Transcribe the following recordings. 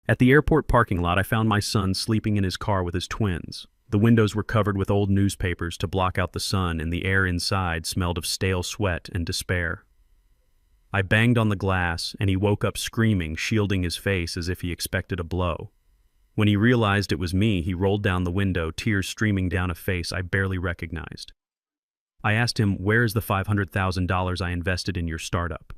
At the airport parking lot, I found my son sleeping in his car with his twins. The windows were covered with old newspapers to block out the sun, and the air inside smelled of stale sweat and despair. I banged on the glass, and he woke up screaming, shielding his face as if he expected a blow. When he realized it was me, he rolled down the window, tears streaming down a face I barely recognized. I asked him, "Where is the $500,000 I invested in your startup?"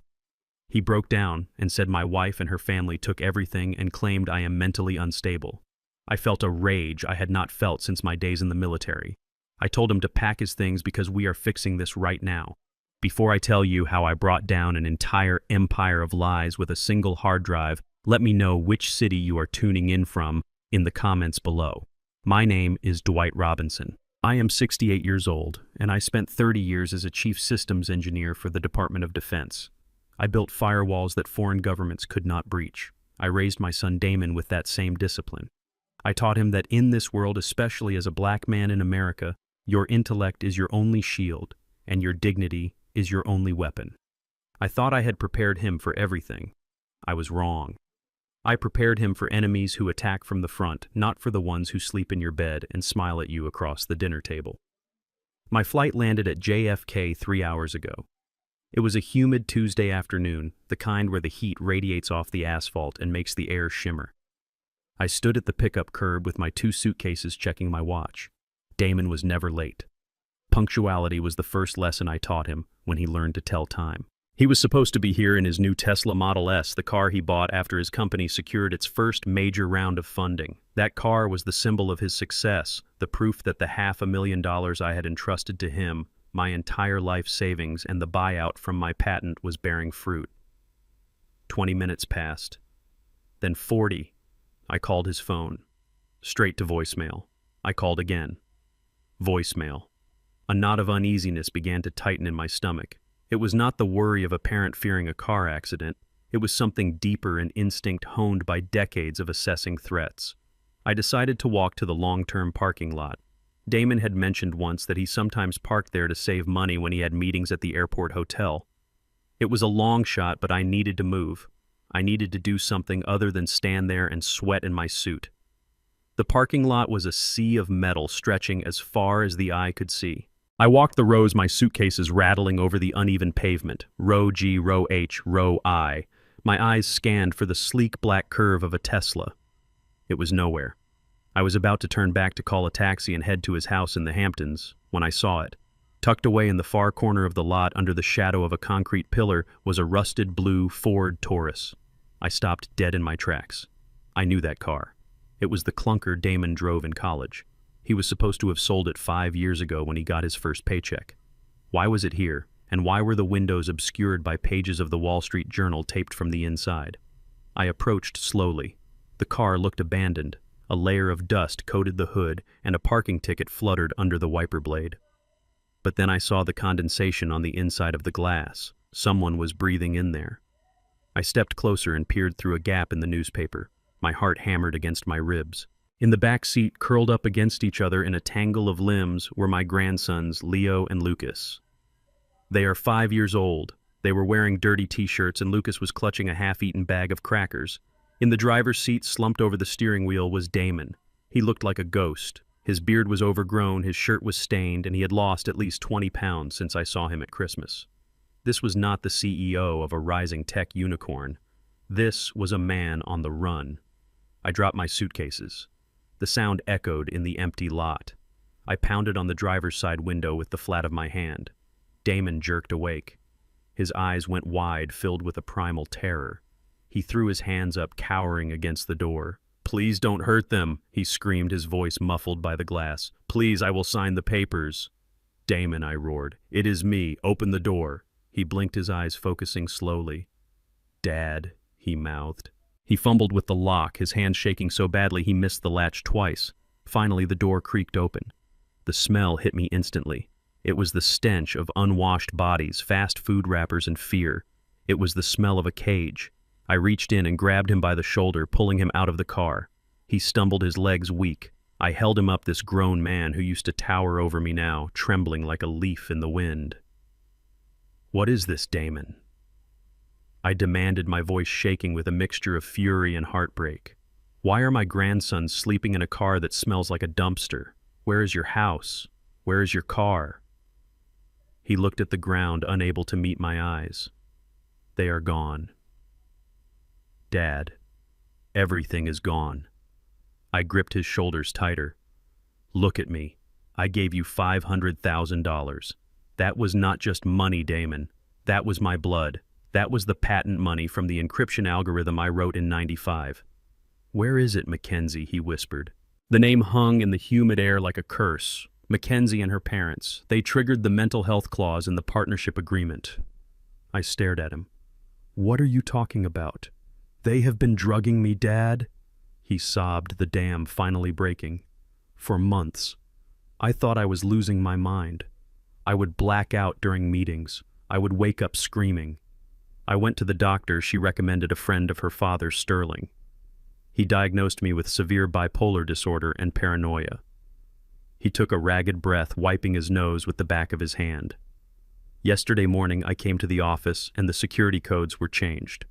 He broke down and said my wife and her family took everything and claimed I am mentally unstable. I felt a rage I had not felt since my days in the military. I told him to pack his things because we are fixing this right now. Before I tell you how I brought down an entire empire of lies with a single hard drive, let me know which city you are tuning in from in the comments below. My name is Dwight Robinson. I am 68 years old, and I spent 30 years as a chief systems engineer for the Department of Defense. I built firewalls that foreign governments could not breach. I raised my son Damon with that same discipline. I taught him that in this world, especially as a black man in America, your intellect is your only shield, and your dignity is your only weapon. I thought I had prepared him for everything. I was wrong. I prepared him for enemies who attack from the front, not for the ones who sleep in your bed and smile at you across the dinner table. My flight landed at JFK 3 hours ago. It was a humid Tuesday afternoon, the kind where the heat radiates off the asphalt and makes the air shimmer. I stood at the pickup curb with my 2 suitcases checking my watch. Damon was never late. Punctuality was the first lesson I taught him when he learned to tell time. He was supposed to be here in his new Tesla Model S, the car he bought after his company secured its first major round of funding. That car was the symbol of his success, the proof that the $500,000 I had entrusted to him, my entire life savings, and the buyout from my patent was bearing fruit. 20 minutes passed. Then 40. I called his phone. Straight to voicemail. I called again. Voicemail. A knot of uneasiness began to tighten in my stomach. It was not the worry of a parent fearing a car accident. It was something deeper, an instinct honed by decades of assessing threats. I decided to walk to the long-term parking lot. Damon had mentioned once that he sometimes parked there to save money when he had meetings at the airport hotel. It was a long shot, but I needed to move. I needed to do something other than stand there and sweat in my suit. The parking lot was a sea of metal stretching as far as the eye could see. I walked the rows, my suitcases rattling over the uneven pavement. Row G, row H, row I. My eyes scanned for the sleek black curve of a Tesla. It was nowhere. I was about to turn back to call a taxi and head to his house in the Hamptons when I saw it. Tucked away in the far corner of the lot under the shadow of a concrete pillar was a rusted blue Ford Taurus. I stopped dead in my tracks. I knew that car. It was the clunker Damon drove in college. He was supposed to have sold it 5 years ago when he got his first paycheck. Why was it here, and why were the windows obscured by pages of the Wall Street Journal taped from the inside? I approached slowly. The car looked abandoned. A layer of dust coated the hood, and a parking ticket fluttered under the wiper blade. But then I saw the condensation on the inside of the glass. Someone was breathing in there. I stepped closer and peered through a gap in the newspaper. My heart hammered against my ribs. In the back seat, curled up against each other in a tangle of limbs, were my grandsons, Leo and Lucas. They are 5 years old. They were wearing dirty t-shirts, and Lucas was clutching a half-eaten bag of crackers. In the driver's seat, slumped over the steering wheel, was Damon. He looked like a ghost. His beard was overgrown, his shirt was stained, and he had lost at least 20 pounds since I saw him at Christmas. This was not the CEO of a rising tech unicorn. This was a man on the run. I dropped my suitcases. The sound echoed in the empty lot. I pounded on the driver's side window with the flat of my hand. Damon jerked awake. His eyes went wide, filled with a primal terror. He threw his hands up, cowering against the door. "Please don't hurt them," he screamed, his voice muffled by the glass. "Please, I will sign the papers." "Damon," I roared. "It is me. Open the door." He blinked his eyes, focusing slowly. "Dad," he mouthed. He fumbled with the lock, his hand shaking so badly he missed the latch twice. Finally, the door creaked open. The smell hit me instantly. It was the stench of unwashed bodies, fast food wrappers, and fear. It was the smell of a cage. I reached in and grabbed him by the shoulder, pulling him out of the car. He stumbled, his legs weak. I held him up, this grown man who used to tower over me now, trembling like a leaf in the wind. "What is this, Damon?" I demanded, my voice shaking with a mixture of fury and heartbreak. Why are my grandsons sleeping in a car that smells like a dumpster? Where is your house? Where is your car? He looked at the ground, unable to meet my eyes. They are gone. Dad, everything is gone. I gripped his shoulders tighter. Look at me. I gave you $500,000. That was not just money, Damon. That was my blood. That was the patent money from the encryption algorithm I wrote in '95. Where is it, Mackenzie? He whispered. The name hung in the humid air like a curse. Mackenzie and her parents. They triggered the mental health clause in the partnership agreement. I stared at him. What are you talking about? They have been drugging me, Dad? He sobbed, the dam finally breaking. For months. I thought I was losing my mind. I would black out during meetings. I would wake up screaming. I went to the doctor. She recommended a friend of her father, Sterling. He diagnosed me with severe bipolar disorder and paranoia. He took a ragged breath, wiping his nose with the back of his hand. Yesterday morning, I came to the office and the security codes were changed.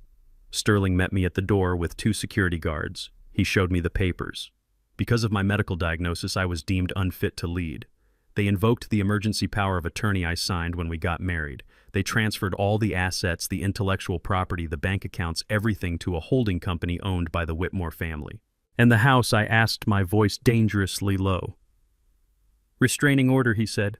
Sterling met me at the door with 2 security guards. He showed me the papers. Because of my medical diagnosis, I was deemed unfit to lead. They invoked the emergency power of attorney I signed when we got married. They transferred all the assets, the intellectual property, the bank accounts, everything to a holding company owned by the Whitmore family. And the house, I asked, my voice dangerously low. Restraining order, he said.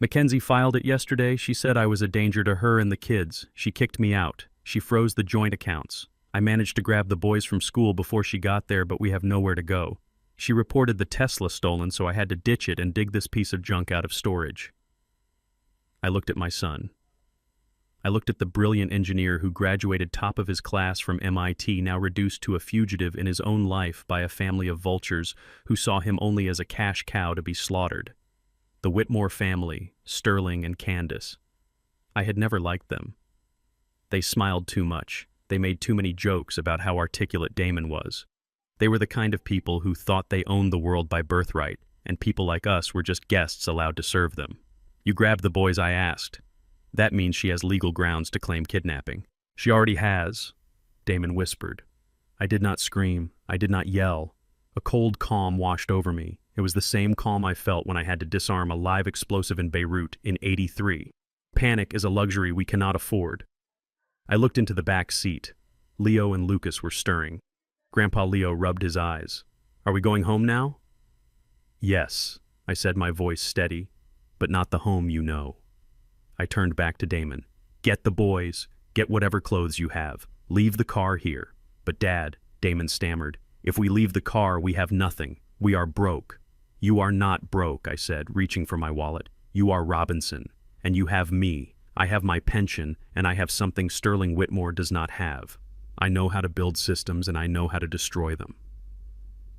Mackenzie filed it yesterday. She said I was a danger to her and the kids. She kicked me out. She froze the joint accounts. I managed to grab the boys from school before she got there, but we have nowhere to go. She reported the Tesla stolen, so I had to ditch it and dig this piece of junk out of storage. I looked at my son. I looked at the brilliant engineer who graduated top of his class from MIT, now reduced to a fugitive in his own life by a family of vultures who saw him only as a cash cow to be slaughtered. The Whitmore family, Sterling and Candace. I had never liked them. They smiled too much. They made too many jokes about how articulate Damon was. They were the kind of people who thought they owned the world by birthright, and people like us were just guests allowed to serve them. You grabbed the boys, I asked. That means she has legal grounds to claim kidnapping. She already has, Damon whispered. I did not scream. I did not yell. A cold calm washed over me. It was the same calm I felt when I had to disarm a live explosive in Beirut in '83. Panic is a luxury we cannot afford. I looked into the back seat. Leo and Lucas were stirring. Grandpa Leo rubbed his eyes. Are we going home now? Yes, I said, my voice steady, but not the home you know. I turned back to Damon. Get the boys. Get whatever clothes you have. Leave the car here. But Dad, Damon stammered, if we leave the car, we have nothing. We are broke. You are not broke, I said, reaching for my wallet. You are Robinson, and you have me. I have my pension, and I have something Sterling Whitmore does not have. I know how to build systems, and I know how to destroy them.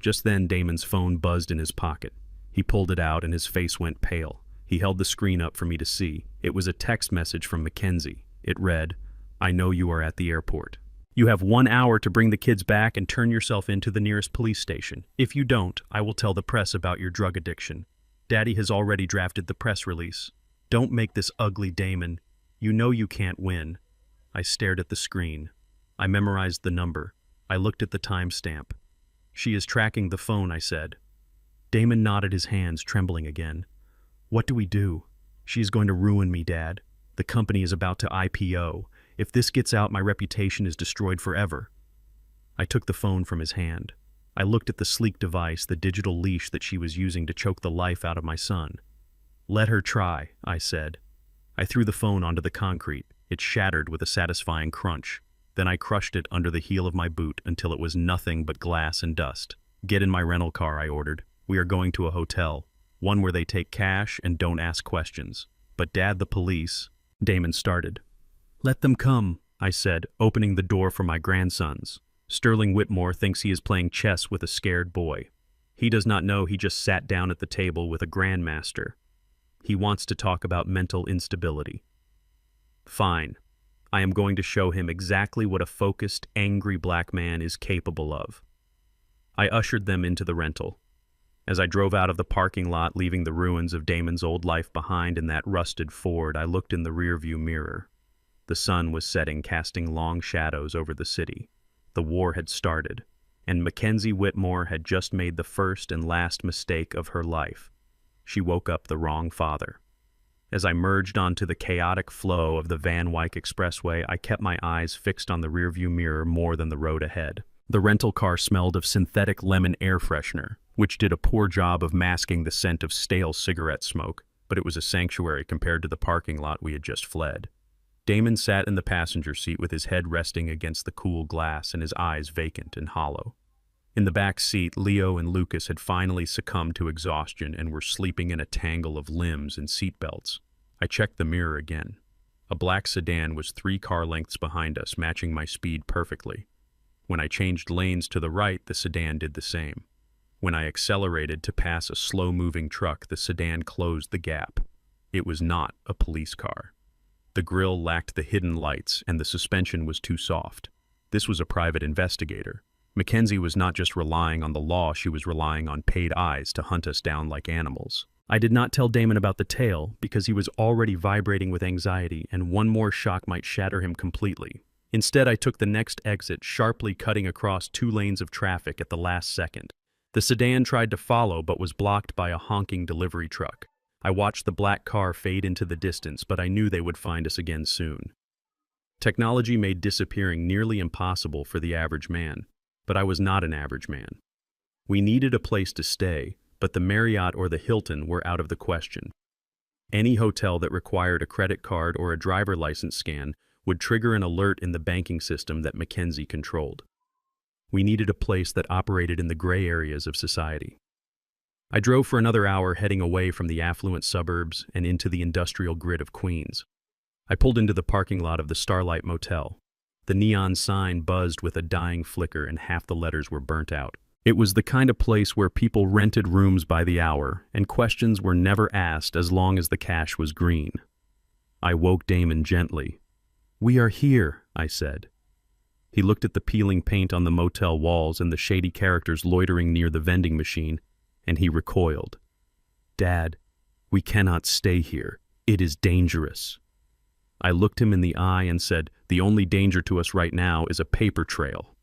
Just then, Damon's phone buzzed in his pocket. He pulled it out, and his face went pale. He held the screen up for me to see. It was a text message from Mackenzie. It read, I know you are at the airport. You have 1 hour to bring the kids back and turn yourself into the nearest police station. If you don't, I will tell the press about your drug addiction. Daddy has already drafted the press release. Don't make this ugly, Damon. You know you can't win. I stared at the screen. I memorized the number. I looked at the timestamp. She is tracking the phone, I said. Damon nodded, his hands trembling again. What do we do? She is going to ruin me, Dad. The company is about to IPO. If this gets out, my reputation is destroyed forever. I took the phone from his hand. I looked at the sleek device, the digital leash that she was using to choke the life out of my son. Let her try, I said. I threw the phone onto the concrete. It shattered with a satisfying crunch. Then I crushed it under the heel of my boot until it was nothing but glass and dust. Get in my rental car, I ordered. We are going to a hotel. One where they take cash and don't ask questions. But Dad, the police... Damon started. Let them come, I said, opening the door for my grandsons. Sterling Whitmore thinks he is playing chess with a scared boy. He does not know he just sat down at the table with a grandmaster. He wants to talk about mental instability. Fine. I am going to show him exactly what a focused, angry black man is capable of. I ushered them into the rental. As I drove out of the parking lot, leaving the ruins of Damon's old life behind in that rusted Ford, I looked in the rearview mirror. The sun was setting, casting long shadows over the city. The war had started. and Mackenzie Whitmore had just made the first and last mistake of her life. She woke up the wrong father. As I merged onto the chaotic flow of the Van Wyck Expressway, I kept my eyes fixed on the rearview mirror more than the road ahead. The rental car smelled of synthetic lemon air freshener, which did a poor job of masking the scent of stale cigarette smoke, but it was a sanctuary compared to the parking lot we had just fled. Damon sat in the passenger seat with his head resting against the cool glass and his eyes vacant and hollow. In the back seat, Leo and Lucas had finally succumbed to exhaustion and were sleeping in a tangle of limbs and seatbelts. I checked the mirror again. A black sedan was 3 car lengths behind us, matching my speed perfectly. When I changed lanes to the right, the sedan did the same. When I accelerated to pass a slow-moving truck, the sedan closed the gap. It was not a police car. The grille lacked the hidden lights, and the suspension was too soft. This was a private investigator. Mackenzie was not just relying on the law, she was relying on paid eyes to hunt us down like animals. I did not tell Damon about the tail because he was already vibrating with anxiety, and one more shock might shatter him completely. Instead, I took the next exit, sharply cutting across 2 lanes of traffic at the last second. The sedan tried to follow but was blocked by a honking delivery truck. I watched the black car fade into the distance, but I knew they would find us again soon. Technology made disappearing nearly impossible for the average man, but I was not an average man. We needed a place to stay, but the Marriott or the Hilton were out of the question. Any hotel that required a credit card or a driver license scan would trigger an alert in the banking system that Mackenzie controlled. We needed a place that operated in the gray areas of society. I drove for another hour, heading away from the affluent suburbs and into the industrial grid of Queens. I pulled into the parking lot of the Starlight Motel. The neon sign buzzed with a dying flicker and half the letters were burnt out. It was the kind of place where people rented rooms by the hour, and questions were never asked as long as the cash was green. I woke Damon gently. "We are here," I said. He looked at the peeling paint on the motel walls and the shady characters loitering near the vending machine, and he recoiled. "Dad, we cannot stay here. It is dangerous." I looked him in the eye and said, "The only danger to us right now is a paper trail."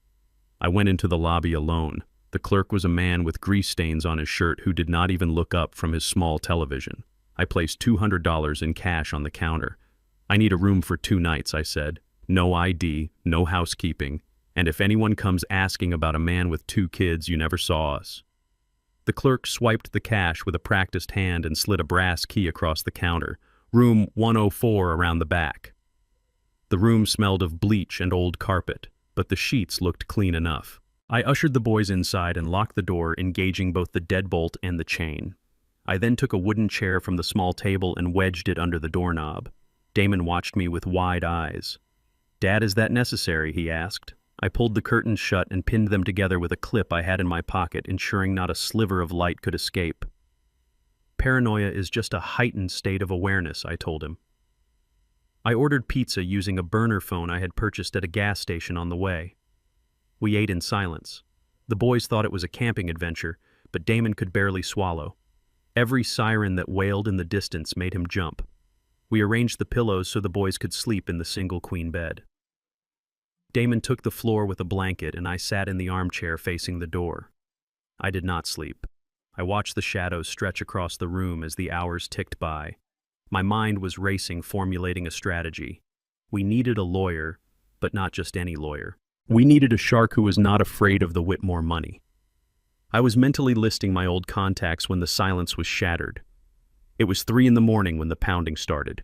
I went into the lobby alone. The clerk was a man with grease stains on his shirt who did not even look up from his small television. I placed $200 in cash on the counter. "I need a room for 2 nights, I said. "No ID, no housekeeping, and if anyone comes asking about a man with 2 kids, you never saw us." The clerk swiped the cash with a practiced hand and slid a brass key across the counter. "Room 104 around the back." The room smelled of bleach and old carpet, but the sheets looked clean enough. I ushered the boys inside and locked the door, engaging both the deadbolt and the chain. I then took a wooden chair from the small table and wedged it under the doorknob. Damon watched me with wide eyes. "Dad, is that necessary?" he asked. I pulled the curtains shut and pinned them together with a clip I had in my pocket, ensuring not a sliver of light could escape. "Paranoia is just a heightened state of awareness," I told him. I ordered pizza using a burner phone I had purchased at a gas station on the way. We ate in silence. The boys thought it was a camping adventure, but Damon could barely swallow. Every siren that wailed in the distance made him jump. We arranged the pillows so the boys could sleep in the single queen bed. Damon took the floor with a blanket, and I sat in the armchair facing the door. I did not sleep. I watched the shadows stretch across the room as the hours ticked by. My mind was racing, formulating a strategy. We needed a lawyer, but not just any lawyer. We needed a shark who was not afraid of the Whitmore money. I was mentally listing my old contacts when the silence was shattered. It was 3 in the morning when the pounding started.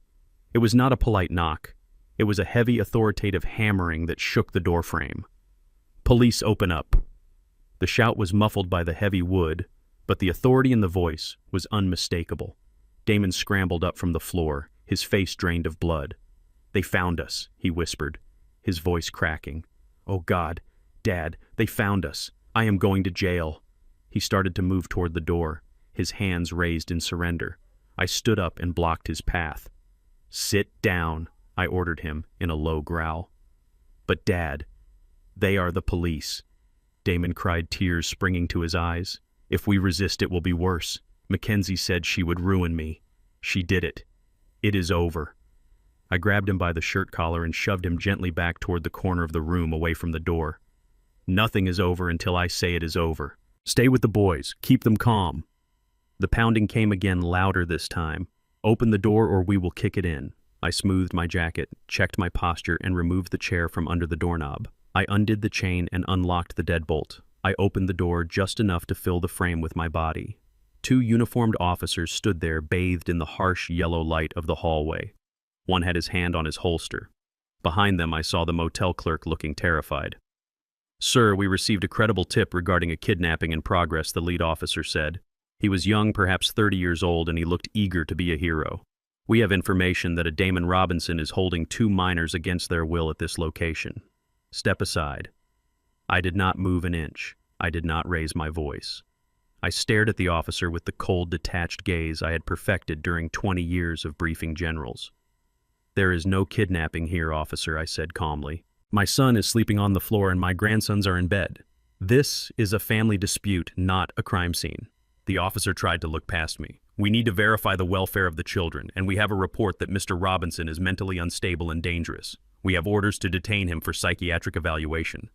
It was not a polite knock. It was a heavy, authoritative hammering that shook the doorframe. "Police, open up." The shout was muffled by the heavy wood, but the authority in the voice was unmistakable. Damon scrambled up from the floor, his face drained of blood. "They found us," he whispered, his voice cracking. "Oh God, Dad, they found us. I am going to jail." He started to move toward the door, his hands raised in surrender. I stood up and blocked his path. "Sit down," I ordered him in a low growl. "But Dad, they are the police." Damon cried, tears springing to his eyes. "If we resist, it will be worse. Mackenzie said she would ruin me. She did it. It is over." I grabbed him by the shirt collar and shoved him gently back toward the corner of the room away from the door. Nothing is over until I say it is over. Stay with the boys. Keep them calm. The pounding came again, louder this time. Open the door or we will kick it in. I smoothed my jacket, checked my posture, and removed the chair from under the doorknob. I undid the chain and unlocked the deadbolt. I opened the door just enough to fill the frame with my body. 2 uniformed officers stood there, bathed in the harsh yellow light of the hallway. One had his hand on his holster. Behind them I saw the motel clerk looking terrified. "Sir, we received a credible tip regarding a kidnapping in progress," the lead officer said. He was young, perhaps 30 years old, and he looked eager to be a hero. "We have information that a Damon Robinson is holding 2 minors against their will at this location. Step aside." I did not move an inch. I did not raise my voice. I stared at the officer with the cold, detached gaze I had perfected during 20 years of briefing generals. "There is no kidnapping here, officer," I said calmly. "My son is sleeping on the floor and my grandsons are in bed. This is a family dispute, not a crime scene." The officer tried to look past me. "We need to verify the welfare of the children, and we have a report that Mr. Robinson is mentally unstable and dangerous. We have orders to detain him for psychiatric evaluation."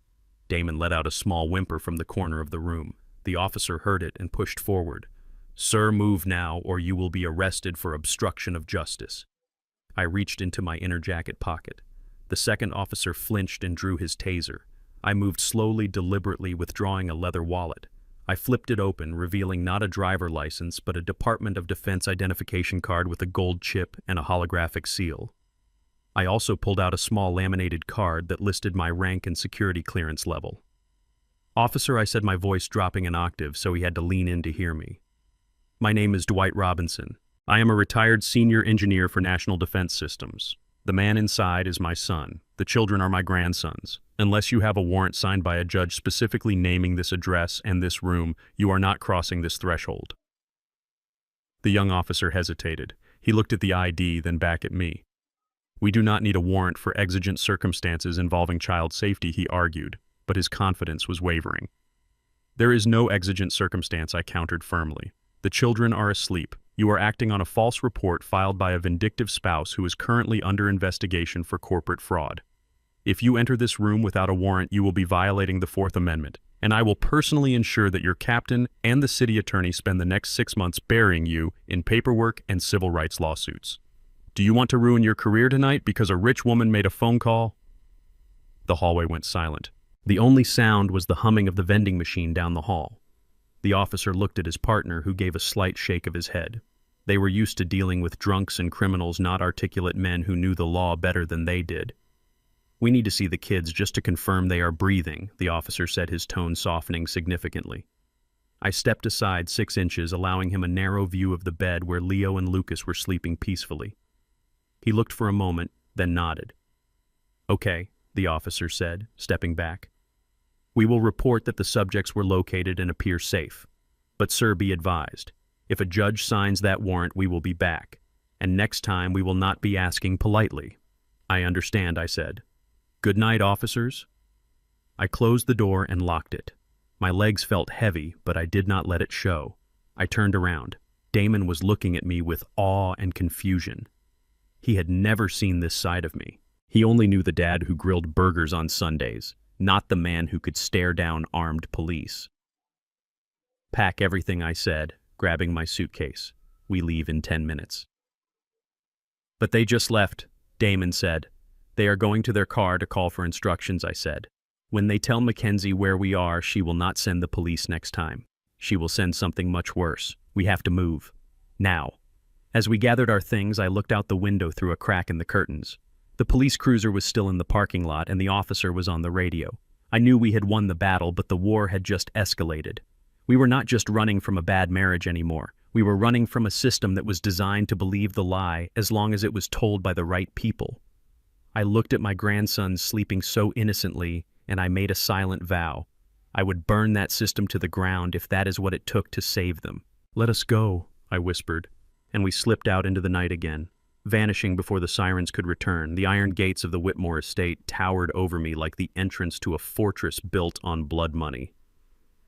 Damon let out a small whimper from the corner of the room. The officer heard it and pushed forward. "Sir, move now, or you will be arrested for obstruction of justice." I reached into my inner jacket pocket. The second officer flinched and drew his taser. I moved slowly, deliberately, withdrawing a leather wallet. I flipped it open, revealing not a driver license, but a Department of Defense identification card with a gold chip and a holographic seal. I also pulled out a small laminated card that listed my rank and security clearance level. "Officer," I said, my voice dropping an octave so he had to lean in to hear me. "My name is Dwight Robinson. I am a retired senior engineer for National Defense Systems. The man inside is my son. The children are my grandsons. Unless you have a warrant signed by a judge specifically naming this address and this room, you are not crossing this threshold." The young officer hesitated. He looked at the ID, then back at me. "We do not need a warrant for exigent circumstances involving child safety," he argued, but his confidence was wavering. "There is no exigent circumstance," I countered firmly. "The children are asleep. You are acting on a false report filed by a vindictive spouse who is currently under investigation for corporate fraud. If you enter this room without a warrant, you will be violating the Fourth Amendment, and I will personally ensure that your captain and the city attorney spend the next 6 months burying you in paperwork and civil rights lawsuits. Do you want to ruin your career tonight because a rich woman made a phone call?" The hallway went silent. The only sound was the humming of the vending machine down the hall. The officer looked at his partner, who gave a slight shake of his head. They were used to dealing with drunks and criminals, not articulate men who knew the law better than they did. "We need to see the kids just to confirm they are breathing," the officer said, his tone softening significantly. I stepped aside 6 inches, allowing him a narrow view of the bed where Leo and Lucas were sleeping peacefully. He looked for a moment, then nodded. "Okay," the officer said, stepping back. "We will report that the subjects were located and appear safe. But sir, be advised, if a judge signs that warrant, we will be back. And next time we will not be asking politely." "I understand," I said. "Good night, officers." I closed the door and locked it. My legs felt heavy, but I did not let it show. I turned around. Damon was looking at me with awe and confusion. He had never seen this side of me. He only knew the dad who grilled burgers on Sundays, not the man who could stare down armed police. "Pack everything," I said, grabbing my suitcase. "We leave in 10 minutes. "But they just left," Damon said. "They are going to their car to call for instructions," I said. "When they tell Mackenzie where we are, she will not send the police next time. She will send something much worse. We have to move. Now." As we gathered our things, I looked out the window through a crack in the curtains. The police cruiser was still in the parking lot, and the officer was on the radio. I knew we had won the battle, but the war had just escalated. We were not just running from a bad marriage anymore. We were running from a system that was designed to believe the lie as long as it was told by the right people. I looked at my grandsons sleeping so innocently, and I made a silent vow. I would burn that system to the ground if that is what it took to save them. "Let us go," I whispered, and we slipped out into the night again. Vanishing before the sirens could return, the iron gates of the Whitmore estate towered over me like the entrance to a fortress built on blood money.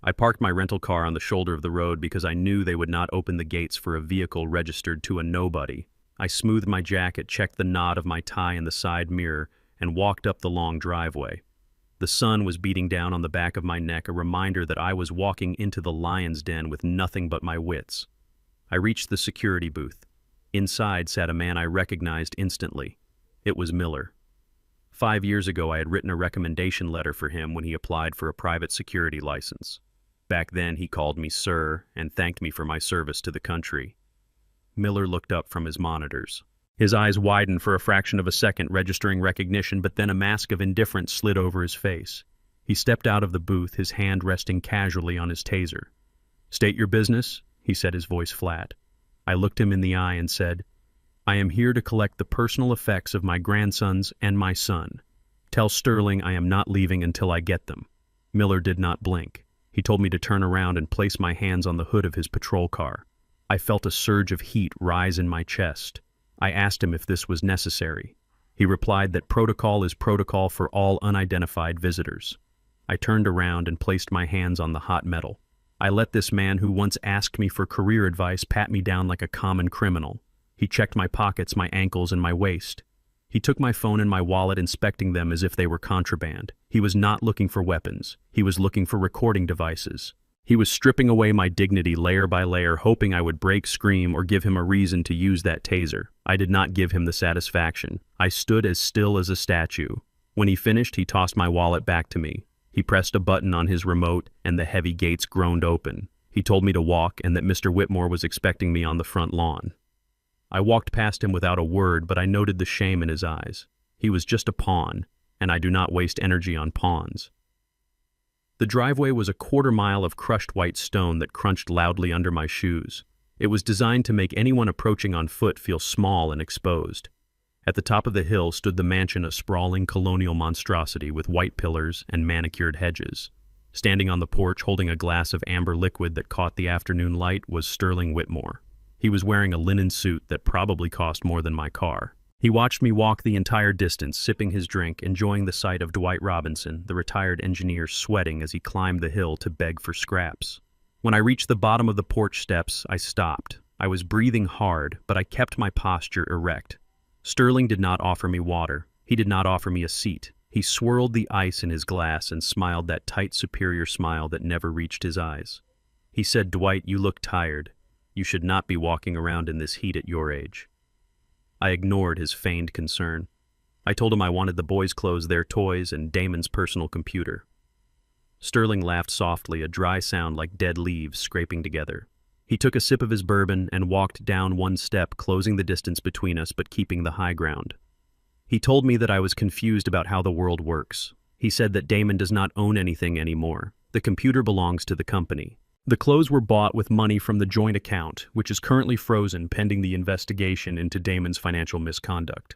I parked my rental car on the shoulder of the road because I knew they would not open the gates for a vehicle registered to a nobody. I smoothed my jacket, checked the knot of my tie in the side mirror, and walked up the long driveway. The sun was beating down on the back of my neck, a reminder that I was walking into the lion's den with nothing but my wits. I reached the security booth. Inside sat a man I recognized instantly. It was Miller. 5 years ago, I had written a recommendation letter for him when he applied for a private security license. Back then, he called me sir and thanked me for my service to the country. Miller looked up from his monitors. His eyes widened for a fraction of a second, registering recognition, but then a mask of indifference slid over his face. He stepped out of the booth, his hand resting casually on his taser. "State your business," he said, his voice flat. I looked him in the eye and said, "I am here to collect the personal effects of my grandsons and my son. Tell Sterling I am not leaving until I get them." Miller did not blink. He told me to turn around and place my hands on the hood of his patrol car. I felt a surge of heat rise in my chest. I asked him if this was necessary. He replied that protocol is protocol for all unidentified visitors. I turned around and placed my hands on the hot metal. I let this man who once asked me for career advice pat me down like a common criminal. He checked my pockets, my ankles, and my waist. He took my phone and my wallet, inspecting them as if they were contraband. He was not looking for weapons. He was looking for recording devices. He was stripping away my dignity layer by layer, hoping I would break, scream, or give him a reason to use that taser. I did not give him the satisfaction. I stood as still as a statue. When he finished, he tossed my wallet back to me. He pressed a button on his remote, and the heavy gates groaned open. He told me to walk and that Mr. Whitmore was expecting me on the front lawn. I walked past him without a word, but I noted the shame in his eyes. He was just a pawn, and I do not waste energy on pawns. The driveway was a quarter-mile of crushed white stone that crunched loudly under my shoes. It was designed to make anyone approaching on foot feel small and exposed. At the top of the hill stood the mansion, a sprawling colonial monstrosity with white pillars and manicured hedges. Standing on the porch, holding a glass of amber liquid that caught the afternoon light, was Sterling Whitmore. He was wearing a linen suit that probably cost more than my car. He watched me walk the entire distance, sipping his drink, enjoying the sight of Dwight Robinson, the retired engineer, sweating as he climbed the hill to beg for scraps. When I reached the bottom of the porch steps, I stopped. I was breathing hard, but I kept my posture erect. Sterling did not offer me water. He did not offer me a seat. He swirled the ice in his glass and smiled that tight, superior smile that never reached his eyes. He said, "Dwight, you look tired. You should not be walking around in this heat at your age." I ignored his feigned concern. I told him I wanted the boys' clothes, their toys, and Damon's personal computer. Sterling laughed softly, a dry sound like dead leaves scraping together. He took a sip of his bourbon and walked down one step, closing the distance between us but keeping the high ground. He told me that I was confused about how the world works. He said that Damon does not own anything anymore. The computer belongs to the company. The clothes were bought with money from the joint account, which is currently frozen pending the investigation into Damon's financial misconduct.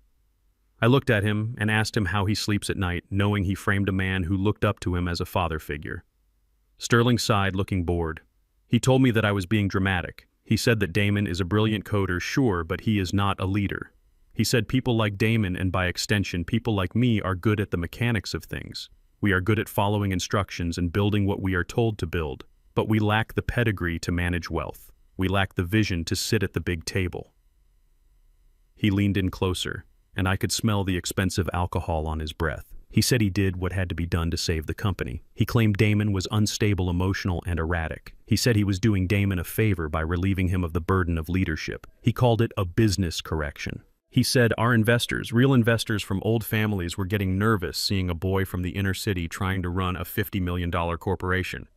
I looked at him and asked him how he sleeps at night, knowing he framed a man who looked up to him as a father figure. Sterling sighed, looking bored. He told me that I was being dramatic. He said that Damon is a brilliant coder, sure, but he is not a leader. He said people like Damon, and by extension people like me, are good at the mechanics of things. We are good at following instructions and building what we are told to build. But we lack the pedigree to manage wealth. We lack the vision to sit at the big table. He leaned in closer, and I could smell the expensive alcohol on his breath. He said he did what had to be done to save the company. He claimed Damon was unstable, emotional, and erratic. He said he was doing Damon a favor by relieving him of the burden of leadership. He called it a business correction. He said our investors, real investors from old families, were getting nervous seeing a boy from the inner city trying to run a $50 million corporation.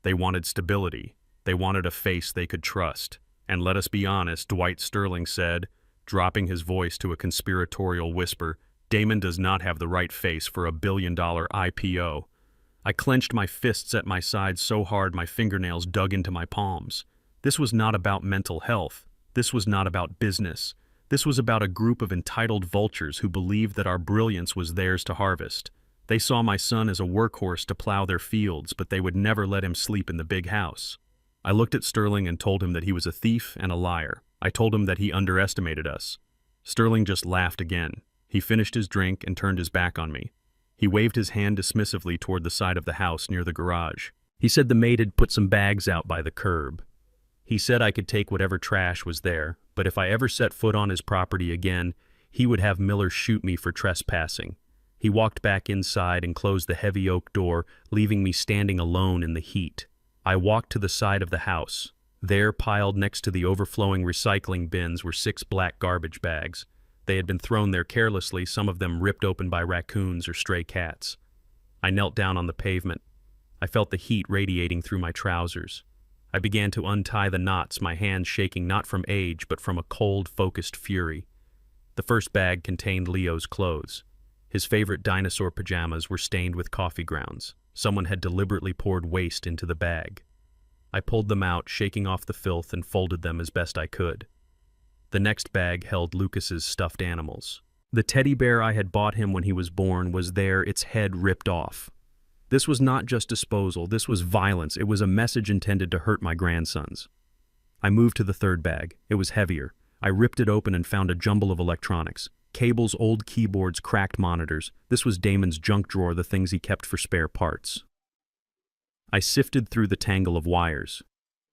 They wanted stability. They wanted a face they could trust. And let us be honest, Dwight Sterling said, dropping his voice to a conspiratorial whisper, Damon does not have the right face for a $1 billion IPO. I clenched my fists at my sides so hard my fingernails dug into my palms. This was not about mental health. This was not about business. This was about a group of entitled vultures who believed that our brilliance was theirs to harvest. They saw my son as a workhorse to plow their fields, but they would never let him sleep in the big house. I looked at Sterling and told him that he was a thief and a liar. I told him that he underestimated us. Sterling just laughed again. He finished his drink and turned his back on me. He waved his hand dismissively toward the side of the house near the garage. He said the maid had put some bags out by the curb. He said I could take whatever trash was there, but if I ever set foot on his property again, he would have Miller shoot me for trespassing. He walked back inside and closed the heavy oak door, leaving me standing alone in the heat. I walked to the side of the house. There, piled next to the overflowing recycling bins, were 6 black garbage bags. They had been thrown there carelessly, some of them ripped open by raccoons or stray cats. I knelt down on the pavement. I felt the heat radiating through my trousers. I began to untie the knots, my hands shaking not from age but from a cold, focused fury. The first bag contained Leo's clothes. His favorite dinosaur pajamas were stained with coffee grounds. Someone had deliberately poured waste into the bag. I pulled them out, shaking off the filth, and folded them as best I could. The next bag held Lucas's stuffed animals. The teddy bear I had bought him when he was born was there, its head ripped off. This was not just disposal, this was violence. It was a message intended to hurt my grandsons. I moved to the third bag. It was heavier. I ripped it open and found a jumble of electronics. Cables, old keyboards, cracked monitors. This was Damon's junk drawer, the things he kept for spare parts. I sifted through the tangle of wires.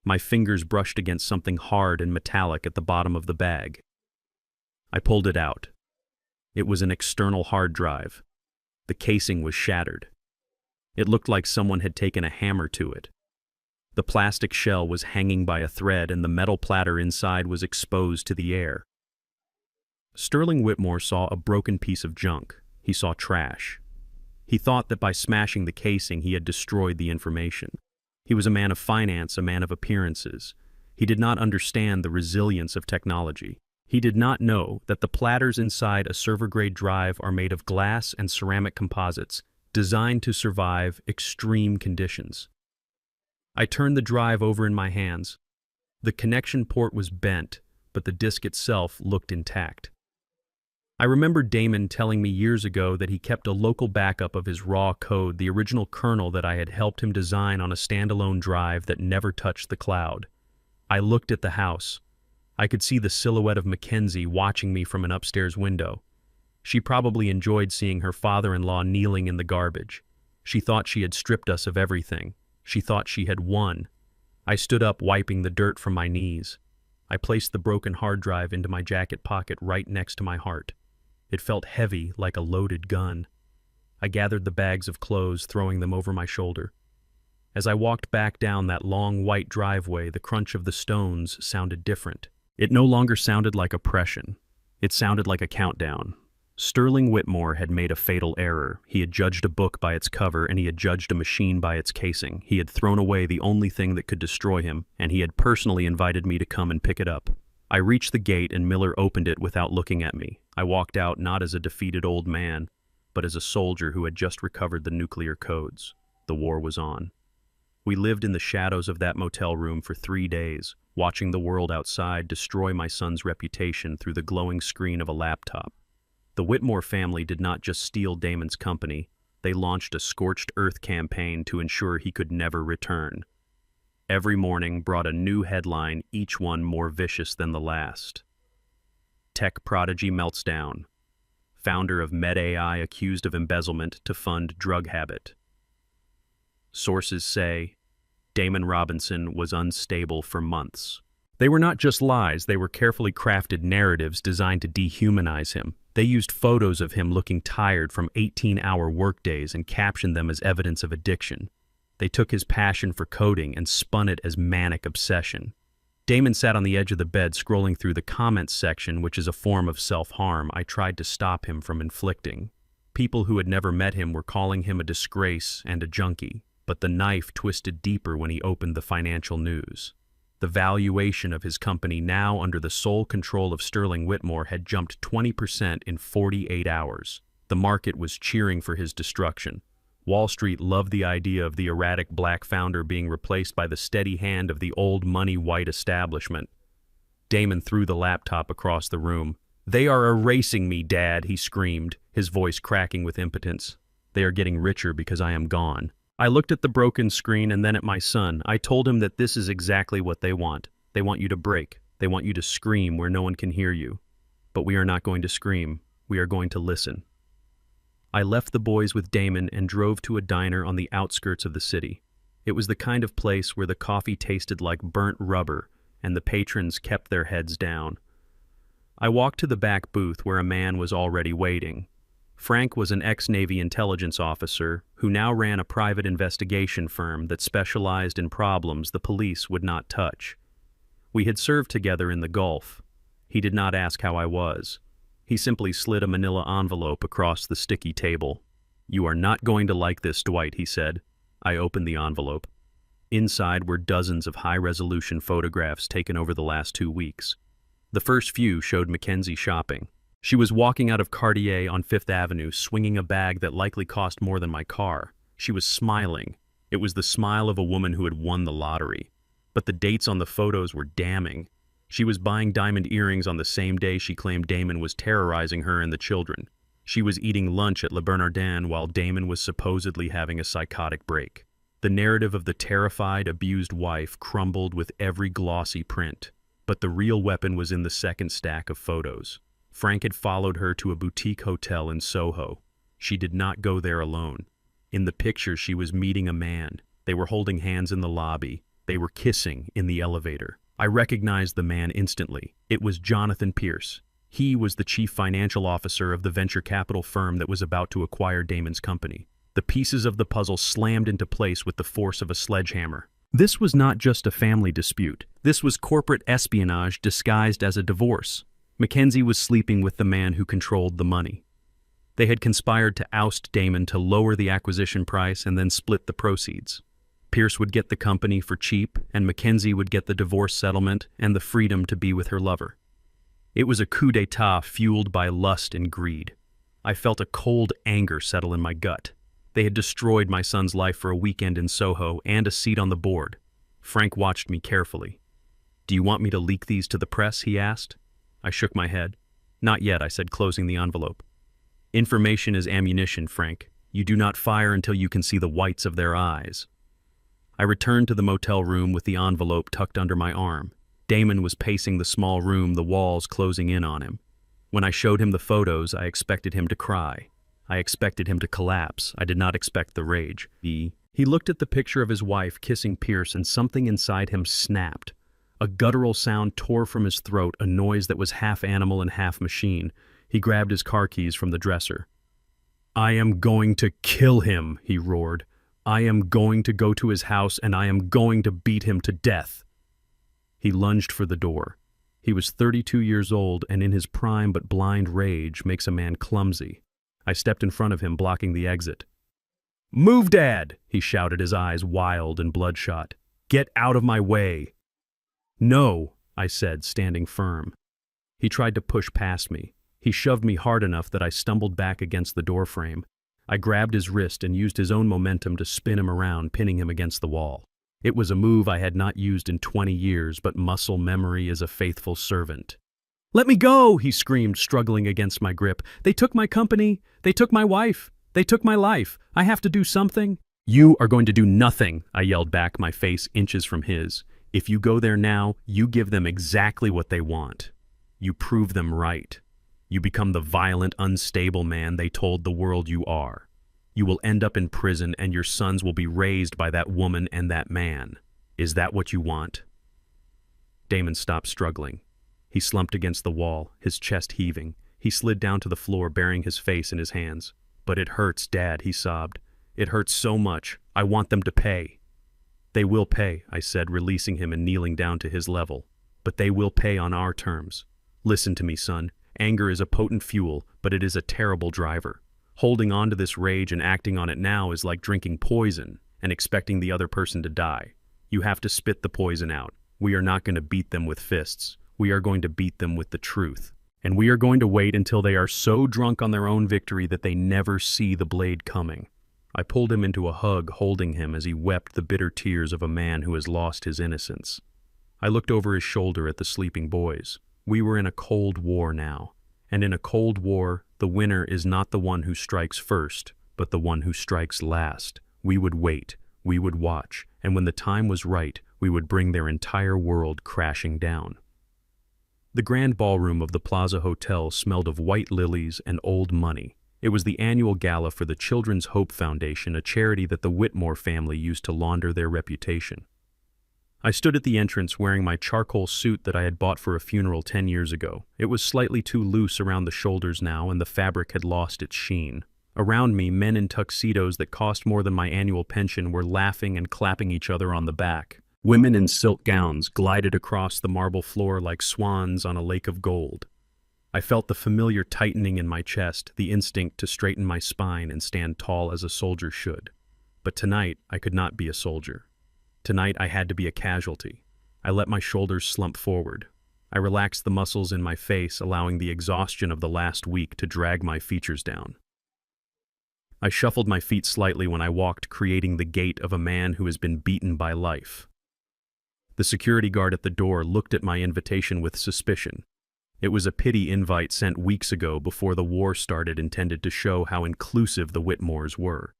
My fingers brushed against something hard and metallic at the bottom of the bag. I pulled it out. It was an external hard drive. The casing was shattered. It looked like someone had taken a hammer to it. The plastic shell was hanging by a thread, and the metal platter inside was exposed to the air. Sterling Whitmore saw a broken piece of junk. He saw trash. He thought that by smashing the casing he had destroyed the information. He was a man of finance, a man of appearances. He did not understand the resilience of technology. He did not know that the platters inside a server-grade drive are made of glass and ceramic composites, designed to survive extreme conditions. I turned the drive over in my hands. The connection port was bent, but the disk itself looked intact. I remember Damon telling me years ago that he kept a local backup of his raw code, the original kernel that I had helped him design, on a standalone drive that never touched the cloud. I looked at the house. I could see the silhouette of Mackenzie watching me from an upstairs window. She probably enjoyed seeing her father-in-law kneeling in the garbage. She thought she had stripped us of everything. She thought she had won. I stood up, wiping the dirt from my knees. I placed the broken hard drive into my jacket pocket right next to my heart. It felt heavy, like a loaded gun. I gathered the bags of clothes, throwing them over my shoulder. As I walked back down that long white driveway, the crunch of the stones sounded different. It no longer sounded like oppression. It sounded like a countdown. Sterling Whitmore had made a fatal error. He had judged a book by its cover, and he had judged a machine by its casing. He had thrown away the only thing that could destroy him, and he had personally invited me to come and pick it up. I reached the gate, and Miller opened it without looking at me. I walked out not as a defeated old man, but as a soldier who had just recovered the nuclear codes. The war was on. We lived in the shadows of that motel room for 3 days, watching the world outside destroy my son's reputation through the glowing screen of a laptop. The Whitmore family did not just steal Damon's company, they launched a scorched earth campaign to ensure he could never return. Every morning brought a new headline, each one more vicious than the last. Tech prodigy melts down. Founder of MedAI accused of embezzlement to fund drug habit. Sources say Damon Robinson was unstable for months. They were not just lies, they were carefully crafted narratives designed to dehumanize him. They used photos of him looking tired from 18-hour workdays and captioned them as evidence of addiction. They took his passion for coding and spun it as manic obsession. Damon sat on the edge of the bed scrolling through the comments section, which is a form of self-harm I tried to stop him from inflicting. People who had never met him were calling him a disgrace and a junkie, but the knife twisted deeper when he opened the financial news. The valuation of his company, now under the sole control of Sterling Whitmore, had jumped 20% in 48 hours. The market was cheering for his destruction. Wall Street loved the idea of the erratic black founder being replaced by the steady hand of the old money white establishment. Damon threw the laptop across the room. "They are erasing me, Dad," he screamed, his voice cracking with impotence. "They are getting richer because I am gone." I looked at the broken screen and then at my son. I told him that this is exactly what they want. They want you to break. They want you to scream where no one can hear you. But we are not going to scream. We are going to listen. I left the boys with Damon and drove to a diner on the outskirts of the city. It was the kind of place where the coffee tasted like burnt rubber and the patrons kept their heads down. I walked to the back booth where a man was already waiting. Frank was an ex-Navy intelligence officer who now ran a private investigation firm that specialized in problems the police would not touch. We had served together in the Gulf. He did not ask how I was. He simply slid a manila envelope across the sticky table. "You are not going to like this, Dwight," he said. I opened the envelope. Inside were dozens of high-resolution photographs taken over the last 2 weeks. The first few showed Mackenzie shopping. She was walking out of Cartier on Fifth Avenue, swinging a bag that likely cost more than my car. She was smiling. It was the smile of a woman who had won the lottery. But the dates on the photos were damning. She was buying diamond earrings on the same day she claimed Damon was terrorizing her and the children. She was eating lunch at Le Bernardin while Damon was supposedly having a psychotic break. The narrative of the terrified, abused wife crumbled with every glossy print. But the real weapon was in the second stack of photos. Frank had followed her to a boutique hotel in Soho. She did not go there alone. In the picture, she was meeting a man. They were holding hands in the lobby. They were kissing in the elevator. I recognized the man instantly. It was Jonathan Pierce. He was the chief financial officer of the venture capital firm that was about to acquire Damon's company. The pieces of the puzzle slammed into place with the force of a sledgehammer. This was not just a family dispute. This was corporate espionage disguised as a divorce. Mackenzie was sleeping with the man who controlled the money. They had conspired to oust Damon to lower the acquisition price and then split the proceeds. Pierce would get the company for cheap, and Mackenzie would get the divorce settlement and the freedom to be with her lover. It was a coup d'etat fueled by lust and greed. I felt a cold anger settle in my gut. They had destroyed my son's life for a weekend in Soho and a seat on the board. Frank watched me carefully. "Do you want me to leak these to the press?" he asked. I shook my head. "Not yet," I said, closing the envelope. "Information is ammunition, Frank. You do not fire until you can see the whites of their eyes." I returned to the motel room with the envelope tucked under my arm. Damon was pacing the small room, the walls closing in on him. When I showed him the photos, I expected him to cry. I expected him to collapse. I did not expect the rage. He looked at the picture of his wife kissing Pierce, and something inside him snapped. A guttural sound tore from his throat, a noise that was half animal and half machine. He grabbed his car keys from the dresser. "I am going to kill him," he roared. "I am going to go to his house and I am going to beat him to death." He lunged for the door. He was 32 years old, and in his prime but blind rage makes a man clumsy. I stepped in front of him, blocking the exit. "Move, Dad!" he shouted, his eyes wild and bloodshot. "Get out of my way!" "No," I said, standing firm. He tried to push past me. He shoved me hard enough that I stumbled back against the doorframe. I grabbed his wrist and used his own momentum to spin him around, pinning him against the wall. It was a move I had not used in 20 years, but muscle memory is a faithful servant. "Let me go!" he screamed, struggling against my grip. "They took my company. They took my wife. They took my life. I have to do something." "You are going to do nothing," I yelled back, my face inches from his. "If you go there now, you give them exactly what they want. You prove them right. You become the violent, unstable man they told the world you are. You will end up in prison, and your sons will be raised by that woman and that man. Is that what you want?" Damon stopped struggling. He slumped against the wall, his chest heaving. He slid down to the floor, burying his face in his hands. "But it hurts, Dad," he sobbed. "It hurts so much. I want them to pay." "They will pay," I said, releasing him and kneeling down to his level. "But they will pay on our terms. Listen to me, son. Anger is a potent fuel, but it is a terrible driver. Holding on to this rage and acting on it now is like drinking poison and expecting the other person to die. You have to spit the poison out. We are not going to beat them with fists. We are going to beat them with the truth. And we are going to wait until they are so drunk on their own victory that they never see the blade coming." I pulled him into a hug, holding him as he wept the bitter tears of a man who has lost his innocence. I looked over his shoulder at the sleeping boys. We were in a cold war now. And in a cold war, the winner is not the one who strikes first, but the one who strikes last. We would wait, we would watch, and when the time was right, we would bring their entire world crashing down. The grand ballroom of the Plaza Hotel smelled of white lilies and old money. It was the annual gala for the Children's Hope Foundation, a charity that the Whitmore family used to launder their reputation. I stood at the entrance wearing my charcoal suit that I had bought for a funeral 10 years ago. It was slightly too loose around the shoulders now, and the fabric had lost its sheen. Around me, men in tuxedos that cost more than my annual pension were laughing and clapping each other on the back. Women in silk gowns glided across the marble floor like swans on a lake of gold. I felt the familiar tightening in my chest, the instinct to straighten my spine and stand tall as a soldier should. But tonight, I could not be a soldier. Tonight, I had to be a casualty. I let my shoulders slump forward. I relaxed the muscles in my face, allowing the exhaustion of the last week to drag my features down. I shuffled my feet slightly when I walked, creating the gait of a man who has been beaten by life. The security guard at the door looked at my invitation with suspicion. It was a pity invite sent weeks ago before the war started, intended to show how inclusive the Whitmores were.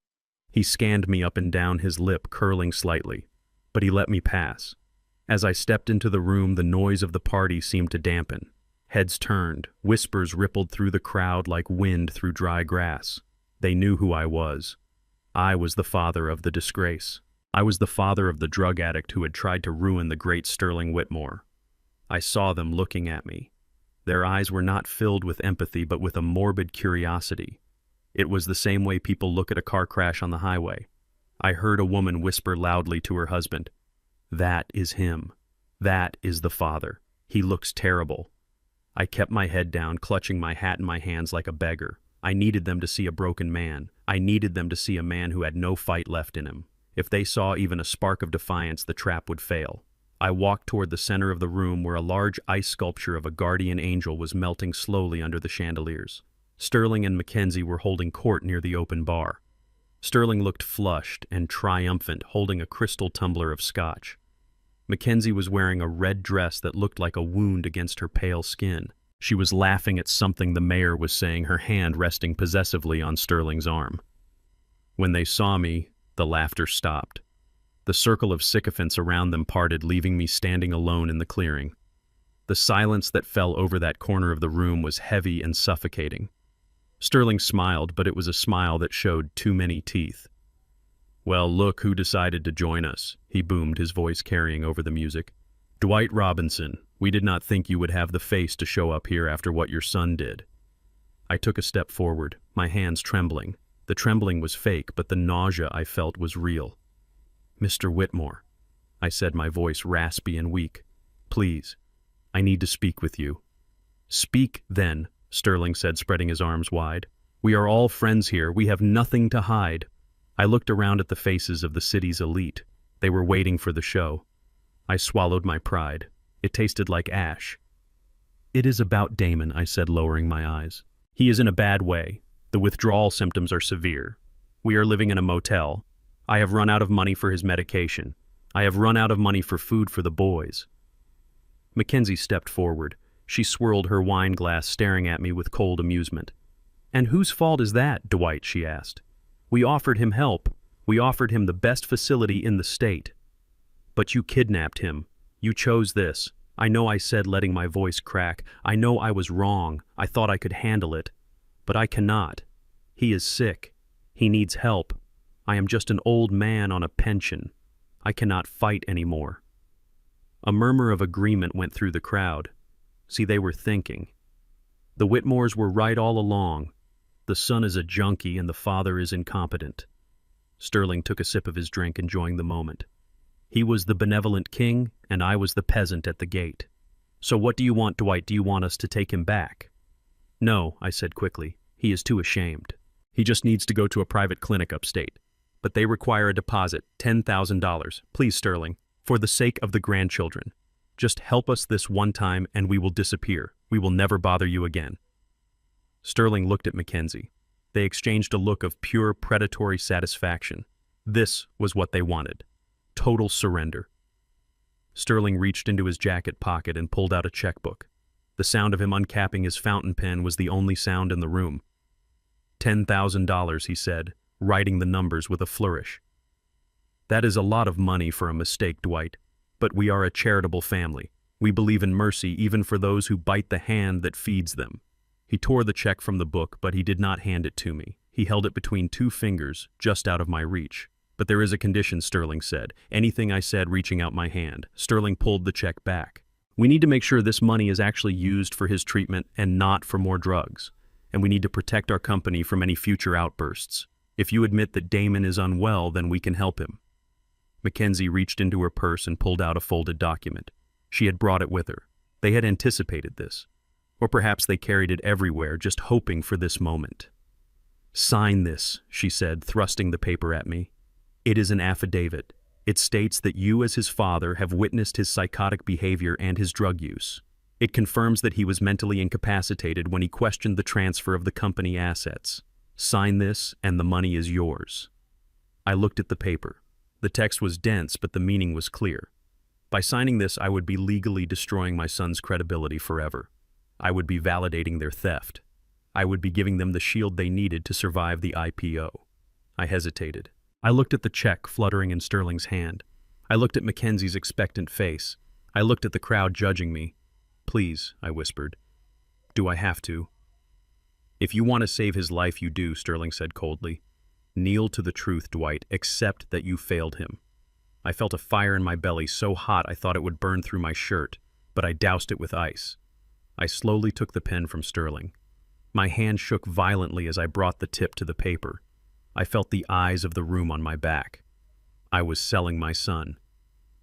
He scanned me up and down, his lip curling slightly, but he let me pass. As I stepped into the room, the noise of the party seemed to dampen. Heads turned, whispers rippled through the crowd like wind through dry grass. They knew who I was. I was the father of the disgrace. I was the father of the drug addict who had tried to ruin the great Sterling Whitmore. I saw them looking at me. Their eyes were not filled with empathy, but with a morbid curiosity. It was the same way people look at a car crash on the highway. I heard a woman whisper loudly to her husband, "That is him. That is the father. He looks terrible." I kept my head down, clutching my hat in my hands like a beggar. I needed them to see a broken man. I needed them to see a man who had no fight left in him. If they saw even a spark of defiance, the trap would fail. I walked toward the center of the room where a large ice sculpture of a guardian angel was melting slowly under the chandeliers. Sterling and Mackenzie were holding court near the open bar. Sterling looked flushed and triumphant, holding a crystal tumbler of scotch. Mackenzie was wearing a red dress that looked like a wound against her pale skin. She was laughing at something the mayor was saying, her hand resting possessively on Sterling's arm. When they saw me, the laughter stopped. The circle of sycophants around them parted, leaving me standing alone in the clearing. The silence that fell over that corner of the room was heavy and suffocating. Sterling smiled, but it was a smile that showed too many teeth. "Well, look who decided to join us," he boomed, his voice carrying over the music. "Dwight Robinson, we did not think you would have the face to show up here after what your son did." I took a step forward, my hands trembling. The trembling was fake, but the nausea I felt was real. "Mr. Whitmore," I said, my voice raspy and weak. "Please, I need to speak with you." "Speak, then," Sterling said, spreading his arms wide. "We are all friends here. We have nothing to hide." I looked around at the faces of the city's elite. They were waiting for the show. I swallowed my pride. It tasted like ash. "It is about Damon," I said, lowering my eyes. "He is in a bad way. The withdrawal symptoms are severe. We are living in a motel. I have run out of money for his medication. I have run out of money for food for the boys." Mackenzie stepped forward. She swirled her wine glass, staring at me with cold amusement. "And whose fault is that, Dwight?" she asked. "We offered him help. We offered him the best facility in the state. But you kidnapped him. You chose this. I know I said," letting my voice crack, "I know I was wrong. I thought I could handle it. But I cannot. He is sick. He needs help. I am just an old man on a pension. I cannot fight anymore." A murmur of agreement went through the crowd. See, they were thinking. The Whitmores were right all along. The son is a junkie and the father is incompetent. Sterling took a sip of his drink, enjoying the moment. He was the benevolent king, and I was the peasant at the gate. "So what do you want, Dwight? Do you want us to take him back?" "No," I said quickly. "He is too ashamed. He just needs to go to a private clinic upstate. But they require a deposit, $10,000. Please, Sterling, for the sake of the grandchildren. Just help us this one time and we will disappear. We will never bother you again." Sterling looked at Mackenzie. They exchanged a look of pure predatory satisfaction. This was what they wanted. Total surrender. Sterling reached into his jacket pocket and pulled out a checkbook. The sound of him uncapping his fountain pen was the only sound in the room. $10,000, he said, writing the numbers with a flourish. "That is a lot of money for a mistake, Dwight. But we are a charitable family. We believe in mercy even for those who bite the hand that feeds them." He tore the check from the book, but he did not hand it to me. He held it between two fingers, just out of my reach. But there is a condition, Sterling said. Anything I said reaching out my hand. Sterling pulled the check back. We need to make sure this money is actually used for his treatment and not for more drugs. And we need to protect our company from any future outbursts. If you admit that Damon is unwell, then we can help him. Mackenzie reached into her purse and pulled out a folded document. She had brought it with her. They had anticipated this. Or perhaps they carried it everywhere, just hoping for this moment. Sign this, she said, thrusting the paper at me. It is an affidavit. It states that you as his father have witnessed his psychotic behavior and his drug use. It confirms that he was mentally incapacitated when he questioned the transfer of the company assets. Sign this and the money is yours. I looked at the paper. The text was dense, but the meaning was clear. By signing this, I would be legally destroying my son's credibility forever. I would be validating their theft. I would be giving them the shield they needed to survive the IPO. I hesitated. I looked at the check fluttering in Sterling's hand. I looked at Mackenzie's expectant face. I looked at the crowd judging me. Please, I whispered. Do I have to? If you want to save his life, you do, Sterling said coldly. Kneel to the truth, Dwight. Accept that you failed him. I felt a fire in my belly so hot I thought it would burn through my shirt, but I doused it with ice. I slowly took the pen from Sterling. My hand shook violently as I brought the tip to the paper. I felt the eyes of the room on my back. I was selling my son.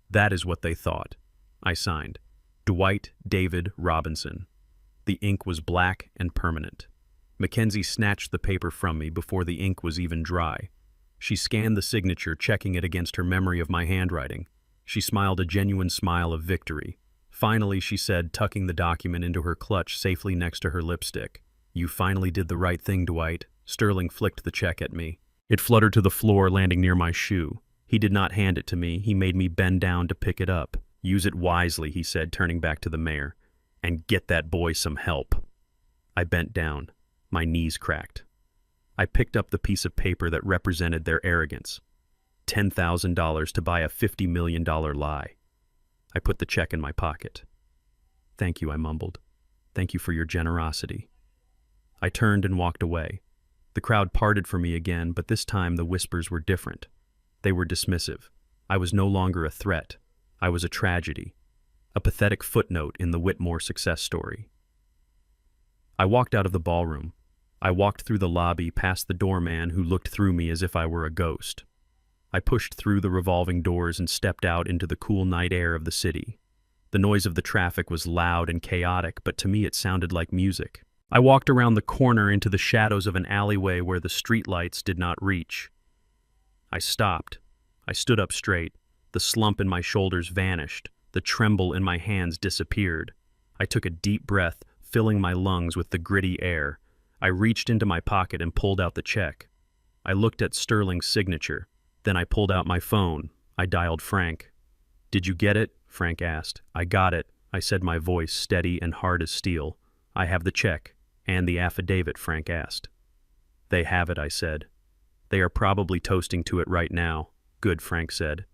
That is what they thought. I signed. Dwight David Robinson. The ink was black and permanent. Mackenzie snatched the paper from me before the ink was even dry. She scanned the signature, checking it against her memory of my handwriting. She smiled a genuine smile of victory. Finally, she said, tucking the document into her clutch safely next to her lipstick. You finally did the right thing, Dwight. Sterling flicked the check at me. It fluttered to the floor, landing near my shoe. He did not hand it to me. He made me bend down to pick it up. Use it wisely, he said, turning back to the mayor. And get that boy some help. I bent down. My knees cracked. I picked up the piece of paper that represented their arrogance. $10,000 to buy a $50 million lie. I put the check in my pocket. Thank you, I mumbled. Thank you for your generosity. I turned and walked away. The crowd parted for me again, but this time the whispers were different. They were dismissive. I was no longer a threat. I was a tragedy. A pathetic footnote in the Whitmore success story. I walked out of the ballroom. I walked through the lobby past the doorman who looked through me as if I were a ghost. I pushed through the revolving doors and stepped out into the cool night air of the city. The noise of the traffic was loud and chaotic, but to me it sounded like music. I walked around the corner into the shadows of an alleyway where the streetlights did not reach. I stopped. I stood up straight. The slump in my shoulders vanished. The tremble in my hands disappeared. I took a deep breath, filling my lungs with the gritty air. I reached into my pocket and pulled out the check. I looked at Sterling's signature. Then I pulled out my phone. I dialed Frank. Did you get it? Frank asked. I got it, I said, my voice steady and hard as steel. I have the check. And the affidavit, Frank asked. They have it, I said. They are probably toasting to it right now. Good, Frank said.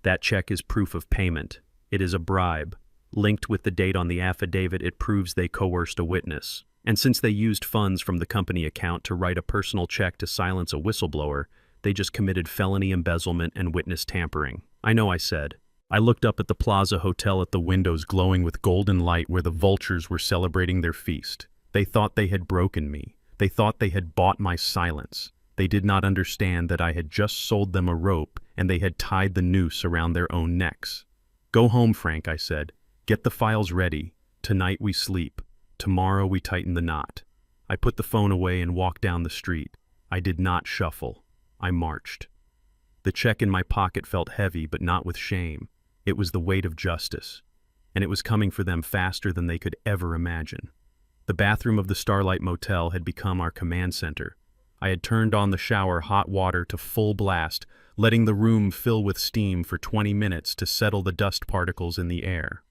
That check is proof of payment. It is a bribe. Linked with the date on the affidavit, it proves they coerced a witness. And since they used funds from the company account to write a personal check to silence a whistleblower, they just committed felony embezzlement and witness tampering. I know, I said. I looked up at the Plaza Hotel at the windows glowing with golden light where the vultures were celebrating their feast. They thought they had broken me. They thought they had bought my silence. They did not understand that I had just sold them a rope and they had tied the noose around their own necks. Go home, Frank, I said. Get the files ready. Tonight we sleep. Tomorrow we tighten the knot. I put the phone away and walked down the street. I did not shuffle. I marched. The check in my pocket felt heavy, but not with shame. It was the weight of justice, and it was coming for them faster than they could ever imagine. The bathroom of the Starlight Motel had become our command center. I had turned on the shower hot water to full blast, letting the room fill with steam for 20 minutes to settle the dust particles in the air.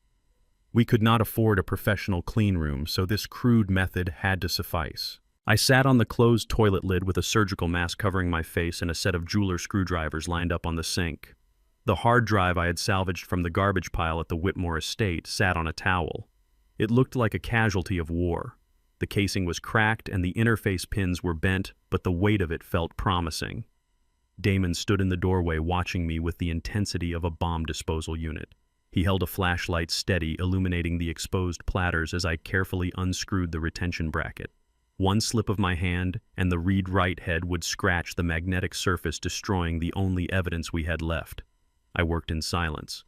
We could not afford a professional clean room, so this crude method had to suffice. I sat on the closed toilet lid with a surgical mask covering my face and a set of jeweler screwdrivers lined up on the sink. The hard drive I had salvaged from the garbage pile at the Whitmore estate sat on a towel. It looked like a casualty of war. The casing was cracked and the interface pins were bent, but the weight of it felt promising. Damon stood in the doorway watching me with the intensity of a bomb disposal unit. He held a flashlight steady, illuminating the exposed platters as I carefully unscrewed the retention bracket. One slip of my hand, and the read-write head would scratch the magnetic surface, destroying the only evidence we had left. I worked in silence.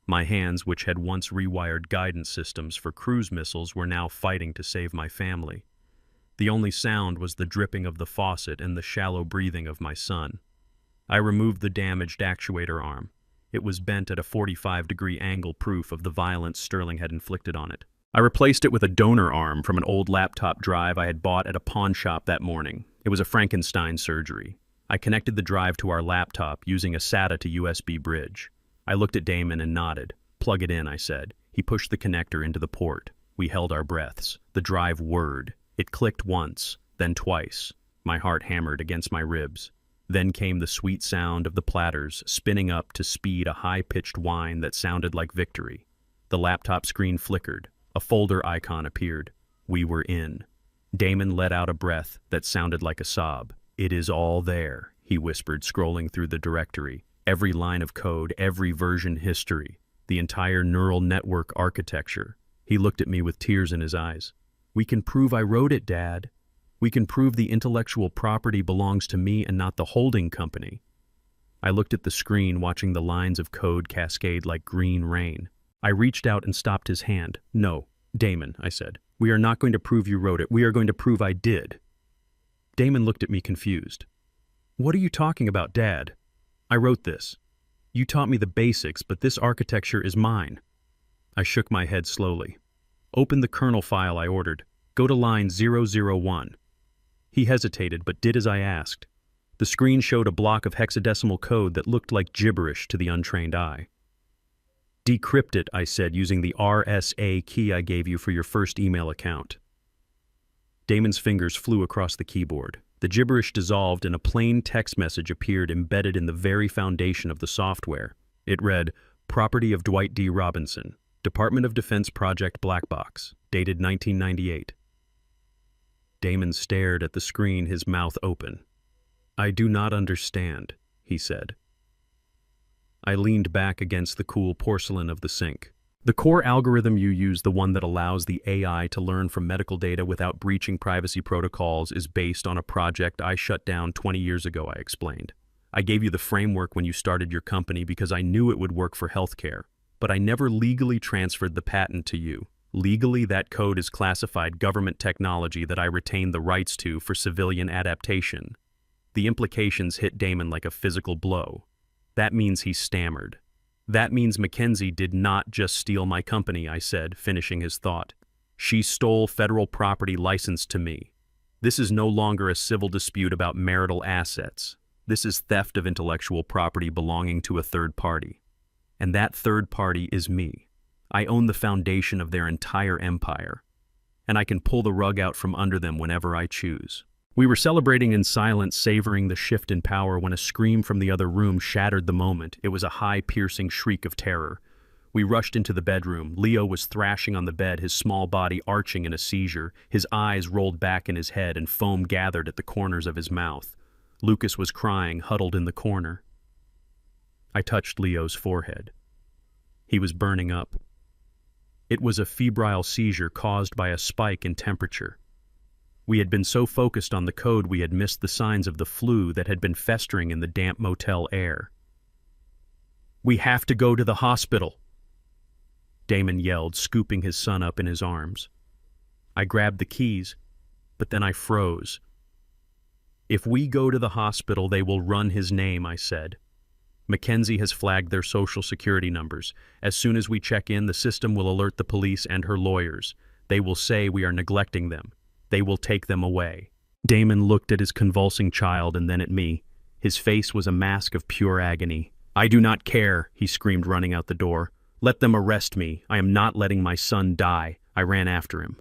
My hands, which had once rewired guidance systems for cruise missiles, were now fighting to save my family. The only sound was the dripping of the faucet and the shallow breathing of my son. I removed the damaged actuator arm. It was bent at a 45-degree angle, proof of the violence Sterling had inflicted on it. I replaced it with a donor arm from an old laptop drive I had bought at a pawn shop that morning. It was a Frankenstein surgery. I connected the drive to our laptop using a SATA to USB bridge. I looked at Damon and nodded. "Plug it in," I said. He pushed the connector into the port. We held our breaths. The drive whirred. It clicked once, then twice. My heart hammered against my ribs. Then came the sweet sound of the platters spinning up to speed, a high-pitched whine that sounded like victory. The laptop screen flickered. A folder icon appeared. We were in. Damon let out a breath that sounded like a sob. "It is all there," he whispered, scrolling through the directory. Every line of code, every version history, the entire neural network architecture. He looked at me with tears in his eyes. "We can prove I wrote it, Dad. We can prove the intellectual property belongs to me and not the holding company." I looked at the screen, watching the lines of code cascade like green rain. I reached out and stopped his hand. "No, Damon," I said. "We are not going to prove you wrote it. We are going to prove I did." Damon looked at me confused. "What are you talking about, Dad? I wrote this. You taught me the basics, but this architecture is mine." I shook my head slowly. "Open the kernel file," I ordered. "Go to line 001. He hesitated, but did as I asked. The screen showed a block of hexadecimal code that looked like gibberish to the untrained eye. "Decrypt it," I said, using the RSA key I gave you for your first email account. Damon's fingers flew across the keyboard. The gibberish dissolved and a plain text message appeared embedded in the very foundation of the software. It read, "Property of Dwight D. Robinson, Department of Defense Project Black Box, dated 1998. Damon stared at the screen, his mouth open. "I do not understand," he said. I leaned back against the cool porcelain of the sink. "The core algorithm you use, the one that allows the AI to learn from medical data without breaching privacy protocols, is based on a project I shut down 20 years ago," I explained. "I gave you the framework when you started your company because I knew it would work for healthcare, but I never legally transferred the patent to you. Legally, that code is classified government technology that I retain the rights to for civilian adaptation." The implications hit Damon like a physical blow. That means he stammered. "That means Mackenzie did not just steal my company," I said, finishing his thought. "She stole federal property licensed to me. This is no longer a civil dispute about marital assets. This is theft of intellectual property belonging to a third party. And that third party is me. I own the foundation of their entire empire, and I can pull the rug out from under them whenever I choose." We were celebrating in silence, savoring the shift in power, when a scream from the other room shattered the moment. It was a high, piercing shriek of terror. We rushed into the bedroom. Leo was thrashing on the bed, his small body arching in a seizure. His eyes rolled back in his head and foam gathered at the corners of his mouth. Lucas was crying, huddled in the corner. I touched Leo's forehead. He was burning up. It was a febrile seizure caused by a spike in temperature. We had been so focused on the code we had missed the signs of the flu that had been festering in the damp motel air. "We have to go to the hospital," Damon yelled, scooping his son up in his arms. I grabbed the keys, but then I froze. "If we go to the hospital, they will run his name," I said. "Mackenzie has flagged their social security numbers. As soon as we check in, the system will alert the police and her lawyers. They will say we are neglecting them. They will take them away." Damon looked at his convulsing child and then at me. His face was a mask of pure agony. "I do not care," he screamed, running out the door. "Let them arrest me. I am not letting my son die." I ran after him.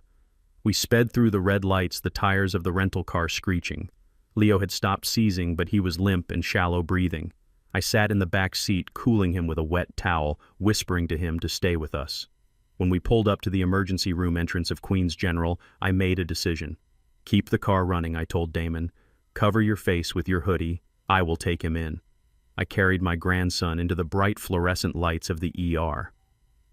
We sped through the red lights, the tires of the rental car screeching. Leo had stopped seizing, but he was limp and shallow breathing. I sat in the back seat, cooling him with a wet towel, whispering to him to stay with us. When we pulled up to the emergency room entrance of Queens General, I made a decision. "Keep the car running," I told Damon. "Cover your face with your hoodie. I will take him in. I carried my grandson into the bright fluorescent lights of the ER.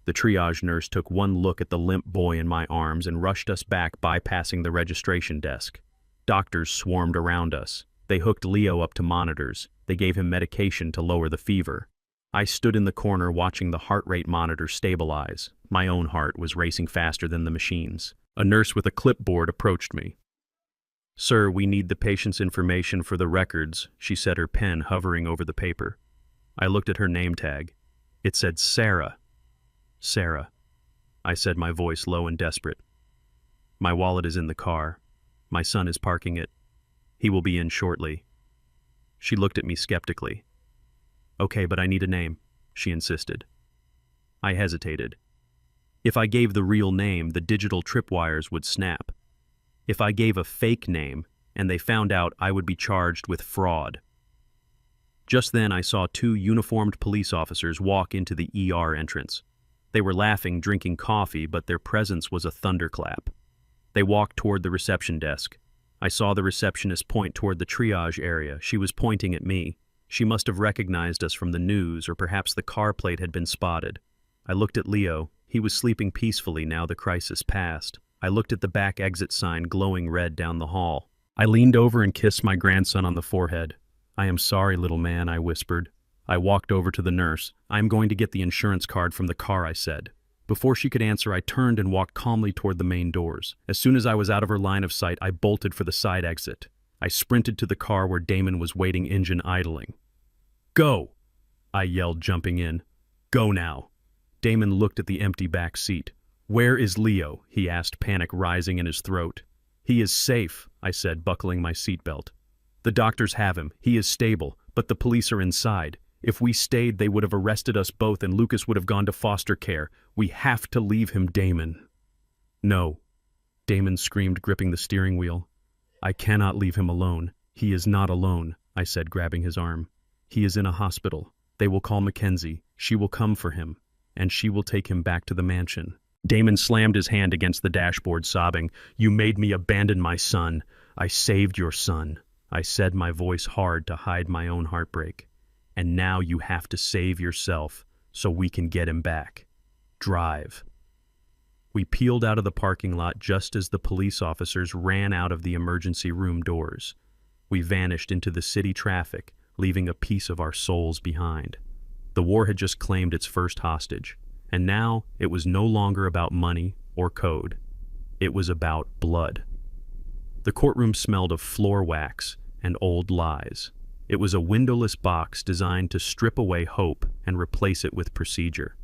The triage nurse took one look at the limp boy in my arms and rushed us back, bypassing the registration desk. Doctors swarmed around us. They hooked Leo up to monitors. They gave him medication to lower the fever. I stood in the corner watching the heart rate monitor stabilize. My own heart was racing faster than the machine's. A nurse with a clipboard approached me. "Sir, we need the patient's information for the records," she said, her pen hovering over the paper. I looked at her name tag. It said Sarah. "Sarah," I said, my voice low and desperate. "My wallet is in the car. My son is parking it. He will be in shortly." She looked at me skeptically. "Okay, but I need a name," she insisted. I hesitated. If I gave the real name, the digital tripwires would snap. If I gave a fake name, and they found out, I would be charged with fraud. Just then I saw two uniformed police officers walk into the ER entrance. They were laughing, drinking coffee, but their presence was a thunderclap. They walked toward the reception desk. I saw the receptionist point toward the triage area. She was pointing at me. She must have recognized us from the news, or perhaps the car plate had been spotted. I looked at Leo. He was sleeping peacefully now the crisis passed. I looked at the back exit sign glowing red down the hall. I leaned over and kissed my grandson on the forehead. "I am sorry, little man," I whispered. I walked over to the nurse. "I am going to get the insurance card from the car," I said. Before she could answer, I turned and walked calmly toward the main doors. As soon as I was out of her line of sight, I bolted for the side exit. I sprinted to the car where Damon was waiting, engine idling. "Go!" I yelled, jumping in. "Go now." Damon looked at the empty back seat. "Where is Leo?" he asked, panic rising in his throat. "He is safe," I said, buckling my seatbelt. "The doctors have him. He is stable, but the police are inside. If we stayed, they would have arrested us both and Lucas would have gone to foster care. We have to leave him, Damon." "No," Damon screamed, gripping the steering wheel. "I cannot leave him alone. He is not alone," I said, grabbing his arm. "He is in a hospital. They will call Mackenzie. She will come for him, and she will take him back to the mansion." Damon slammed his hand against the dashboard, sobbing. "You made me abandon my son. I saved your son," I said, my voice hard to hide my own heartbreak. "And now you have to save yourself so we can get him back. Drive." We peeled out of the parking lot just as the police officers ran out of the emergency room doors. We vanished into the city traffic, leaving a piece of our souls behind. The war had just claimed its first hostage. And now it was no longer about money or code. It was about blood. The courtroom smelled of floor wax and old lies. It was a windowless box designed to strip away hope and replace it with procedure.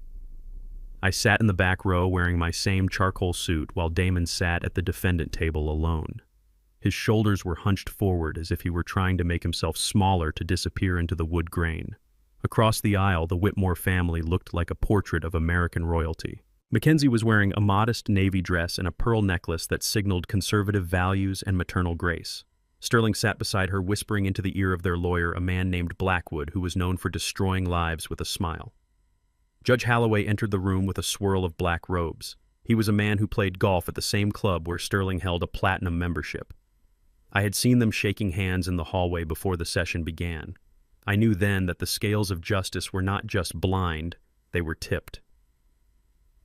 I sat in the back row wearing my same charcoal suit while Damon sat at the defendant table alone. His shoulders were hunched forward as if he were trying to make himself smaller to disappear into the wood grain. Across the aisle, the Whitmore family looked like a portrait of American royalty. Mackenzie was wearing a modest navy dress and a pearl necklace that signaled conservative values and maternal grace. Sterling sat beside her, whispering into the ear of their lawyer, a man named Blackwood, who was known for destroying lives with a smile. Judge Holloway entered the room with a swirl of black robes. He was a man who played golf at the same club where Sterling held a platinum membership. I had seen them shaking hands in the hallway before the session began. I knew then that the scales of justice were not just blind, they were tipped.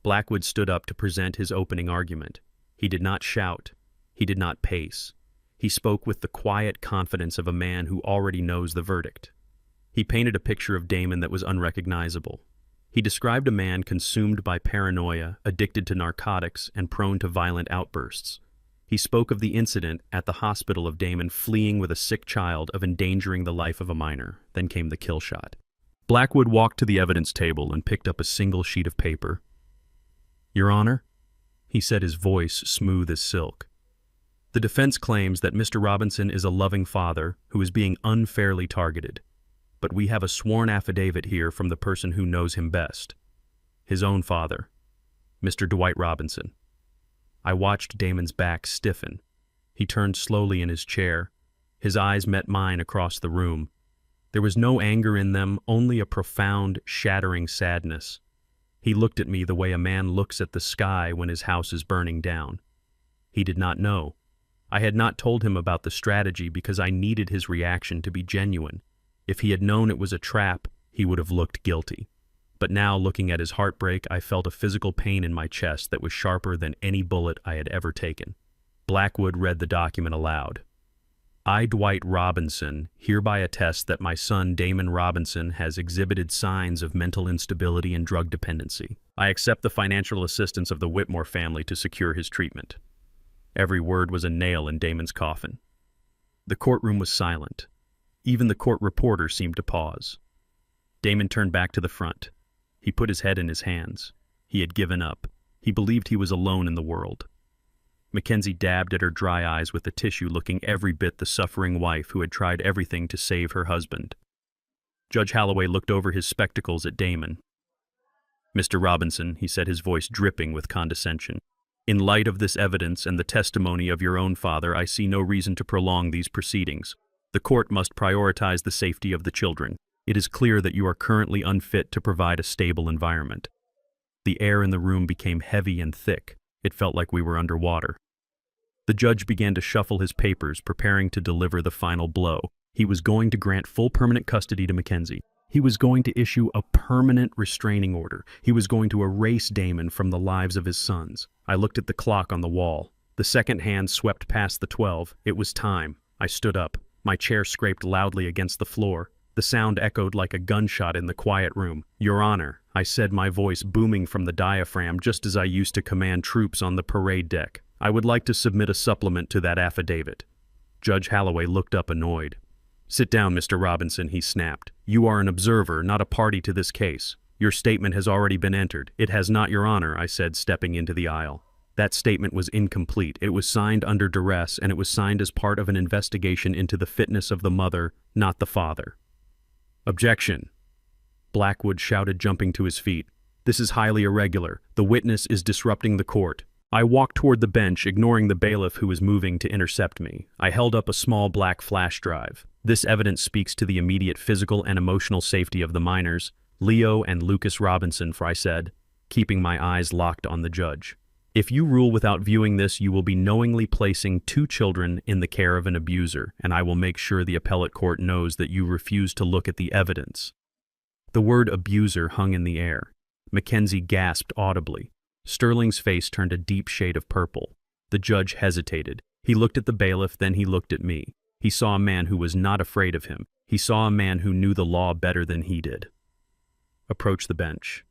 Blackwood stood up to present his opening argument. He did not shout. He did not pace. He spoke with the quiet confidence of a man who already knows the verdict. He painted a picture of Damon that was unrecognizable. He described a man consumed by paranoia, addicted to narcotics, and prone to violent outbursts. He spoke of the incident at the hospital of Damon fleeing with a sick child, of endangering the life of a minor. Then came the kill shot. Blackwood walked to the evidence table and picked up a single sheet of paper. "Your Honor," he said, his voice smooth as silk. "The defense claims that Mr. Robinson is a loving father who is being unfairly targeted. But we have a sworn affidavit here from the person who knows him best. His own father, Mr. Dwight Robinson." I watched Damon's back stiffen. He turned slowly in his chair. His eyes met mine across the room. There was no anger in them, only a profound, shattering sadness. He looked at me the way a man looks at the sky when his house is burning down. He did not know. I had not told him about the strategy because I needed his reaction to be genuine. If he had known it was a trap, he would have looked guilty. But now, looking at his heartbreak, I felt a physical pain in my chest that was sharper than any bullet I had ever taken. Blackwood read the document aloud. I, Dwight Robinson, hereby attest that my son Damon Robinson has exhibited signs of mental instability and drug dependency. I accept the financial assistance of the Whitmore family to secure his treatment. Every word was a nail in Damon's coffin. The courtroom was silent. Even the court reporter seemed to pause. Damon turned back to the front. He put his head in his hands. He had given up. He believed he was alone in the world. Mackenzie dabbed at her dry eyes with the tissue, looking every bit the suffering wife who had tried everything to save her husband. Judge Holloway looked over his spectacles at Damon. Mr. Robinson, he said, his voice dripping with condescension, in light of this evidence and the testimony of your own father, I see no reason to prolong these proceedings. The court must prioritize the safety of the children. It is clear that you are currently unfit to provide a stable environment. The air in the room became heavy and thick. It felt like we were underwater. The judge began to shuffle his papers, preparing to deliver the final blow. He was going to grant full permanent custody to Mackenzie. He was going to issue a permanent restraining order. He was going to erase Damon from the lives of his sons. I looked at the clock on the wall. The second hand swept past the 12. It was time. I stood up. My chair scraped loudly against the floor. The sound echoed like a gunshot in the quiet room. Your Honor, I said, my voice booming from the diaphragm just as I used to command troops on the parade deck. I would like to submit a supplement to that affidavit. Judge Holloway looked up annoyed. Sit down, Mr. Robinson, he snapped. You are an observer, not a party to this case. Your statement has already been entered. It has not, Your Honor, I said, stepping into the aisle. That statement was incomplete. It was signed under duress, and it was signed as part of an investigation into the fitness of the mother, not the father. Objection! Blackwood shouted, jumping to his feet. This is highly irregular. The witness is disrupting the court. I walked toward the bench, ignoring the bailiff who was moving to intercept me. I held up a small black flash drive. This evidence speaks to the immediate physical and emotional safety of the minors, Leo and Lucas Robinson, I said, keeping my eyes locked on the judge. If you rule without viewing this, you will be knowingly placing 2 children in the care of an abuser, and I will make sure the appellate court knows that you refuse to look at the evidence. The word abuser hung in the air. Mackenzie gasped audibly. Sterling's face turned a deep shade of purple. The judge hesitated. He looked at the bailiff, then he looked at me. He saw a man who was not afraid of him. He saw a man who knew the law better than he did. Approach the bench.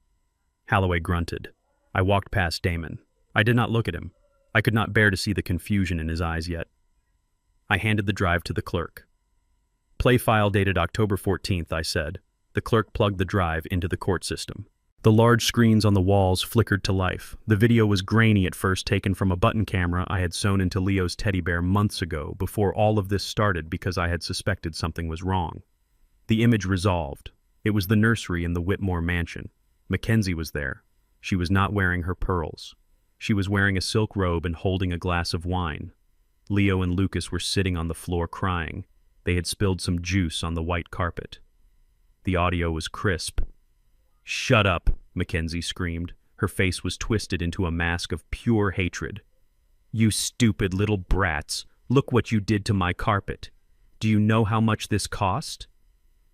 Holloway grunted. I walked past Damon. I did not look at him. I could not bear to see the confusion in his eyes yet. I handed the drive to the clerk. Play file dated October 14th, I said. The clerk plugged the drive into the court system. The large screens on the walls flickered to life. The video was grainy at first, taken from a button camera I had sewn into Leo's teddy bear months ago, before all of this started, because I had suspected something was wrong. The image resolved. It was the nursery in the Whitmore mansion. Mackenzie was there. She was not wearing her pearls. She was wearing a silk robe and holding a glass of wine. Leo and Lucas were sitting on the floor crying. They had spilled some juice on the white carpet. The audio was crisp. Shut up, Mackenzie screamed. Her face was twisted into a mask of pure hatred. You stupid little brats. Look what you did to my carpet. Do you know how much this cost?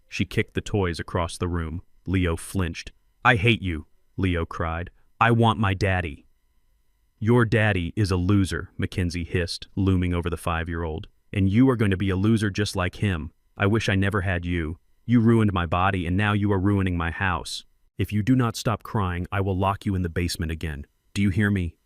She kicked the toys across the room. Leo flinched. I hate you, Leo cried. I want my daddy. Your daddy is a loser, Mackenzie hissed, looming over the 5-year-old. And you are going to be a loser just like him. I wish I never had you. You ruined my body, and now you are ruining my house. If you do not stop crying, I will lock you in the basement again. Do you hear me?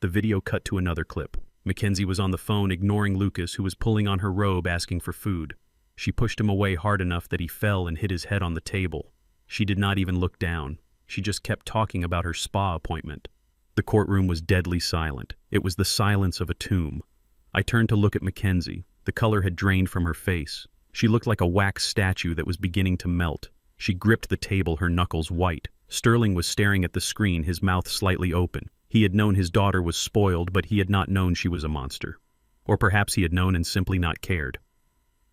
The video cut to another clip. Mackenzie was on the phone, ignoring Lucas, who was pulling on her robe, asking for food. She pushed him away hard enough that he fell and hit his head on the table. She did not even look down. She just kept talking about her spa appointment. The courtroom was deadly silent. It was the silence of a tomb. I turned to look at Mackenzie. The color had drained from her face. She looked like a wax statue that was beginning to melt. She gripped the table, her knuckles white. Sterling was staring at the screen, his mouth slightly open. He had known his daughter was spoiled, but he had not known she was a monster. Or perhaps he had known and simply not cared.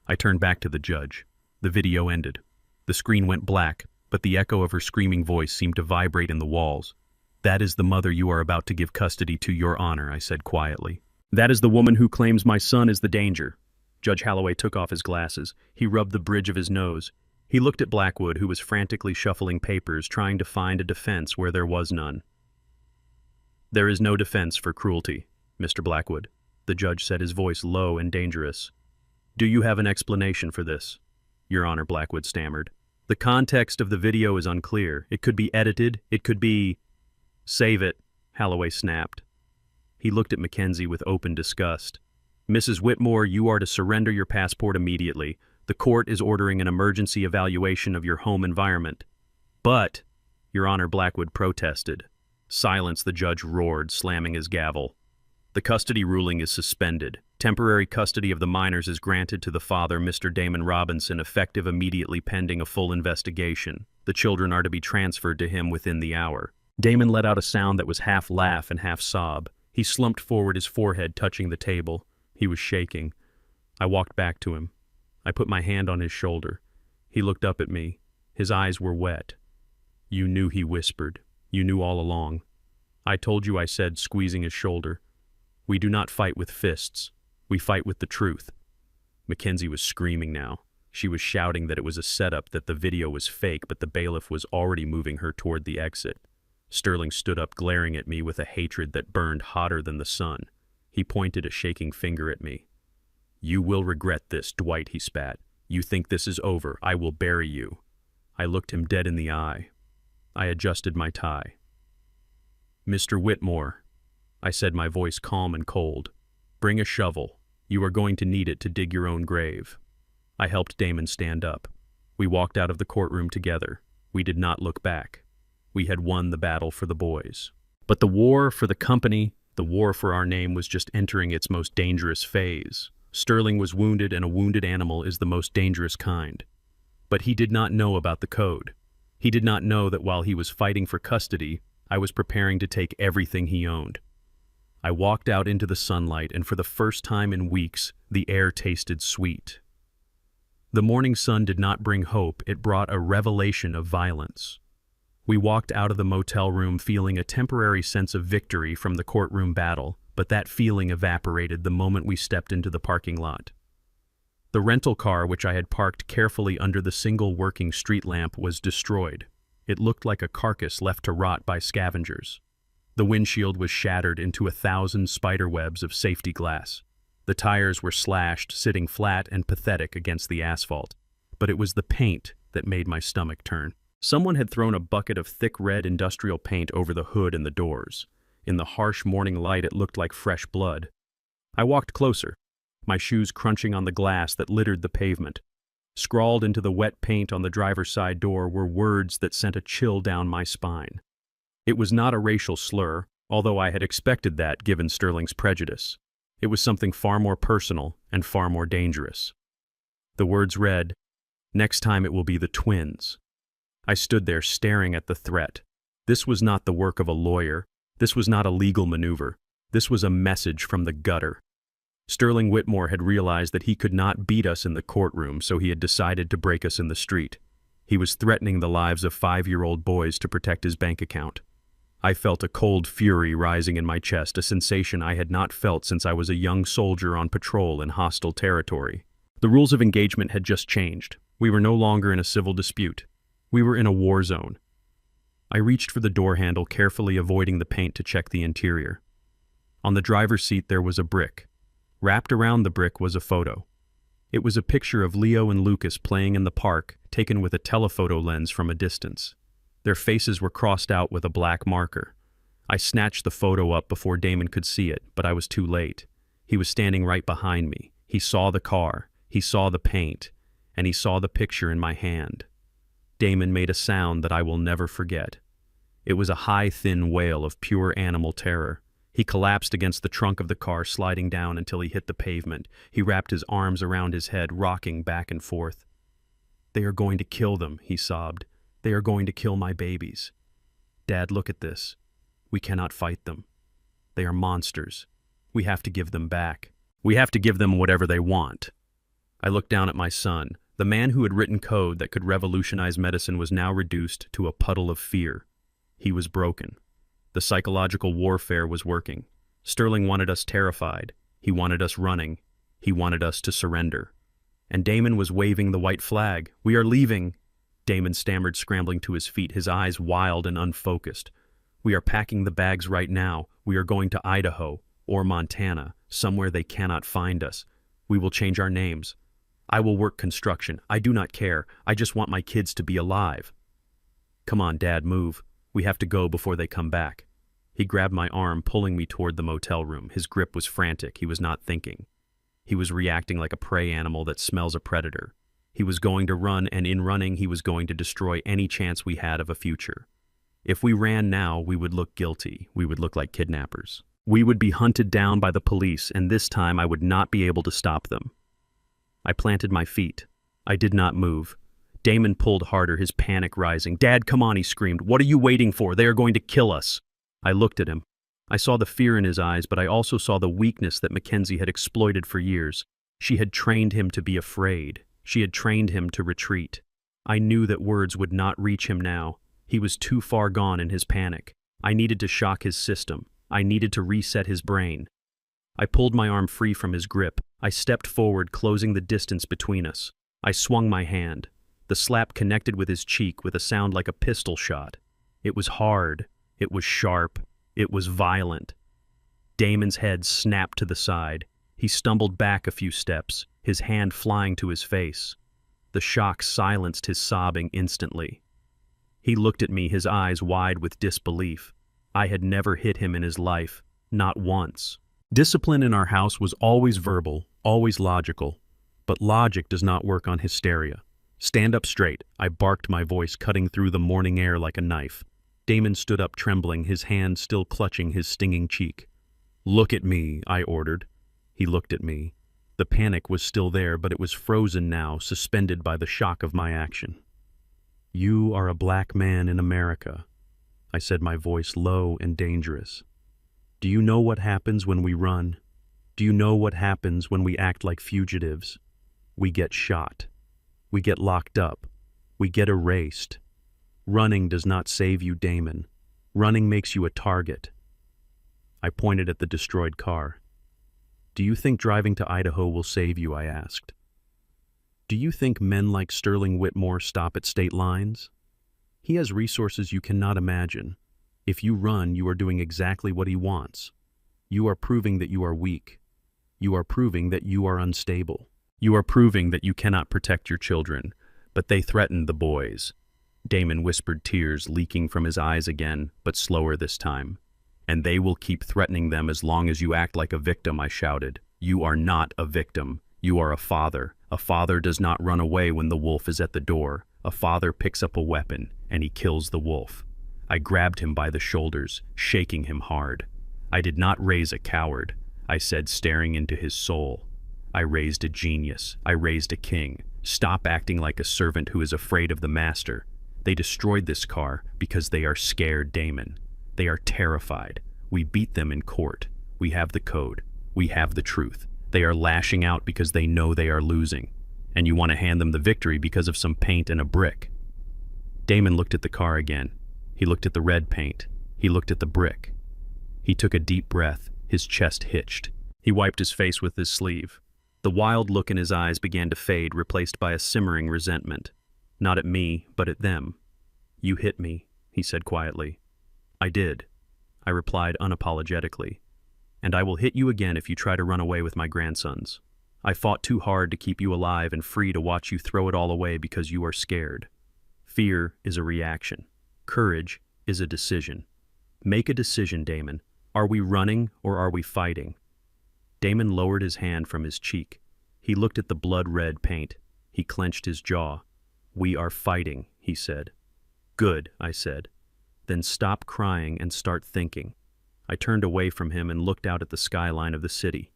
I turned back to the judge. The video ended. The screen went black, but the echo of her screaming voice seemed to vibrate in the walls. That is the mother you are about to give custody to, Your Honor, I said quietly. That is the woman who claims my son is the danger. Judge Holloway took off his glasses. He rubbed the bridge of his nose. He looked at Blackwood, who was frantically shuffling papers, trying to find a defense where there was none. "There is no defense for cruelty, Mr. Blackwood," the judge said, his voice low and dangerous. "Do you have an explanation for this?" "Your Honor," Blackwood stammered. "The context of the video is unclear. It could be edited. It could be—" "Save it," Holloway snapped. He looked at Mackenzie with open disgust. "Mrs. Whitmore, you are to surrender your passport immediately. The court is ordering an emergency evaluation of your home environment." "But," Your Honor, Blackwood protested. "Silence," the judge roared, slamming his gavel. "The custody ruling is suspended. Temporary custody of the minors is granted to the father, Mr. Damon Robinson, effective immediately pending a full investigation. The children are to be transferred to him within the hour." Damon let out a sound that was half laugh and half sob. He slumped forward, his forehead touching the table. He was shaking. I walked back to him. I put my hand on his shoulder. He looked up at me. His eyes were wet. "You knew," he whispered. "You knew all along." "I told you," I said, squeezing his shoulder. "We do not fight with fists. We fight with the truth." Mackenzie was screaming now. She was shouting that it was a setup, that the video was fake, but the bailiff was already moving her toward the exit. Sterling stood up, glaring at me with a hatred that burned hotter than the sun. He pointed a shaking finger at me. "You will regret this, Dwight," he spat. "You think this is over. I will bury you." I looked him dead in the eye. I adjusted my tie. "Mr. Whitmore," I said, my voice calm and cold, "bring a shovel. You are going to need it to dig your own grave." I helped Damon stand up. We walked out of the courtroom together. We did not look back. We had won the battle for the boys. But the war for the company, the war for our name, was just entering its most dangerous phase. Sterling was wounded, and a wounded animal is the most dangerous kind. But he did not know about the code. He did not know that while he was fighting for custody, I was preparing to take everything he owned. I walked out into the sunlight, and for the first time in weeks, the air tasted sweet. The morning sun did not bring hope, it brought a revelation of violence. We walked out of the motel room feeling a temporary sense of victory from the courtroom battle, but that feeling evaporated the moment we stepped into the parking lot. The rental car, which I had parked carefully under the single working street lamp, was destroyed. It looked like a carcass left to rot by scavengers. The windshield was shattered into 1,000 spider webs of safety glass. The tires were slashed, sitting flat and pathetic against the asphalt. But it was the paint that made my stomach turn. Someone had thrown a bucket of thick red industrial paint over the hood and the doors. In the harsh morning light, it looked like fresh blood. I walked closer, my shoes crunching on the glass that littered the pavement. Scrawled into the wet paint on the driver's side door were words that sent a chill down my spine. It was not a racial slur, although I had expected that given Sterling's prejudice. It was something far more personal and far more dangerous. The words read, "Next time it will be the twins." I stood there staring at the threat. This was not the work of a lawyer. This was not a legal maneuver. This was a message from the gutter. Sterling Whitmore had realized that he could not beat us in the courtroom, so he had decided to break us in the street. He was threatening the lives of 5-year-old boys to protect his bank account. I felt a cold fury rising in my chest, a sensation I had not felt since I was a young soldier on patrol in hostile territory. The rules of engagement had just changed. We were no longer in a civil dispute. We were in a war zone. I reached for the door handle, carefully avoiding the paint to check the interior. On the driver's seat there was a brick. Wrapped around the brick was a photo. It was a picture of Leo and Lucas playing in the park, taken with a telephoto lens from a distance. Their faces were crossed out with a black marker. I snatched the photo up before Damon could see it, but I was too late. He was standing right behind me. He saw the car, he saw the paint, and he saw the picture in my hand. Damon made a sound that I will never forget. It was a high, thin wail of pure animal terror. He collapsed against the trunk of the car, sliding down until he hit the pavement. He wrapped his arms around his head, rocking back and forth. "They are going to kill them," he sobbed. "They are going to kill my babies. Dad, look at this. We cannot fight them. They are monsters. We have to give them back. We have to give them whatever they want." I looked down at my son. The man who had written code that could revolutionize medicine was now reduced to a puddle of fear. He was broken. The psychological warfare was working. Sterling wanted us terrified. He wanted us running. He wanted us to surrender. And Damon was waving the white flag. "We are leaving," Damon stammered, scrambling to his feet, his eyes wild and unfocused. "We are packing the bags right now. We are going to Idaho or Montana, somewhere they cannot find us. We will change our names. I will work construction. I do not care. I just want my kids to be alive." "Come on, Dad, move. We have to go before they come back." He grabbed my arm, pulling me toward the motel room. His grip was frantic. He was not thinking. He was reacting like a prey animal that smells a predator. He was going to run, and in running, he was going to destroy any chance we had of a future. If we ran now, we would look guilty. We would look like kidnappers. We would be hunted down by the police, and this time I would not be able to stop them. I planted my feet. I did not move. Damon pulled harder, his panic rising. "Dad, come on," he screamed. "What are you waiting for? They are going to kill us." I looked at him. I saw the fear in his eyes, but I also saw the weakness that Mackenzie had exploited for years. She had trained him to be afraid. She had trained him to retreat. I knew that words would not reach him now. He was too far gone in his panic. I needed to shock his system. I needed to reset his brain. I pulled my arm free from his grip. I stepped forward, closing the distance between us. I swung my hand. The slap connected with his cheek with a sound like a pistol shot. It was hard. It was sharp. It was violent. Damon's head snapped to the side. He stumbled back a few steps, his hand flying to his face. The shock silenced his sobbing instantly. He looked at me, his eyes wide with disbelief. I had never hit him in his life, not once. Discipline in our house was always verbal, always logical. But logic does not work on hysteria. "Stand up straight," I barked, my voice cutting through the morning air like a knife. Damon stood up trembling, his hand still clutching his stinging cheek. "Look at me," I ordered. He looked at me. The panic was still there, but it was frozen now, suspended by the shock of my action. "You are a black man in America," I said, my voice low and dangerous. "Do you know what happens when we run? Do you know what happens when we act like fugitives? We get shot. We get locked up. We get erased. Running does not save you, Damon. Running makes you a target." I pointed at the destroyed car. "Do you think driving to Idaho will save you?" I asked. "Do you think men like Sterling Whitmore stop at state lines? He has resources you cannot imagine. If you run, you are doing exactly what he wants. You are proving that you are weak. You are proving that you are unstable. You are proving that you cannot protect your children, but they threatened the boys." Damon whispered, tears leaking from his eyes again, but slower this time. "And they will keep threatening them as long as you act like a victim," I shouted. "You are not a victim. You are a father. A father does not run away when the wolf is at the door. A father picks up a weapon, and he kills the wolf." I grabbed him by the shoulders, shaking him hard. "I did not raise a coward," I said, staring into his soul. "I raised a genius. I raised a king. Stop acting like a servant who is afraid of the master. They destroyed this car because they are scared, Damon. They are terrified. We beat them in court. We have the code. We have the truth. They are lashing out because they know they are losing. And you want to hand them the victory because of some paint and a brick." Damon looked at the car again. He looked at the red paint. He looked at the brick. He took a deep breath. His chest hitched. He wiped his face with his sleeve. The wild look in his eyes began to fade, replaced by a simmering resentment. Not at me, but at them. "You hit me," he said quietly. "I did," I replied unapologetically. "And I will hit you again if you try to run away with my grandsons. I fought too hard to keep you alive and free to watch you throw it all away because you are scared. Fear is a reaction. Courage is a decision. Make a decision, Damon. Are we running or are we fighting?" Damon lowered his hand from his cheek. He looked at the blood-red paint. He clenched his jaw. "We are fighting," he said. "Good," I said. "Then stop crying and start thinking." I turned away from him and looked out at the skyline of the city.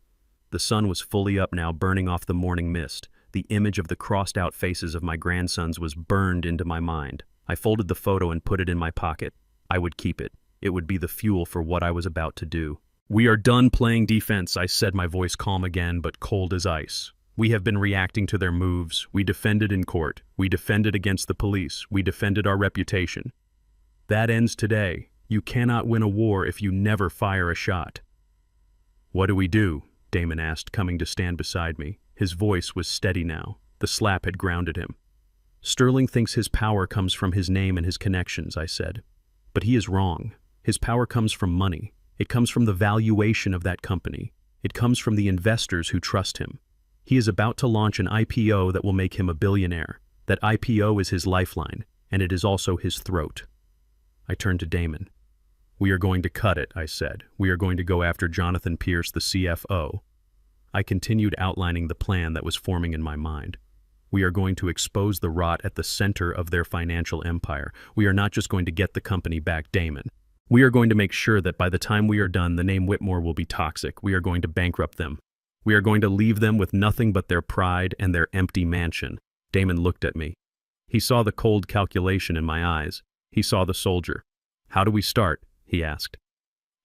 The sun was fully up now, burning off the morning mist. The image of the crossed-out faces of my grandsons was burned into my mind. I folded the photo and put it in my pocket. I would keep it. It would be the fuel for what I was about to do. "We are done playing defense," I said, my voice calm again, but cold as ice. "We have been reacting to their moves. We defended in court. We defended against the police. We defended our reputation. That ends today. You cannot win a war if you never fire a shot." "What do we do?" Damon asked, coming to stand beside me. His voice was steady now. The slap had grounded him. Sterling thinks his power comes from his name and his connections, I said. But he is wrong. His power comes from money. It comes from the valuation of that company. It comes from the investors who trust him. He is about to launch an IPO that will make him a billionaire. That IPO is his lifeline, and it is also his throat. I turned to Damon. We are going to cut it, I said. We are going to go after Jonathan Pierce, the CFO. I continued outlining the plan that was forming in my mind. We are going to expose the rot at the center of their financial empire. We are not just going to get the company back, Damon. We are going to make sure that by the time we are done, the name Whitmore will be toxic. We are going to bankrupt them. We are going to leave them with nothing but their pride and their empty mansion. Damon looked at me. He saw the cold calculation in my eyes. He saw the soldier. How do we start? He asked.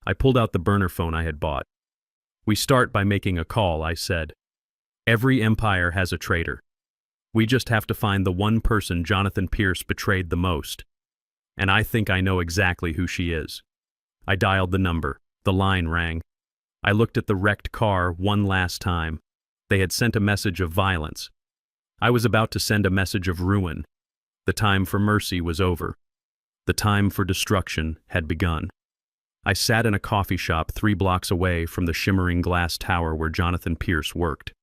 I pulled out the burner phone I had bought. We start by making a call, I said. Every empire has a traitor. We just have to find the one person Jonathan Pierce betrayed the most. And I think I know exactly who she is. I dialed the number. The line rang. I looked at the wrecked car one last time. They had sent a message of violence. I was about to send a message of ruin. The time for mercy was over. The time for destruction had begun. I sat in a coffee shop 3 blocks away from the shimmering glass tower where Jonathan Pierce worked.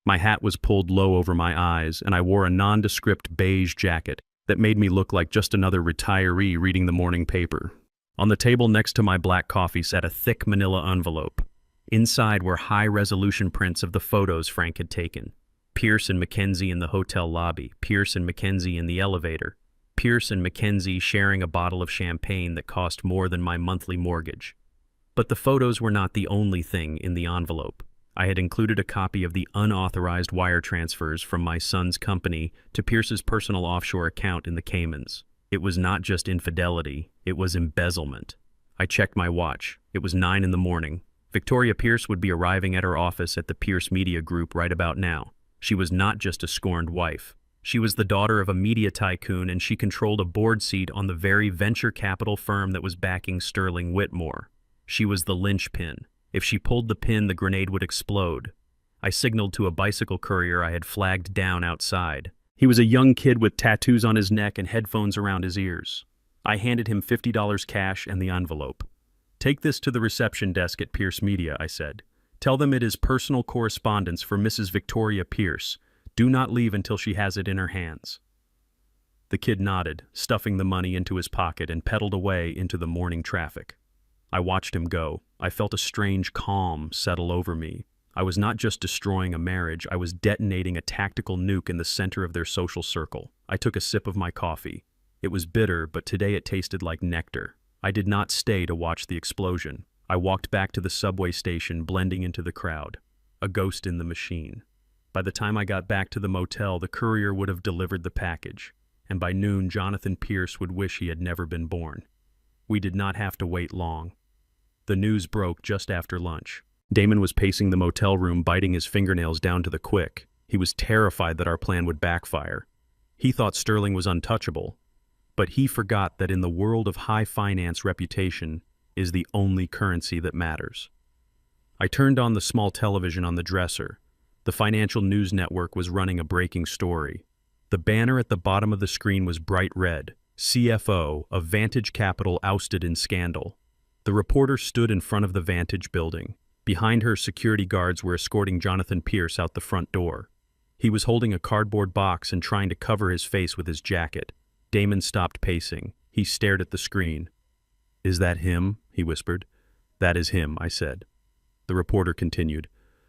My hat was pulled low over my eyes, and I wore a nondescript beige jacket that made me look like just another retiree reading the morning paper. On the table next to my black coffee sat a thick manila envelope. Inside were high-resolution prints of the photos Frank had taken. Pierce and Mackenzie in the hotel lobby, Pierce and Mackenzie in the elevator, Pierce and Mackenzie sharing a bottle of champagne that cost more than my monthly mortgage. But the photos were not the only thing in the envelope. I had included a copy of the unauthorized wire transfers from my son's company to Pierce's personal offshore account in the Caymans. It was not just infidelity, it was embezzlement. I checked my watch. It was 9 in the morning. Victoria Pierce would be arriving at her office at the Pierce Media Group right about now. She was not just a scorned wife. She was the daughter of a media tycoon, and she controlled a board seat on the very venture capital firm that was backing Sterling Whitmore. She was the linchpin. If she pulled the pin, the grenade would explode. I signaled to a bicycle courier I had flagged down outside. He was a young kid with tattoos on his neck and headphones around his ears. I handed him $50 cash and the envelope. Take this to the reception desk at Pierce Media, I said. Tell them it is personal correspondence for Mrs. Victoria Pierce. Do not leave until she has it in her hands. The kid nodded, stuffing the money into his pocket, and pedaled away into the morning traffic. I watched him go. I felt a strange calm settle over me. I was not just destroying a marriage, I was detonating a tactical nuke in the center of their social circle. I took a sip of my coffee. It was bitter, but today it tasted like nectar. I did not stay to watch the explosion. I walked back to the subway station, blending into the crowd. A ghost in the machine. By the time I got back to the motel, the courier would have delivered the package, and by noon, Jonathan Pierce would wish he had never been born. We did not have to wait long. The news broke just after lunch. Damon was pacing the motel room, biting his fingernails down to the quick. He was terrified that our plan would backfire. He thought Sterling was untouchable, but he forgot that in the world of high finance, reputation is the only currency that matters. I turned on the small television on the dresser. The financial news network was running a breaking story. The banner at the bottom of the screen was bright red. CFO of Vantage Capital ousted in scandal. The reporter stood in front of the Vantage building. Behind her, security guards were escorting Jonathan Pierce out the front door. He was holding a cardboard box and trying to cover his face with his jacket. Damon stopped pacing. He stared at the screen. "Is that him?" he whispered. "That is him," I said. The reporter continued.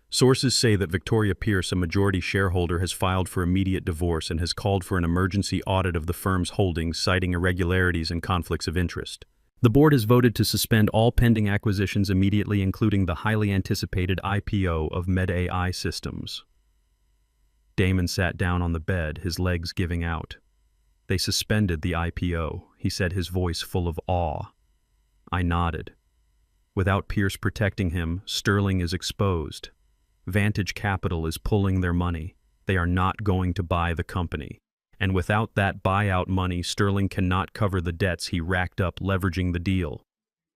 Sources say that Victoria Pierce, a majority shareholder, has filed for immediate divorce and has called for an emergency audit of the firm's holdings, citing irregularities and conflicts of interest. The board has voted to suspend all pending acquisitions immediately, including the highly anticipated IPO of MedAI Systems. Damon sat down on the bed, his legs giving out. "They suspended the IPO," he said, his voice full of awe. I nodded. Without Pierce protecting him, Sterling is exposed. Vantage Capital is pulling their money. They are not going to buy the company. And without that buyout money, Sterling cannot cover the debts he racked up leveraging the deal.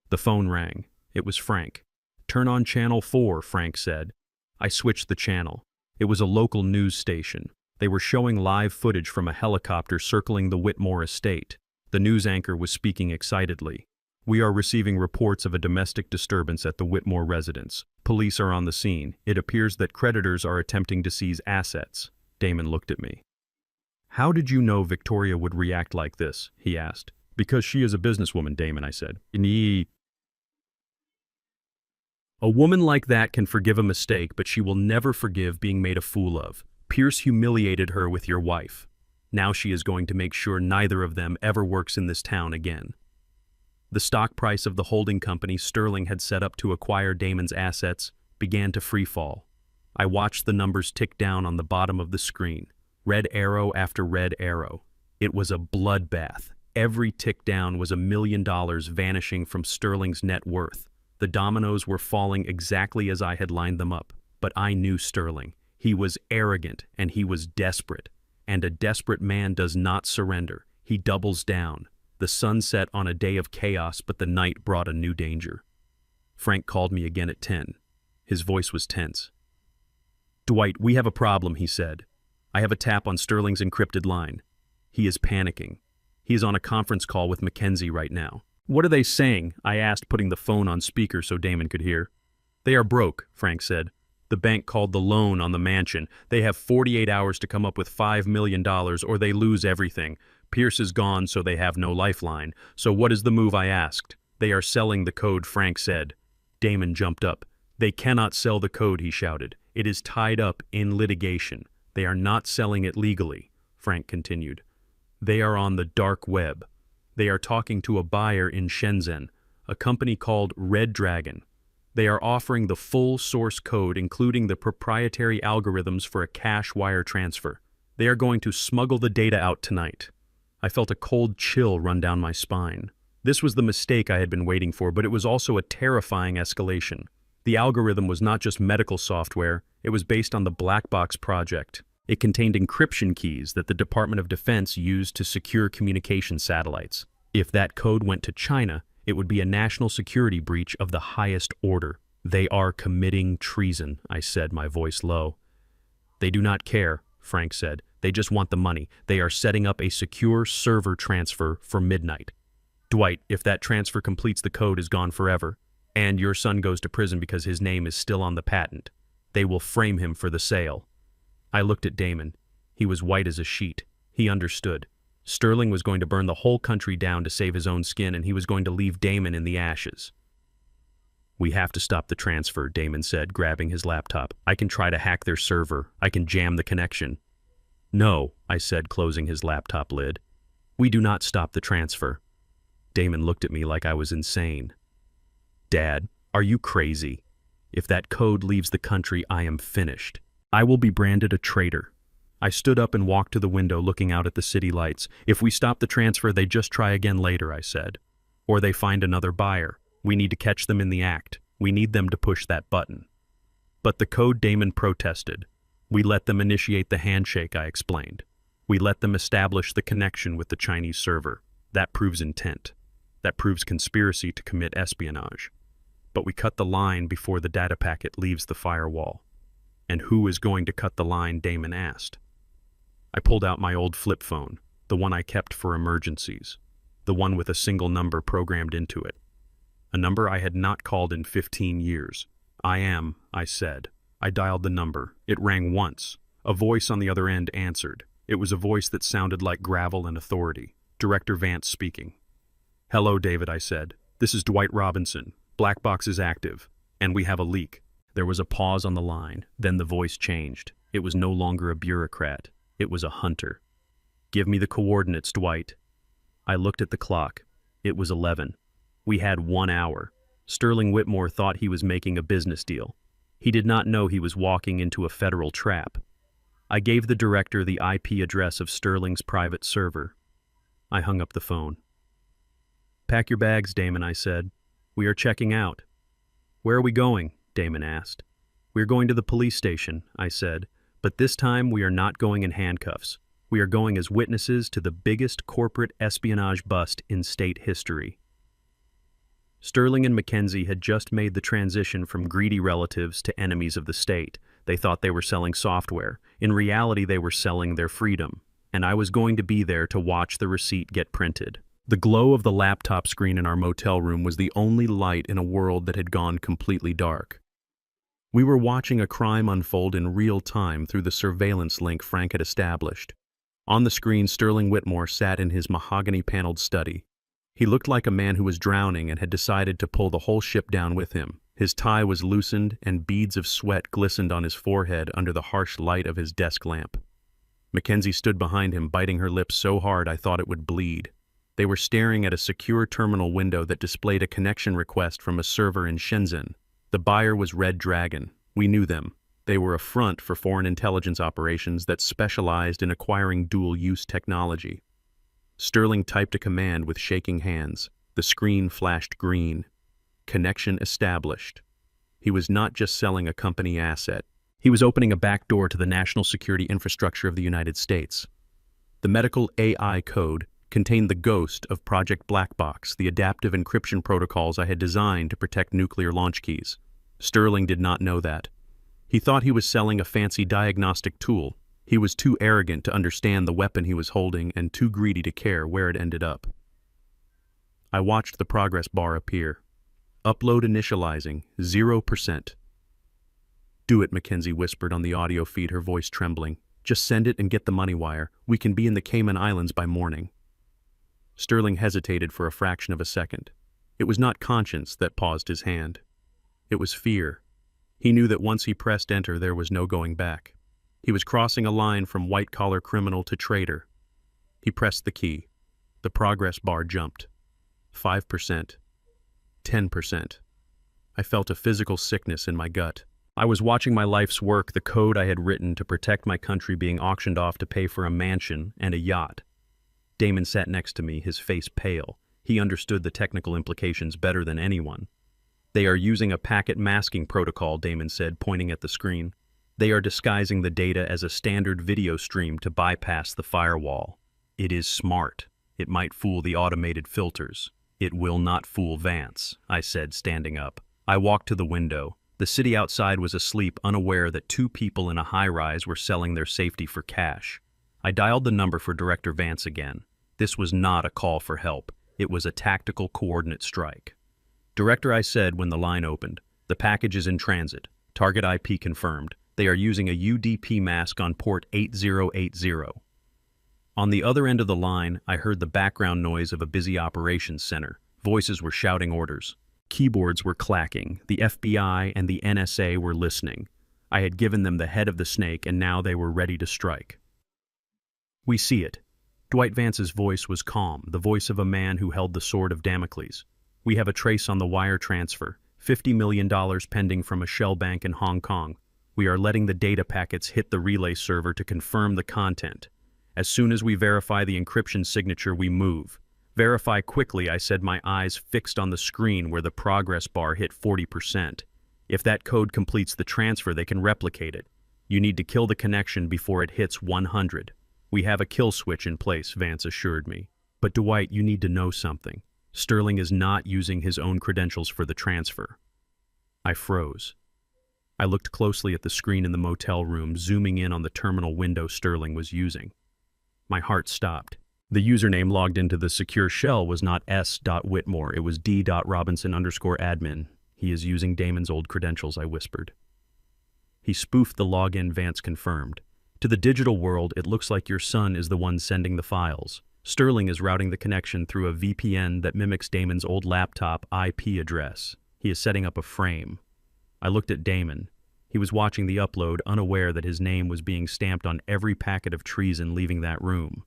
The phone rang. It was Frank. "Turn on Channel 4, Frank said. I switched the channel. It was a local news station. They were showing live footage from a helicopter circling the Whitmore estate. The news anchor was speaking excitedly. "We are receiving reports of a domestic disturbance at the Whitmore residence. Police are on the scene. It appears that creditors are attempting to seize assets." Damon looked at me. "How did you know Victoria would react like this?" he asked. "Because she is a businesswoman, Damon," I said. A woman like that can forgive a mistake, but she will never forgive being made a fool of. Pierce humiliated her with your wife. Now she is going to make sure neither of them ever works in this town again. The stock price of the holding company Sterling had set up to acquire Damon's assets began to freefall. I watched the numbers tick down on the bottom of the screen, red arrow after red arrow. It was a bloodbath. Every tick down was $1 million vanishing from Sterling's net worth. The dominoes were falling exactly as I had lined them up, but I knew Sterling. He was arrogant and he was desperate. And a desperate man does not surrender. He doubles down. The sun set on a day of chaos, but the night brought a new danger. Frank called me again at 10. His voice was tense. "Dwight, we have a problem," he said. "I have a tap on Sterling's encrypted line. He is panicking. He is on a conference call with Mackenzie right now." "What are they saying?" I asked, putting the phone on speaker so Damon could hear. "They are broke," Frank said. "The bank called the loan on the mansion. They have 48 hours to come up with $5 million or they lose everything. Pierce is gone, so they have no lifeline. So what is the move?" I asked. "They are selling the code," Frank said. Damon jumped up. "They cannot sell the code," he shouted. "It is tied up in litigation. They are not selling it legally," Frank continued. "They are on the dark web. They are talking to a buyer in Shenzhen, a company called Red Dragon. They are offering the full source code, including the proprietary algorithms for a cash wire transfer. They are going to smuggle the data out tonight." I felt a cold chill run down my spine. This was the mistake I had been waiting for, but it was also a terrifying escalation. The algorithm was not just medical software, it was based on the Black Box project. It contained encryption keys that the Department of Defense used to secure communication satellites. If that code went to China, it would be a national security breach of the highest order. "They are committing treason," I said, my voice low. "They do not care," Frank said. "They just want the money. They are setting up a secure server transfer for midnight. Dwight, if that transfer completes, the code is gone forever, and your son goes to prison because his name is still on the patent. They will frame him for the sale." I looked at Damon. He was white as a sheet. He understood. Sterling was going to burn the whole country down to save his own skin, and he was going to leave Damon in the ashes. "We have to stop the transfer," Damon said, grabbing his laptop. "I can try to hack their server. I can jam the connection." "No," I said, closing his laptop lid. "We do not stop the transfer." Damon looked at me like I was insane. "Dad, are you crazy? If that code leaves the country, I am finished. I will be branded a traitor." I stood up and walked to the window, looking out at the city lights. "If we stop the transfer, they just try again later," I said. "Or they find another buyer. We need to catch them in the act. We need them to push that button." "But the code," Damon protested. "We let them initiate the handshake," I explained. "We let them establish the connection with the Chinese server. That proves intent. That proves conspiracy to commit espionage. But we cut the line before the data packet leaves the firewall." "And who is going to cut the line?" Damon asked. I pulled out my old flip phone, the one I kept for emergencies, the one with a single number programmed into it. A number I had not called in 15 years. I said. I dialed the number. It rang once. A voice on the other end answered. It was a voice that sounded like gravel and authority. Director Vance speaking. "Hello, David," I said. "This is Dwight Robinson. Black Box is active, and we have a leak." There was a pause on the line. Then the voice changed. It was no longer a bureaucrat. It was a hunter. "Give me the coordinates, Dwight." I looked at the clock. It was 11. We had 1 hour. Sterling Whitmore thought he was making a business deal. He did not know he was walking into a federal trap. I gave the director the IP address of Sterling's private server. I hung up the phone. "Pack your bags, Damon," I said. "We are checking out." "Where are we going?" Damon asked. "We are going to the police station," I said. "But this time we are not going in handcuffs. We are going as witnesses to the biggest corporate espionage bust in state history." Sterling and Mackenzie had just made the transition from greedy relatives to enemies of the state. They thought they were selling software. In reality, they were selling their freedom. And I was going to be there to watch the receipt get printed. The glow of the laptop screen in our motel room was the only light in a world that had gone completely dark. We were watching a crime unfold in real time through the surveillance link Frank had established. On the screen, Sterling Whitmore sat in his mahogany-paneled study. He looked like a man who was drowning and had decided to pull the whole ship down with him. His tie was loosened, and beads of sweat glistened on his forehead under the harsh light of his desk lamp. Mackenzie stood behind him, biting her lips so hard I thought it would bleed. They were staring at a secure terminal window that displayed a connection request from a server in Shenzhen. The buyer was Red Dragon. We knew them. They were a front for foreign intelligence operations that specialized in acquiring dual-use technology. Sterling typed a command with shaking hands. The screen flashed green. Connection established. He was not just selling a company asset. He was opening a back door to the national security infrastructure of the United States. The medical AI code contained the ghost of Project Black Box, the adaptive encryption protocols I had designed to protect nuclear launch keys. Sterling did not know that. He thought he was selling a fancy diagnostic tool. He was too arrogant to understand the weapon he was holding and too greedy to care where it ended up. I watched the progress bar appear. Upload initializing, 0%. Do it, Mackenzie whispered on the audio feed, her voice trembling. Just send it and get the money wire. We can be in the Cayman Islands by morning. Sterling hesitated for a fraction of a second. It was not conscience that paused his hand. It was fear. He knew that once he pressed enter, there was no going back. He was crossing a line from white-collar criminal to traitor. He pressed the key. The progress bar jumped. 5%. 10%. I felt a physical sickness in my gut. I was watching my life's work, the code I had written to protect my country, being auctioned off to pay for a mansion and a yacht. Damon sat next to me, his face pale. He understood the technical implications better than anyone. They are using a packet masking protocol, Damon said, pointing at the screen. They are disguising the data as a standard video stream to bypass the firewall. It is smart. It might fool the automated filters. It will not fool Vance, I said, standing up. I walked to the window. The city outside was asleep, unaware that two people in a high-rise were selling their safety for cash. I dialed the number for Director Vance again. This was not a call for help. It was a tactical coordinate strike. Director, I said when the line opened. The package is in transit. Target IP confirmed. They are using a UDP mask on port 8080. On the other end of the line, I heard the background noise of a busy operations center. Voices were shouting orders. Keyboards were clacking. The FBI and the NSA were listening. I had given them the head of the snake, and now they were ready to strike. We see it. Dwight Vance's voice was calm, the voice of a man who held the sword of Damocles. We have a trace on the wire transfer. $50 million pending from a shell bank in Hong Kong. We are letting the data packets hit the relay server to confirm the content. As soon as we verify the encryption signature, we move. Verify quickly, I said, my eyes fixed on the screen where the progress bar hit 40%. If that code completes the transfer, they can replicate it. You need to kill the connection before it hits 100. We have a kill switch in place, Vance assured me. But Dwight, you need to know something. Sterling is not using his own credentials for the transfer. I froze. I looked closely at the screen in the motel room, zooming in on the terminal window Sterling was using. My heart stopped. The username logged into the secure shell was not s.whitmore, it was d.robinson_admin. He is using Damon's old credentials, I whispered. He spoofed the login, Vance confirmed. To the digital world, it looks like your son is the one sending the files. Sterling is routing the connection through a VPN that mimics Damon's old laptop IP address. He is setting up a frame. I looked at Damon. He was watching the upload, unaware that his name was being stamped on every packet of treason leaving that room.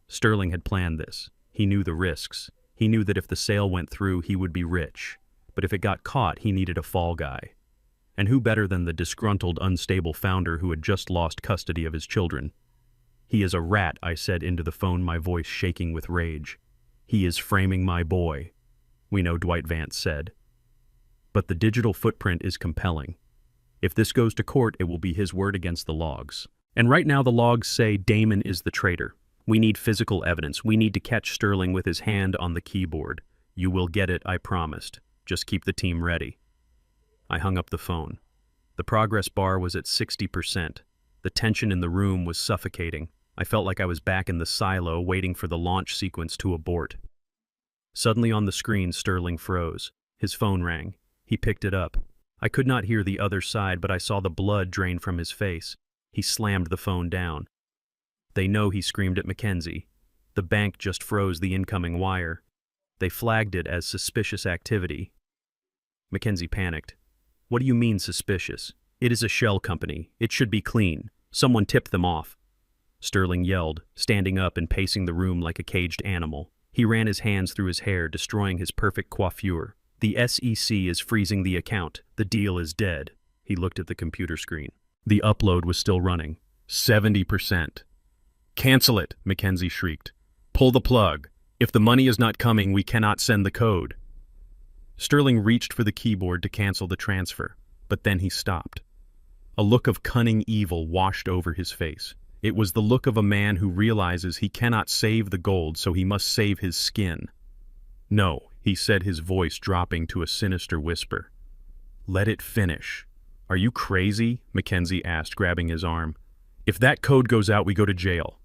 Sterling had planned this. He knew the risks. He knew that if the sale went through, he would be rich. But if it got caught, he needed a fall guy. And who better than the disgruntled, unstable founder who had just lost custody of his children? He is a rat, I said into the phone, my voice shaking with rage. He is framing my boy. We know, Dwight Vance said. But the digital footprint is compelling. If this goes to court, it will be his word against the logs. And right now the logs say Damon is the traitor. We need physical evidence. We need to catch Sterling with his hand on the keyboard. You will get it, I promised. Just keep the team ready. I hung up the phone. The progress bar was at 60%. The tension in the room was suffocating. I felt like I was back in the silo waiting for the launch sequence to abort. Suddenly on the screen, Sterling froze. His phone rang. He picked it up. I could not hear the other side, but I saw the blood drain from his face. He slammed the phone down. They know, he screamed at Mackenzie. The bank just froze the incoming wire. They flagged it as suspicious activity. Mackenzie panicked. What do you mean suspicious? It is a shell company. It should be clean. Someone tipped them off. Sterling yelled, standing up and pacing the room like a caged animal. He ran his hands through his hair, destroying his perfect coiffure. The SEC is freezing the account. The deal is dead. He looked at the computer screen. The upload was still running. 70%. Cancel it, Mackenzie shrieked. Pull the plug. If the money is not coming, we cannot send the code. Sterling reached for the keyboard to cancel the transfer, but then he stopped. A look of cunning evil washed over his face. It was the look of a man who realizes he cannot save the gold, so he must save his skin. No, he said, his voice dropping to a sinister whisper. Let it finish. Are you crazy? Mackenzie asked, grabbing his arm. If that code goes out, we go to jail.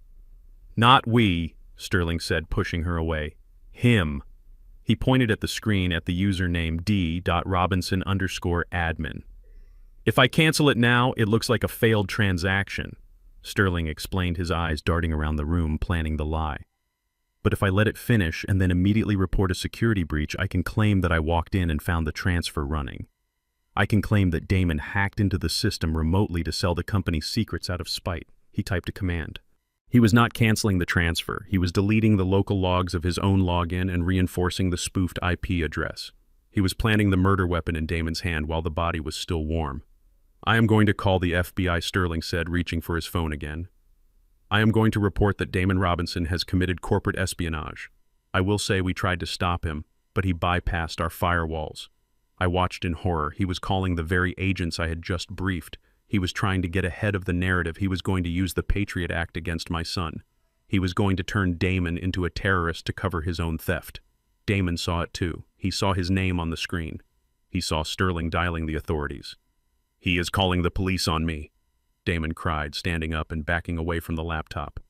Not we, Sterling said, pushing her away. Him. He pointed at the screen at the username d.robinson_admin. If I cancel it now, it looks like a failed transaction. Sterling explained, his eyes darting around the room, planning the lie. But if I let it finish and then immediately report a security breach, I can claim that I walked in and found the transfer running. I can claim that Damon hacked into the system remotely to sell the company's secrets out of spite. He typed a command. He was not canceling the transfer. He was deleting the local logs of his own login and reinforcing the spoofed IP address. He was planting the murder weapon in Damon's hand while the body was still warm. I am going to call the FBI, Sterling said, reaching for his phone again. I am going to report that Damon Robinson has committed corporate espionage. I will say we tried to stop him, but he bypassed our firewalls. I watched in horror. He was calling the very agents I had just briefed. He was trying to get ahead of the narrative. He was going to use the Patriot Act against my son. He was going to turn Damon into a terrorist to cover his own theft. Damon saw it too. He saw his name on the screen. He saw Sterling dialing the authorities. He is calling the police on me, Damon cried, standing up and backing away from the laptop.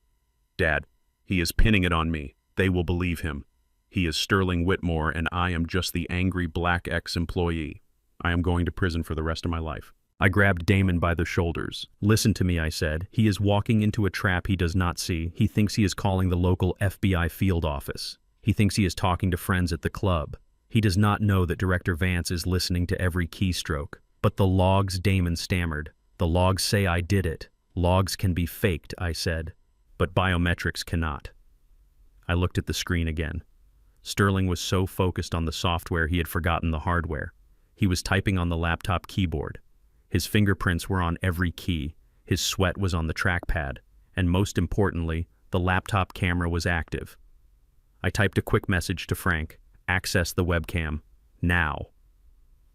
Dad, he is pinning it on me. They will believe him. He is Sterling Whitmore, and I am just the angry black ex-employee. I am going to prison for the rest of my life. I grabbed Damon by the shoulders. Listen to me, I said. He is walking into a trap he does not see. He thinks he is calling the local FBI field office. He thinks he is talking to friends at the club. He does not know that Director Vance is listening to every keystroke. But the logs, Damon stammered. The logs say I did it. Logs can be faked, I said. But biometrics cannot. I looked at the screen again. Sterling was so focused on the software he had forgotten the hardware. He was typing on the laptop keyboard. His fingerprints were on every key. His sweat was on the trackpad. And most importantly, the laptop camera was active. I typed a quick message to Frank. Access the webcam. Now.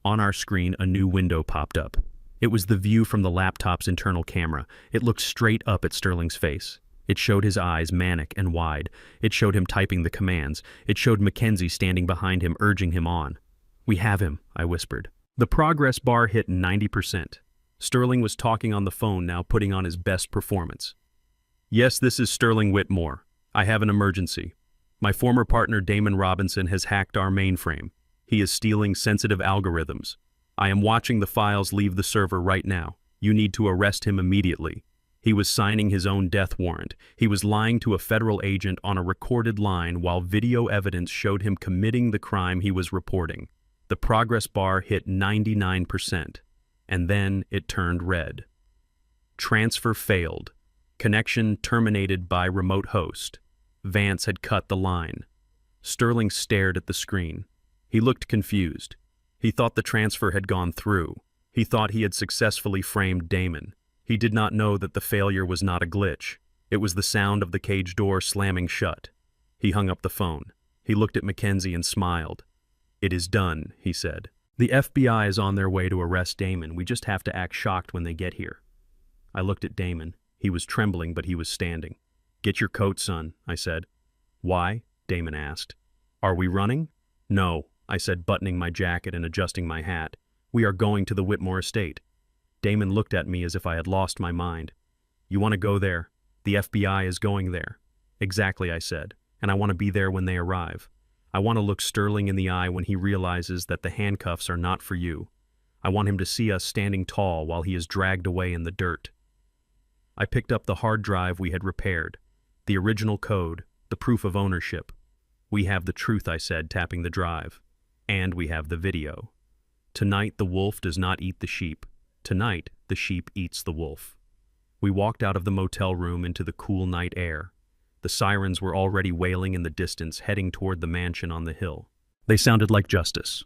On our screen, a new window popped up. It was the view from the laptop's internal camera. It looked straight up at Sterling's face. It showed his eyes, manic and wide. It showed him typing the commands. It showed Mackenzie standing behind him, urging him on. We have him, I whispered. The progress bar hit 90%. Sterling was talking on the phone now, putting on his best performance. Yes, this is Sterling Whitmore. I have an emergency. My former partner Damon Robinson has hacked our mainframe. He is stealing sensitive algorithms. I am watching the files leave the server right now. You need to arrest him immediately. He was signing his own death warrant. He was lying to a federal agent on a recorded line while video evidence showed him committing the crime he was reporting. The progress bar hit 99%, and then it turned red. Transfer failed. Connection terminated by remote host. Vance had cut the line. Sterling stared at the screen. He looked confused. He thought the transfer had gone through. He thought he had successfully framed Damon. He did not know that the failure was not a glitch. It was the sound of the cage door slamming shut. He hung up the phone. He looked at Mackenzie and smiled. It is done, he said. The FBI is on their way to arrest Damon. We just have to act shocked when they get here. I looked at Damon. He was trembling, but he was standing. Get your coat, son, I said. Why? Damon asked. Are we running? No, I said, buttoning my jacket and adjusting my hat. "We are going to the Whitmore estate." Damon looked at me as if I had lost my mind. "You want to go there? The FBI is going there." "Exactly," I said, "and I want to be there when they arrive. I want to look Sterling in the eye when he realizes that the handcuffs are not for you. I want him to see us standing tall while he is dragged away in the dirt." I picked up the hard drive we had repaired, the original code, the proof of ownership. "We have the truth," I said, tapping the drive. "And we have the video. Tonight the wolf does not eat the sheep. Tonight the sheep eats the wolf." We walked out of the motel room into the cool night air. The sirens were already wailing in the distance, heading toward the mansion on the hill. They sounded like justice.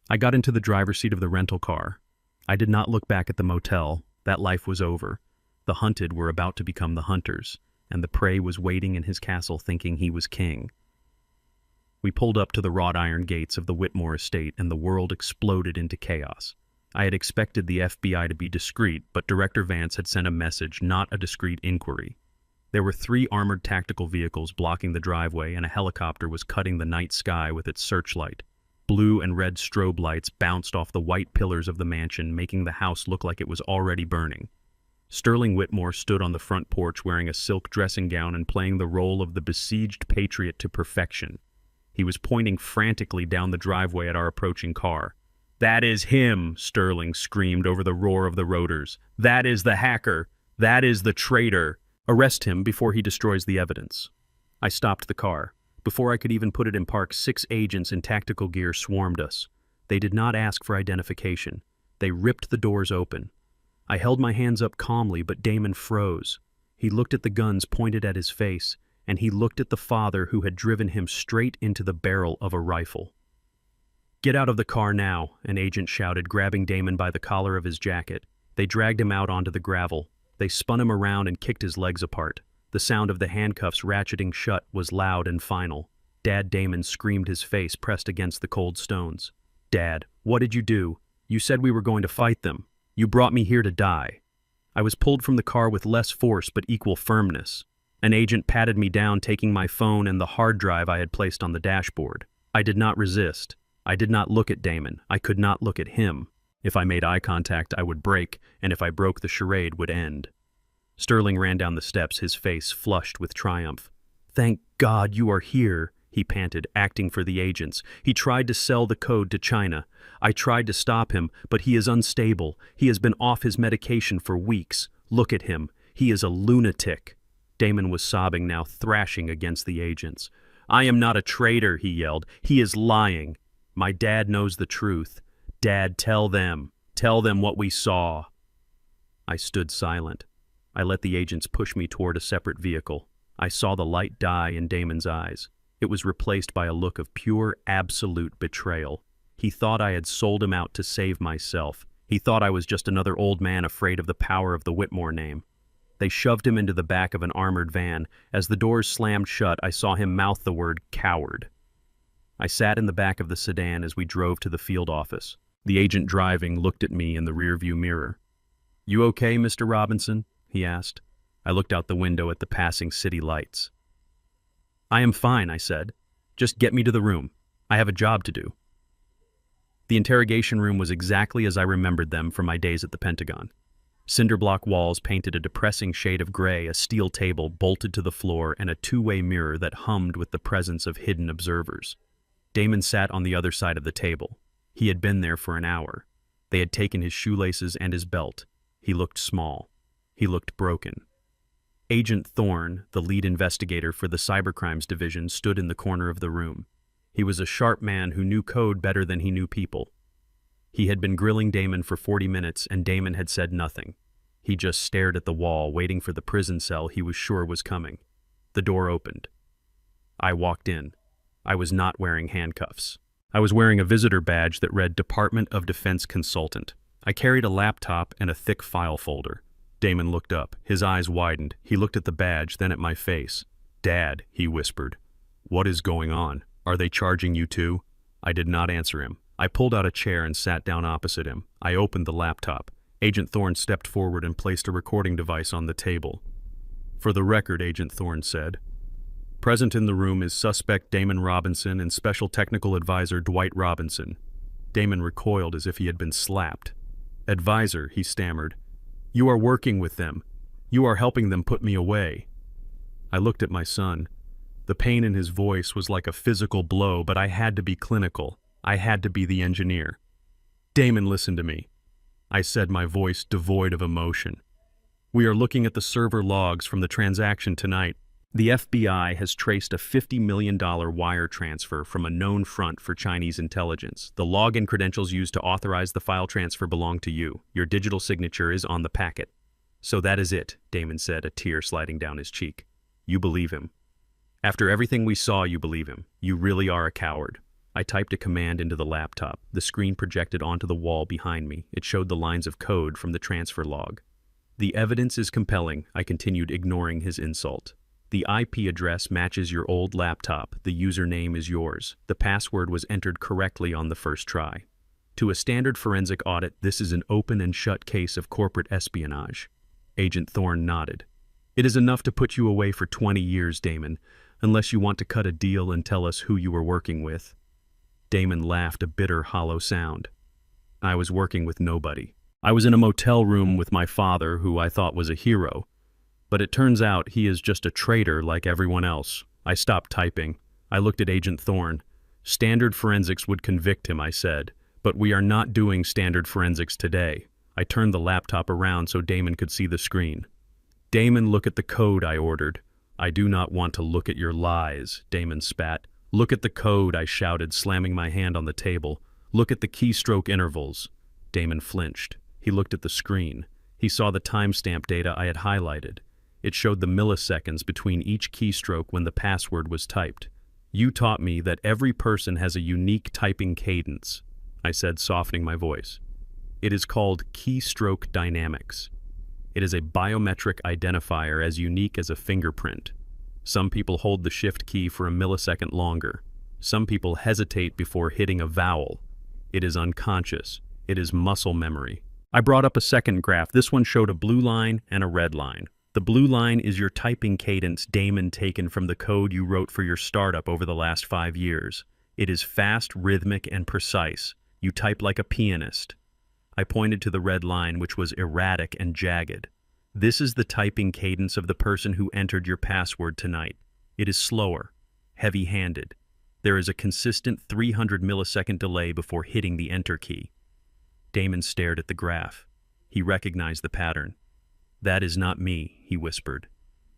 I got into the driver's seat of the rental car. I did not look back at the motel. That life was over. The hunted were about to become the hunters, and the prey was waiting in his castle thinking he was king. We pulled up to the wrought iron gates of the Whitmore estate, and the world exploded into chaos. I had expected the FBI to be discreet, but Director Vance had sent a message, not a discreet inquiry. There were 3 armored tactical vehicles blocking the driveway, and a helicopter was cutting the night sky with its searchlight. Blue and red strobe lights bounced off the white pillars of the mansion, making the house look like it was already burning. Sterling Whitmore stood on the front porch wearing a silk dressing gown and playing the role of the besieged patriot to perfection. He was pointing frantically down the driveway at our approaching car. "That is him!" Sterling screamed over the roar of the rotors. "That is the hacker! That is the traitor! Arrest him before he destroys the evidence." I stopped the car. Before I could even put it in park, 6 agents in tactical gear swarmed us. They did not ask for identification. They ripped the doors open. I held my hands up calmly, but Damon froze. He looked at the guns pointed at his face, and he looked at the father who had driven him straight into the barrel of a rifle. "Get out of the car now," an agent shouted, grabbing Damon by the collar of his jacket. They dragged him out onto the gravel. They spun him around and kicked his legs apart. The sound of the handcuffs ratcheting shut was loud and final. Dad Damon screamed, his face pressed against the cold stones. "Dad, what did you do? You said we were going to fight them. You brought me here to die." I was pulled from the car with less force but equal firmness. An agent patted me down, taking my phone and the hard drive I had placed on the dashboard. I did not resist. I did not look at Damon. I could not look at him. If I made eye contact, I would break, and if I broke, the charade would end. Sterling ran down the steps, his face flushed with triumph. "Thank God you are here," he panted, acting for the agents. "He tried to sell the code to China. I tried to stop him, but he is unstable. He has been off his medication for weeks. Look at him. He is a lunatic." Damon was sobbing now, thrashing against the agents. "I am not a traitor," he yelled. "He is lying. My dad knows the truth. Dad, tell them. Tell them what we saw." I stood silent. I let the agents push me toward a separate vehicle. I saw the light die in Damon's eyes. It was replaced by a look of pure, absolute betrayal. He thought I had sold him out to save myself. He thought I was just another old man afraid of the power of the Whitmore name. They shoved him into the back of an armored van. As the doors slammed shut, I saw him mouth the word coward. I sat in the back of the sedan as we drove to the field office. The agent driving looked at me in the rearview mirror. "You okay, Mr. Robinson?" he asked. I looked out the window at the passing city lights. "I am fine," I said. "Just get me to the room. I have a job to do." The interrogation room was exactly as I remembered them from my days at the Pentagon. Cinderblock walls painted a depressing shade of gray, a steel table bolted to the floor, and a 2-way mirror that hummed with the presence of hidden observers. Damon sat on the other side of the table. He had been there for an hour. They had taken his shoelaces and his belt. He looked small. He looked broken. Agent Thorne, the lead investigator for the Cybercrimes Division, stood in the corner of the room. He was a sharp man who knew code better than he knew people. He had been grilling Damon for 40 minutes, and Damon had said nothing. He just stared at the wall, waiting for the prison cell he was sure was coming. The door opened. I walked in. I was not wearing handcuffs. I was wearing a visitor badge that read Department of Defense Consultant. I carried a laptop and a thick file folder. Damon looked up. His eyes widened. He looked at the badge, then at my face. "Dad," he whispered. "What is going on? Are they charging you too?" I did not answer him. I pulled out a chair and sat down opposite him. I opened the laptop. Agent Thorne stepped forward and placed a recording device on the table. "For the record," Agent Thorne said, Present in the room is suspect Damon Robinson and Special Technical Advisor Dwight Robinson. Damon recoiled as if he had been slapped. "Advisor," he stammered. "You are working with them. You are helping them put me away." I looked at my son. The pain in his voice was like a physical blow, but I had to be clinical. I had to be the engineer. "Damon, listen to me," I said, my voice devoid of emotion. "We are looking at the server logs from the transaction tonight. The FBI has traced a $50 million wire transfer from a known front for Chinese intelligence. The login credentials used to authorize the file transfer belong to you. Your digital signature is on the packet." "So that is it," Damon said, a tear sliding down his cheek. "You believe him. After everything we saw, you believe him. You really are a coward." I typed a command into the laptop. The screen projected onto the wall behind me. It showed the lines of code from the transfer log. "The evidence is compelling," I continued, ignoring his insult. "The IP address matches your old laptop. The username is yours. The password was entered correctly on the first try. To a standard forensic audit, this is an open and shut case of corporate espionage." Agent Thorne nodded. "It is enough to put you away for 20 years, Damon, unless you want to cut a deal and tell us who you were working with." Damon laughed, a bitter, hollow sound. "I was working with nobody. I was in a motel room with my father, who I thought was a hero. But it turns out he is just a traitor like everyone else." I stopped typing. I looked at Agent Thorne. "Standard forensics would convict him," I said, "but we are not doing standard forensics today." I turned the laptop around so Damon could see the screen. "Damon, look at the code," I ordered. "I do not want to look at your lies," Damon spat. "Look at the code," I shouted, slamming my hand on the table. "Look at the keystroke intervals." Damon flinched. He looked at the screen. He saw the timestamp data I had highlighted. It showed the milliseconds between each keystroke when the password was typed. "You taught me that every person has a unique typing cadence," I said, softening my voice. "It is called keystroke dynamics. It is a biometric identifier as unique as a fingerprint. Some people hold the shift key for a millisecond longer. Some people hesitate before hitting a vowel. It is unconscious. It is muscle memory." I brought up a second graph. This one showed a blue line and a red line. The blue line is your typing cadence, Damon, taken from the code you wrote for your startup over the last 5 years. It is fast, rhythmic, and precise. You type like a pianist. I pointed to the red line, which was erratic and jagged. "This is the typing cadence of the person who entered your password tonight. It is slower, heavy-handed. There is a consistent 300 millisecond delay before hitting the enter key." Damon stared at the graph. He recognized the pattern. "That is not me," he whispered.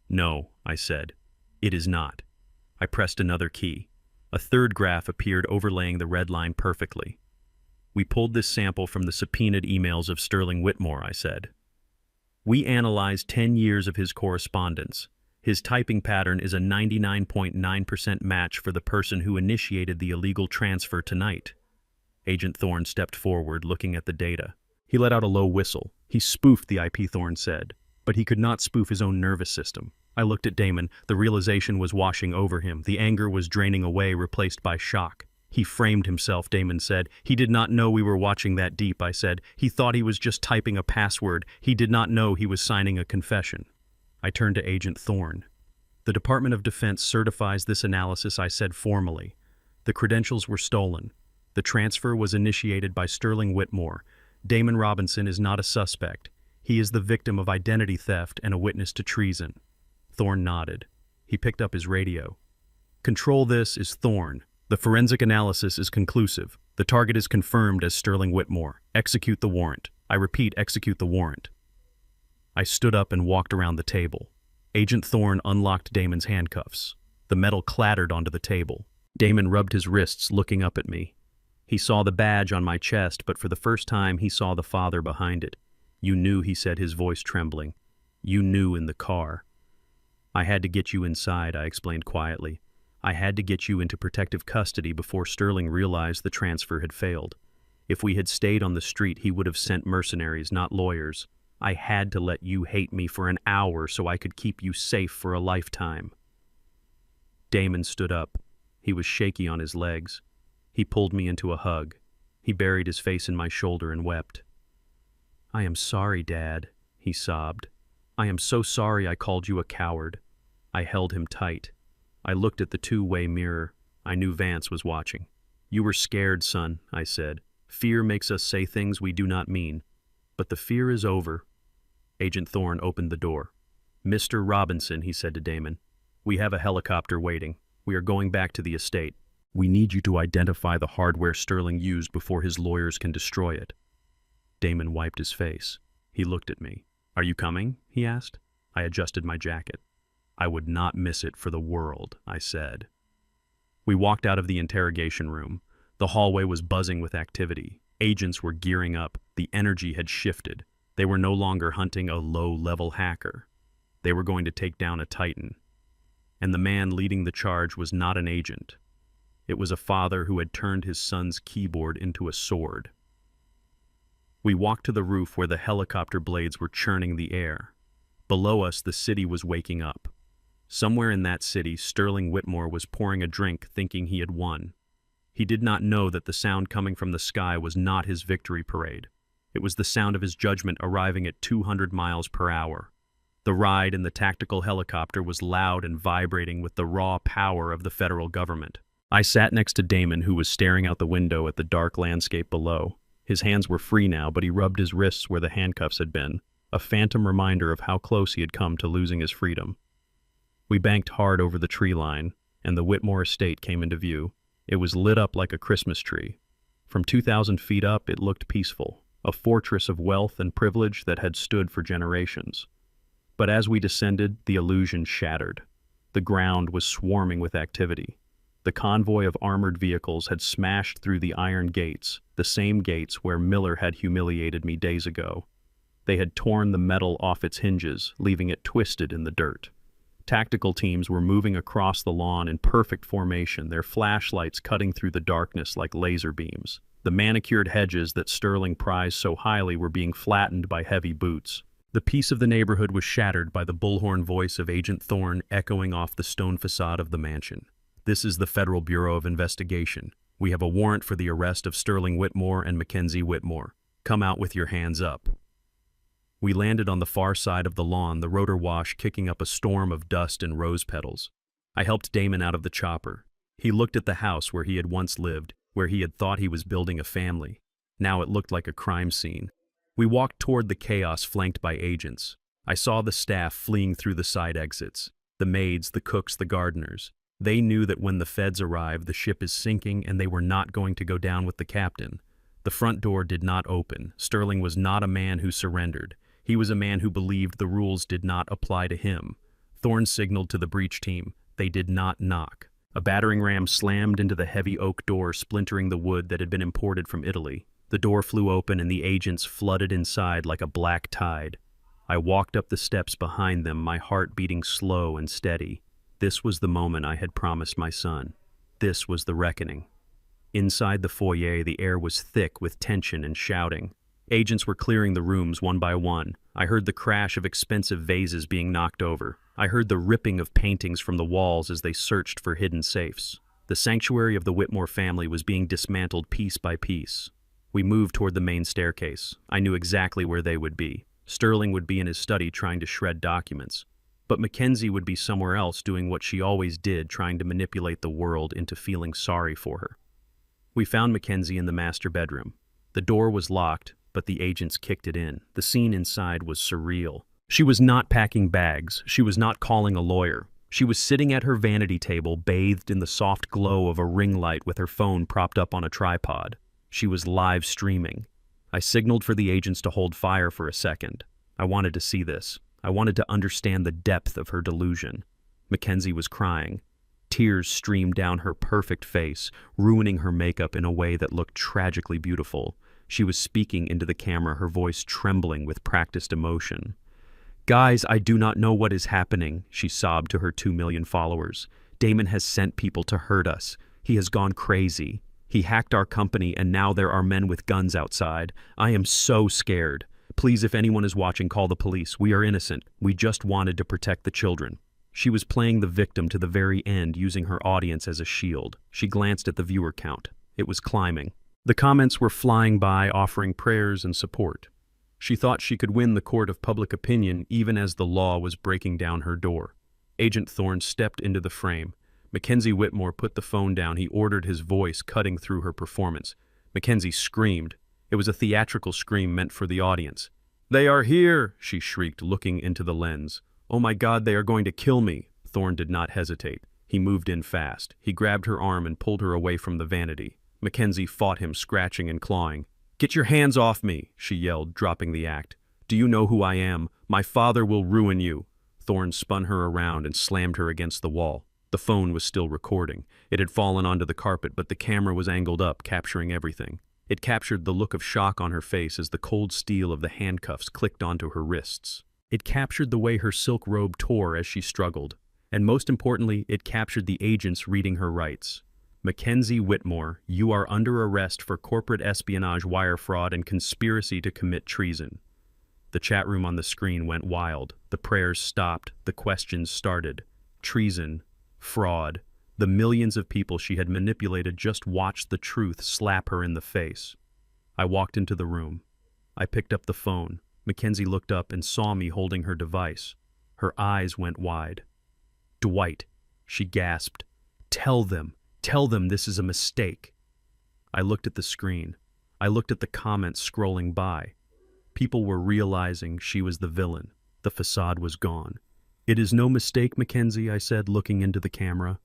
"No," I said. "It is not." I pressed another key. A third graph appeared, overlaying the red line perfectly. "We pulled this sample from the subpoenaed emails of Sterling Whitmore," I said. "We analyzed 10 years of his correspondence. His typing pattern is a 99.9% match for the person who initiated the illegal transfer tonight." Agent Thorne stepped forward, looking at the data. He let out a low whistle. He spoofed the IP, Thorne said, but he could not spoof his own nervous system. I looked at Damon. The realization was washing over him. The anger was draining away, replaced by shock. "He framed himself," Damon said. "He did not know we were watching that deep," I said. "He thought he was just typing a password. He did not know he was signing a confession." I turned to Agent Thorne. "The Department of Defense certifies this analysis," I said formally. "The credentials were stolen. The transfer was initiated by Sterling Whitmore. Damon Robinson is not a suspect. He is the victim of identity theft and a witness to treason." Thorne nodded. He picked up his radio. "Control, this is Thorne. The forensic analysis is conclusive. The target is confirmed as Sterling Whitmore. Execute the warrant. I repeat, execute the warrant." I stood up and walked around the table. Agent Thorne unlocked Damon's handcuffs. The metal clattered onto the table. Damon rubbed his wrists, looking up at me. He saw the badge on my chest, but for the first time he saw the father behind it. "You knew," he said, his voice trembling. "You knew in the car." "I had to get you inside," I explained quietly. "I had to get you into protective custody before Sterling realized the transfer had failed. If we had stayed on the street, he would have sent mercenaries, not lawyers. I had to let you hate me for an hour so I could keep you safe for a lifetime." Damon stood up. He was shaky on his legs. He pulled me into a hug. He buried his face in my shoulder and wept. "I am sorry, Dad," he sobbed. "I am so sorry I called you a coward." I held him tight. I looked at the two-way mirror. I knew Vance was watching. "You were scared, son," I said. "Fear makes us say things we do not mean. But the fear is over." Agent Thorne opened the door. "Mr. Robinson," he said to Damon, "we have a helicopter waiting. We are going back to the estate. We need you to identify the hardware Sterling used before his lawyers can destroy it." Damon wiped his face. He looked at me. "Are you coming?" he asked. I adjusted my jacket. "I would not miss it for the world," I said. We walked out of the interrogation room. The hallway was buzzing with activity. Agents were gearing up. The energy had shifted. They were no longer hunting a low-level hacker. They were going to take down a titan. And the man leading the charge was not an agent. It was a father who had turned his son's keyboard into a sword. We walked to the roof where the helicopter blades were churning the air. Below us, the city was waking up. Somewhere in that city, Sterling Whitmore was pouring a drink thinking he had won. He did not know that the sound coming from the sky was not his victory parade. It was the sound of his judgment arriving at 200 miles per hour. The ride in the tactical helicopter was loud and vibrating with the raw power of the federal government. I sat next to Damon, who was staring out the window at the dark landscape below. His hands were free now, but he rubbed his wrists where the handcuffs had been, a phantom reminder of how close he had come to losing his freedom. We banked hard over the tree line, and the Whitmore estate came into view. It was lit up like a Christmas tree. From 2,000 feet up, it looked peaceful, a fortress of wealth and privilege that had stood for generations. But as we descended, the illusion shattered. The ground was swarming with activity. The convoy of armored vehicles had smashed through the iron gates, the same gates where Miller had humiliated me days ago. They had torn the metal off its hinges, leaving it twisted in the dirt. Tactical teams were moving across the lawn in perfect formation, their flashlights cutting through the darkness like laser beams. The manicured hedges that Sterling prized so highly were being flattened by heavy boots. The peace of the neighborhood was shattered by the bullhorn voice of Agent Thorne echoing off the stone facade of the mansion. "This is the Federal Bureau of Investigation. We have a warrant for the arrest of Sterling Whitmore and Mackenzie Whitmore. Come out with your hands up." We landed on the far side of the lawn, the rotor wash kicking up a storm of dust and rose petals. I helped Damon out of the chopper. He looked at the house where he had once lived, where he had thought he was building a family. Now it looked like a crime scene. We walked toward the chaos flanked by agents. I saw the staff fleeing through the side exits. The maids, the cooks, the gardeners. They knew that when the feds arrive, the ship is sinking and they were not going to go down with the captain. The front door did not open. Sterling was not a man who surrendered. He was a man who believed the rules did not apply to him. Thorne signaled to the breach team. They did not knock. A battering ram slammed into the heavy oak door, splintering the wood that had been imported from Italy. The door flew open and the agents flooded inside like a black tide. I walked up the steps behind them, my heart beating slow and steady. This was the moment I had promised my son. This was the reckoning. Inside the foyer, the air was thick with tension and shouting. Agents were clearing the rooms one by one. I heard the crash of expensive vases being knocked over. I heard the ripping of paintings from the walls as they searched for hidden safes. The sanctuary of the Whitmore family was being dismantled piece by piece. We moved toward the main staircase. I knew exactly where they would be. Sterling would be in his study trying to shred documents. But Mackenzie would be somewhere else doing what she always did, trying to manipulate the world into feeling sorry for her. We found Mackenzie in the master bedroom. The door was locked, but the agents kicked it in. The scene inside was surreal. She was not packing bags. She was not calling a lawyer. She was sitting at her vanity table, bathed in the soft glow of a ring light with her phone propped up on a tripod. She was live streaming. I signaled for the agents to hold fire for a second. I wanted to see this. I wanted to understand the depth of her delusion. Mackenzie was crying. Tears streamed down her perfect face, ruining her makeup in a way that looked tragically beautiful. She was speaking into the camera, her voice trembling with practiced emotion. "Guys, I do not know what is happening," she sobbed to her 2 million followers. "Damon has sent people to hurt us. He has gone crazy. He hacked our company and now there are men with guns outside. I am so scared. Please, if anyone is watching, call the police. We are innocent. We just wanted to protect the children." She was playing the victim to the very end, using her audience as a shield. She glanced at the viewer count. It was climbing. The comments were flying by, offering prayers and support. She thought she could win the court of public opinion even as the law was breaking down her door. Agent Thorne stepped into the frame. Mackenzie Whitmore put the phone down. He ordered, his voice cutting through her performance. Mackenzie screamed. It was a theatrical scream meant for the audience. "They are here!" she shrieked, looking into the lens. "Oh my God, they are going to kill me!" Thorne did not hesitate. He moved in fast. He grabbed her arm and pulled her away from the vanity. Mackenzie fought him, scratching and clawing. "Get your hands off me!" she yelled, dropping the act. "Do you know who I am? My father will ruin you!" Thorne spun her around and slammed her against the wall. The phone was still recording. It had fallen onto the carpet, but the camera was angled up, capturing everything. It captured the look of shock on her face as the cold steel of the handcuffs clicked onto her wrists. It captured the way her silk robe tore as she struggled. And most importantly, it captured the agents reading her rights. "Mackenzie Whitmore, you are under arrest for corporate espionage, wire fraud, and conspiracy to commit treason." The chat room on the screen went wild. The prayers stopped. The questions started. Treason. Fraud. The millions of people she had manipulated just watched the truth slap her in the face. I walked into the room. I picked up the phone. Mackenzie looked up and saw me holding her device. Her eyes went wide. "Dwight," she gasped. Tell them this is a mistake." I looked at the screen. I looked at the comments scrolling by. People were realizing she was the villain. The facade was gone. "It is no mistake, Mackenzie," I said, looking into the camera.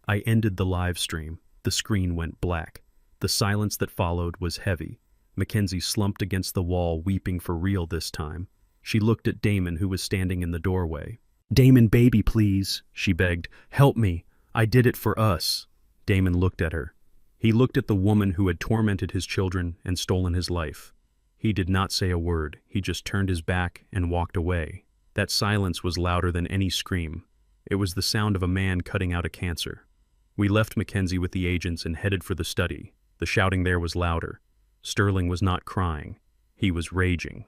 I ended the live stream. The screen went black. The silence that followed was heavy. Mackenzie slumped against the wall, weeping for real this time. She looked at Damon, who was standing in the doorway. "Damon, baby, please," she begged. "Help me. I did it for us." Damon looked at her. He looked at the woman who had tormented his children and stolen his life. He did not say a word. He just turned his back and walked away. That silence was louder than any scream. It was the sound of a man cutting out a cancer. We left Mackenzie with the agents and headed for the study. The shouting there was louder. Sterling was not crying. He was raging.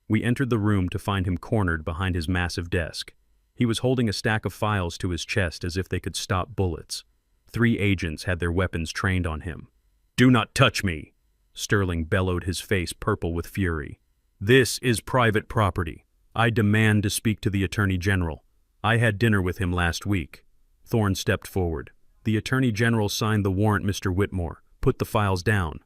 We entered the room to find him cornered behind his massive desk. He was holding a stack of files to his chest as if they could stop bullets. 3 agents had their weapons trained on him. "Do not touch me!" Sterling bellowed, his face purple with fury. "This is private property. I demand to speak to the Attorney General. I had dinner with him last week." Thorne stepped forward. "The Attorney General signed the warrant, Mr. Whitmore. Put the files down."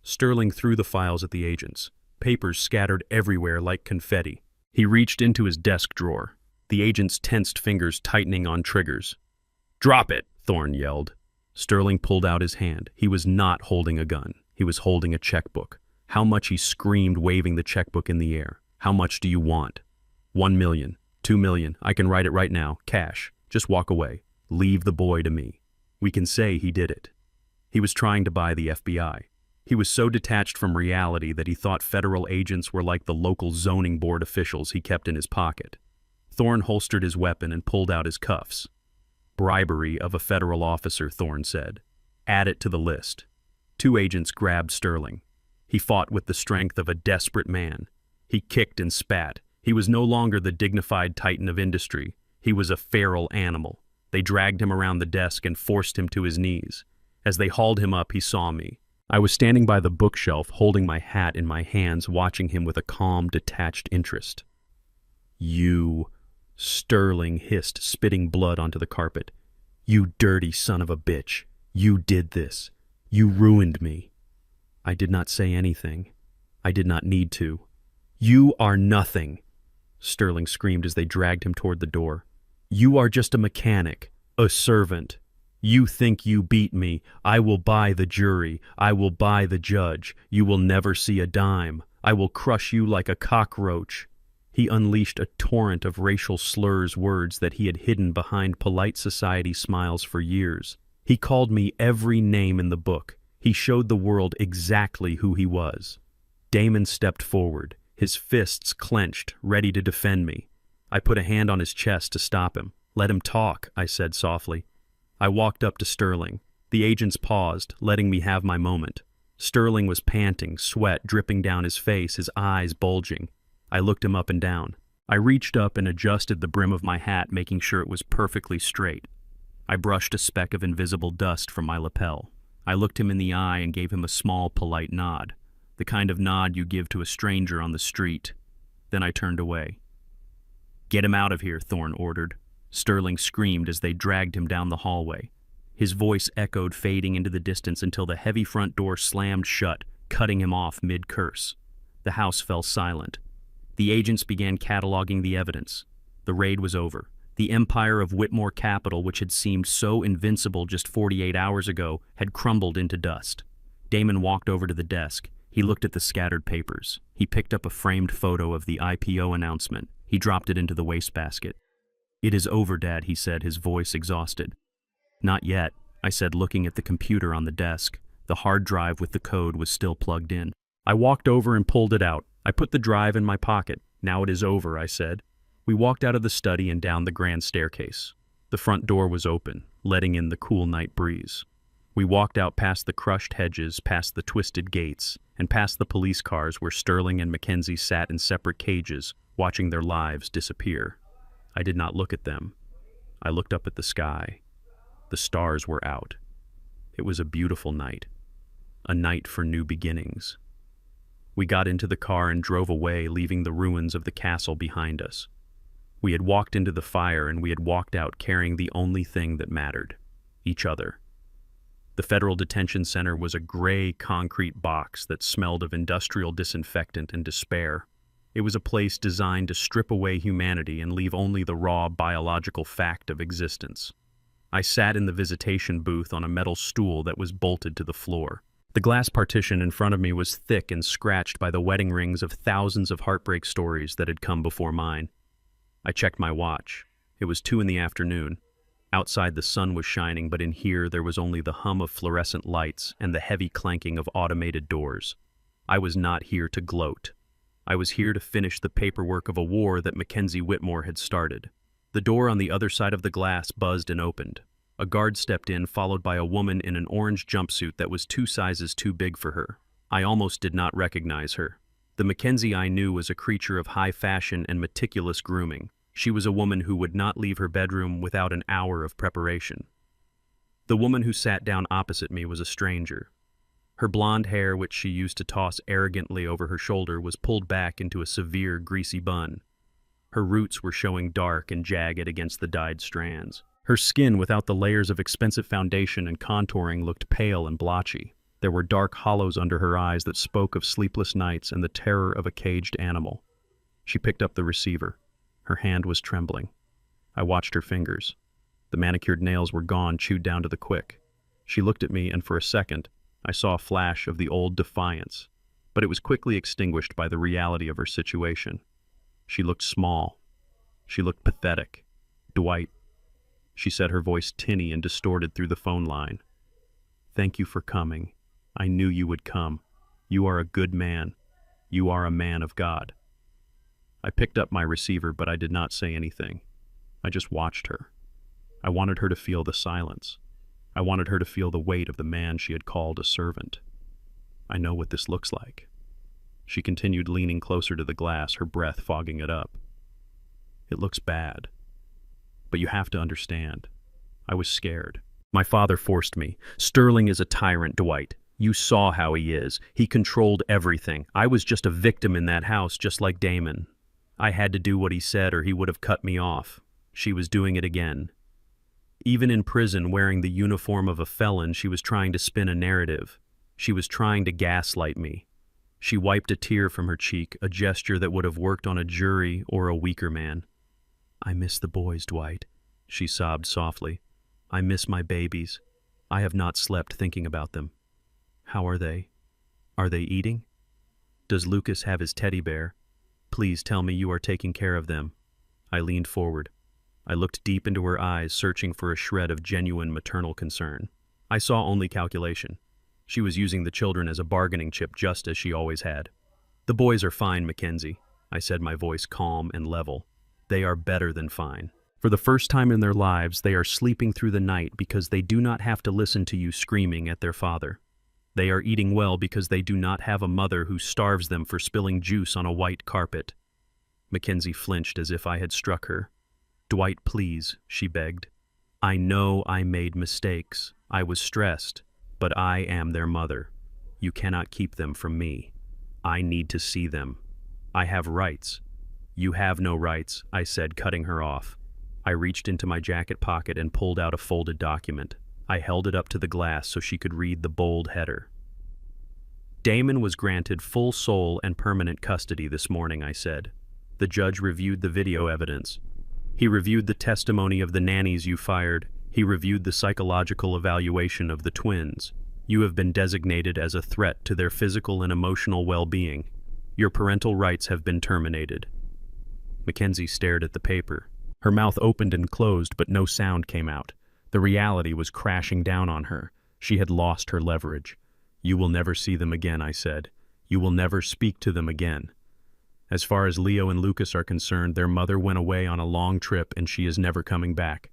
Sterling threw the files at the agents. Papers scattered everywhere like confetti. He reached into his desk drawer. The agents' tensed fingers tightening on triggers. "Drop it!" Thorne yelled. Sterling pulled out his hand. He was not holding a gun. He was holding a checkbook. "How much?" he screamed, waving the checkbook in the air. "How much do you want?" 1 million. 2 million. I can write it right now. Cash. Just walk away. Leave the boy to me. We can say he did it." He was trying to buy the FBI. He was so detached from reality that he thought federal agents were like the local zoning board officials he kept in his pocket. Thorne holstered his weapon and pulled out his cuffs. "Bribery of a federal officer," Thorne said. "Add it to the list." 2 agents grabbed Sterling. He fought with the strength of a desperate man. He kicked and spat. He was no longer the dignified titan of industry. He was a feral animal. They dragged him around the desk and forced him to his knees. As they hauled him up, he saw me. I was standing by the bookshelf, holding my hat in my hands, watching him with a calm, detached interest. "You," Sterling hissed, spitting blood onto the carpet. "You dirty son of a bitch. You did this. You ruined me." I did not say anything. I did not need to. "You are nothing," Sterling screamed as they dragged him toward the door. "You are just a mechanic, a servant. You think you beat me. I will buy the jury. I will buy the judge. You will never see a dime. I will crush you like a cockroach." He unleashed a torrent of racial slurs, words that he had hidden behind polite society smiles for years. He called me every name in the book. He showed the world exactly who he was. Damon stepped forward, his fists clenched, ready to defend me. I put a hand on his chest to stop him. "Let him talk," I said softly. I walked up to Sterling. The agents paused, letting me have my moment. Sterling was panting, sweat dripping down his face, his eyes bulging. I looked him up and down. I reached up and adjusted the brim of my hat, making sure it was perfectly straight. I brushed a speck of invisible dust from my lapel. I looked him in the eye and gave him a small, polite nod, the kind of nod you give to a stranger on the street. Then I turned away. "Get him out of here," Thorne ordered. Sterling screamed as they dragged him down the hallway. His voice echoed, fading into the distance until the heavy front door slammed shut, cutting him off mid-curse. The house fell silent. The agents began cataloging the evidence. The raid was over. The empire of Whitmore Capital, which had seemed so invincible just 48 hours ago, had crumbled into dust. Damon walked over to the desk. He looked at the scattered papers. He picked up a framed photo of the IPO announcement. He dropped it into the wastebasket. "It is over, Dad," he said, his voice exhausted. "Not yet," I said, looking at the computer on the desk. The hard drive with the code was still plugged in. I walked over and pulled it out. I put the drive in my pocket. "Now it is over," I said. We walked out of the study and down the grand staircase. The front door was open, letting in the cool night breeze. We walked out past the crushed hedges, past the twisted gates, and past the police cars where Sterling and Mackenzie sat in separate cages, watching their lives disappear. I did not look at them. I looked up at the sky. The stars were out. It was a beautiful night. A night for new beginnings. We got into the car and drove away, leaving the ruins of the castle behind us. We had walked into the fire and we had walked out carrying the only thing that mattered: each other. The Federal Detention Center was a gray concrete box that smelled of industrial disinfectant and despair. It was a place designed to strip away humanity and leave only the raw biological fact of existence. I sat in the visitation booth on a metal stool that was bolted to the floor. The glass partition in front of me was thick and scratched by the wedding rings of thousands of heartbreak stories that had come before mine. I checked my watch. It was 2 p.m. Outside the sun was shining, but in here there was only the hum of fluorescent lights and the heavy clanking of automated doors. I was not here to gloat. I was here to finish the paperwork of a war that Mackenzie Whitmore had started. The door on the other side of the glass buzzed and opened. A guard stepped in, followed by a woman in an orange jumpsuit that was 2 sizes too big for her. I almost did not recognize her. The Mackenzie I knew was a creature of high fashion and meticulous grooming. She was a woman who would not leave her bedroom without an hour of preparation. The woman who sat down opposite me was a stranger. Her blonde hair, which she used to toss arrogantly over her shoulder, was pulled back into a severe, greasy bun. Her roots were showing dark and jagged against the dyed strands. Her skin, without the layers of expensive foundation and contouring, looked pale and blotchy. There were dark hollows under her eyes that spoke of sleepless nights and the terror of a caged animal. She picked up the receiver. Her hand was trembling. I watched her fingers. The manicured nails were gone, chewed down to the quick. She looked at me, and for a second, I saw a flash of the old defiance, but it was quickly extinguished by the reality of her situation. She looked small. She looked pathetic. "Dwight," she said, her voice tinny and distorted through the phone line. "Thank you for coming. I knew you would come. You are a good man. You are a man of God." I picked up my receiver, but I did not say anything. I just watched her. I wanted her to feel the silence. I wanted her to feel the weight of the man she had called a servant. "I know what this looks like." She continued, leaning closer to the glass, her breath fogging it up. "It looks bad. But you have to understand. I was scared. My father forced me. Sterling is a tyrant, Dwight. You saw how he is. He controlled everything. I was just a victim in that house, just like Damon. I had to do what he said or he would have cut me off. She was doing it again. Even in prison, wearing the uniform of a felon, she was trying to spin a narrative. She was trying to gaslight me. She wiped a tear from her cheek, a gesture that would have worked on a jury or a weaker man. "I miss the boys, Dwight," she sobbed softly. "I miss my babies. I have not slept thinking about them. How are they? Are they eating? Does Lucas have his teddy bear? Please tell me you are taking care of them." I leaned forward. I looked deep into her eyes, searching for a shred of genuine maternal concern. I saw only calculation. She was using the children as a bargaining chip, just as she always had. "The boys are fine, Mackenzie," I said, my voice calm and level. "They are better than fine. For the first time in their lives, they are sleeping through the night because they do not have to listen to you screaming at their father. They are eating well because they do not have a mother who starves them for spilling juice on a white carpet." Mackenzie flinched as if I had struck her. "Dwight, please," she begged. "I know I made mistakes. I was stressed, but I am their mother. You cannot keep them from me. I need to see them. I have rights." "You have no rights," I said, cutting her off. I reached into my jacket pocket and pulled out a folded document. I held it up to the glass so she could read the bold header. Damon was granted full sole and permanent custody this morning, I said. The judge reviewed the video evidence. He reviewed the testimony of the nannies you fired. He reviewed the psychological evaluation of the twins. You have been designated as a threat to their physical and emotional well-being. Your parental rights have been terminated. Mackenzie stared at the paper. Her mouth opened and closed, but no sound came out. The reality was crashing down on her. She had lost her leverage. You will never see them again, I said. You will never speak to them again. As far as Leo and Lucas are concerned, their mother went away on a long trip and she is never coming back.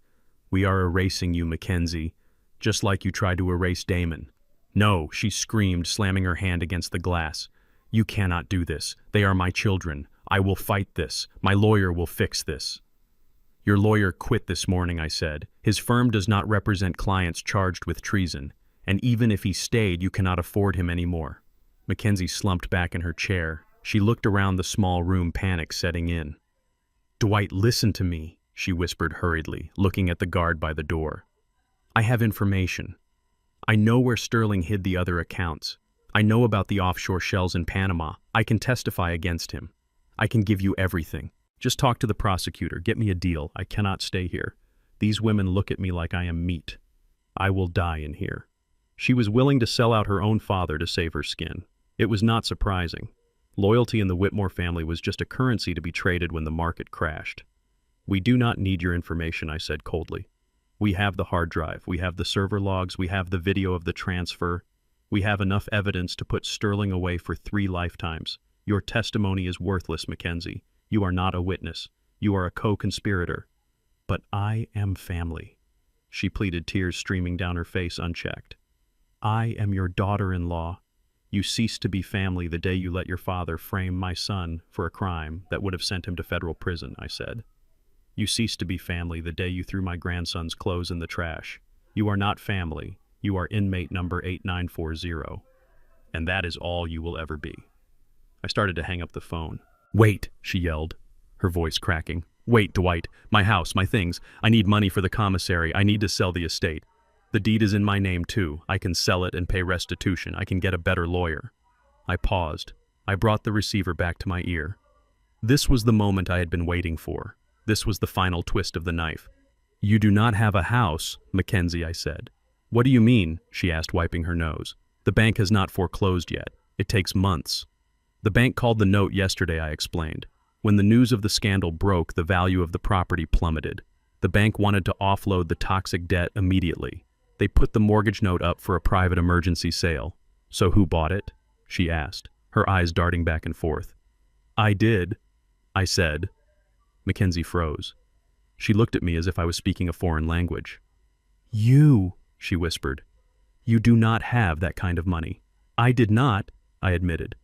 We are erasing you, Mackenzie, just like you tried to erase Damon. No, she screamed, slamming her hand against the glass. You cannot do this. They are my children. I will fight this. My lawyer will fix this. Your lawyer quit this morning, I said. His firm does not represent clients charged with treason, and even if he stayed, you cannot afford him anymore. Mackenzie slumped back in her chair. She looked around the small room, panic setting in. Dwight, listen to me, she whispered hurriedly, looking at the guard by the door. I have information. I know where Sterling hid the other accounts. I know about the offshore shells in Panama. I can testify against him. I can give you everything. Just talk to the prosecutor. Get me a deal. I cannot stay here. These women look at me like I am meat. I will die in here. She was willing to sell out her own father to save her skin. It was not surprising. Loyalty in the Whitmore family was just a currency to be traded when the market crashed. We do not need your information, I said coldly. We have the hard drive. We have the server logs. We have the video of the transfer. We have enough evidence to put Sterling away for 3 lifetimes. Your testimony is worthless, Mackenzie. You are not a witness. You are a co-conspirator. But I am family. She pleaded, tears streaming down her face unchecked. I am your daughter-in-law. You ceased to be family the day you let your father frame my son for a crime that would have sent him to federal prison, I said. You ceased to be family the day you threw my grandson's clothes in the trash. You are not family. You are inmate number 8940. And that is all you will ever be. I started to hang up the phone. Wait, she yelled, her voice cracking. Wait, Dwight. My house, my things. I need money for the commissary. I need to sell the estate. The deed is in my name, too. I can sell it and pay restitution. I can get a better lawyer. I paused. I brought the receiver back to my ear. This was the moment I had been waiting for. This was the final twist of the knife. You do not have a house, Mackenzie, I said. What do you mean? She asked, wiping her nose. The bank has not foreclosed yet. It takes months. The bank called the note yesterday, I explained. When the news of the scandal broke, the value of the property plummeted. The bank wanted to offload the toxic debt immediately. They put the mortgage note up for a private emergency sale. So who bought it? She asked, her eyes darting back and forth. I did, I said. Mackenzie froze. She looked at me as if I was speaking a foreign language. You, she whispered. You do not have that kind of money. I did not, I admitted.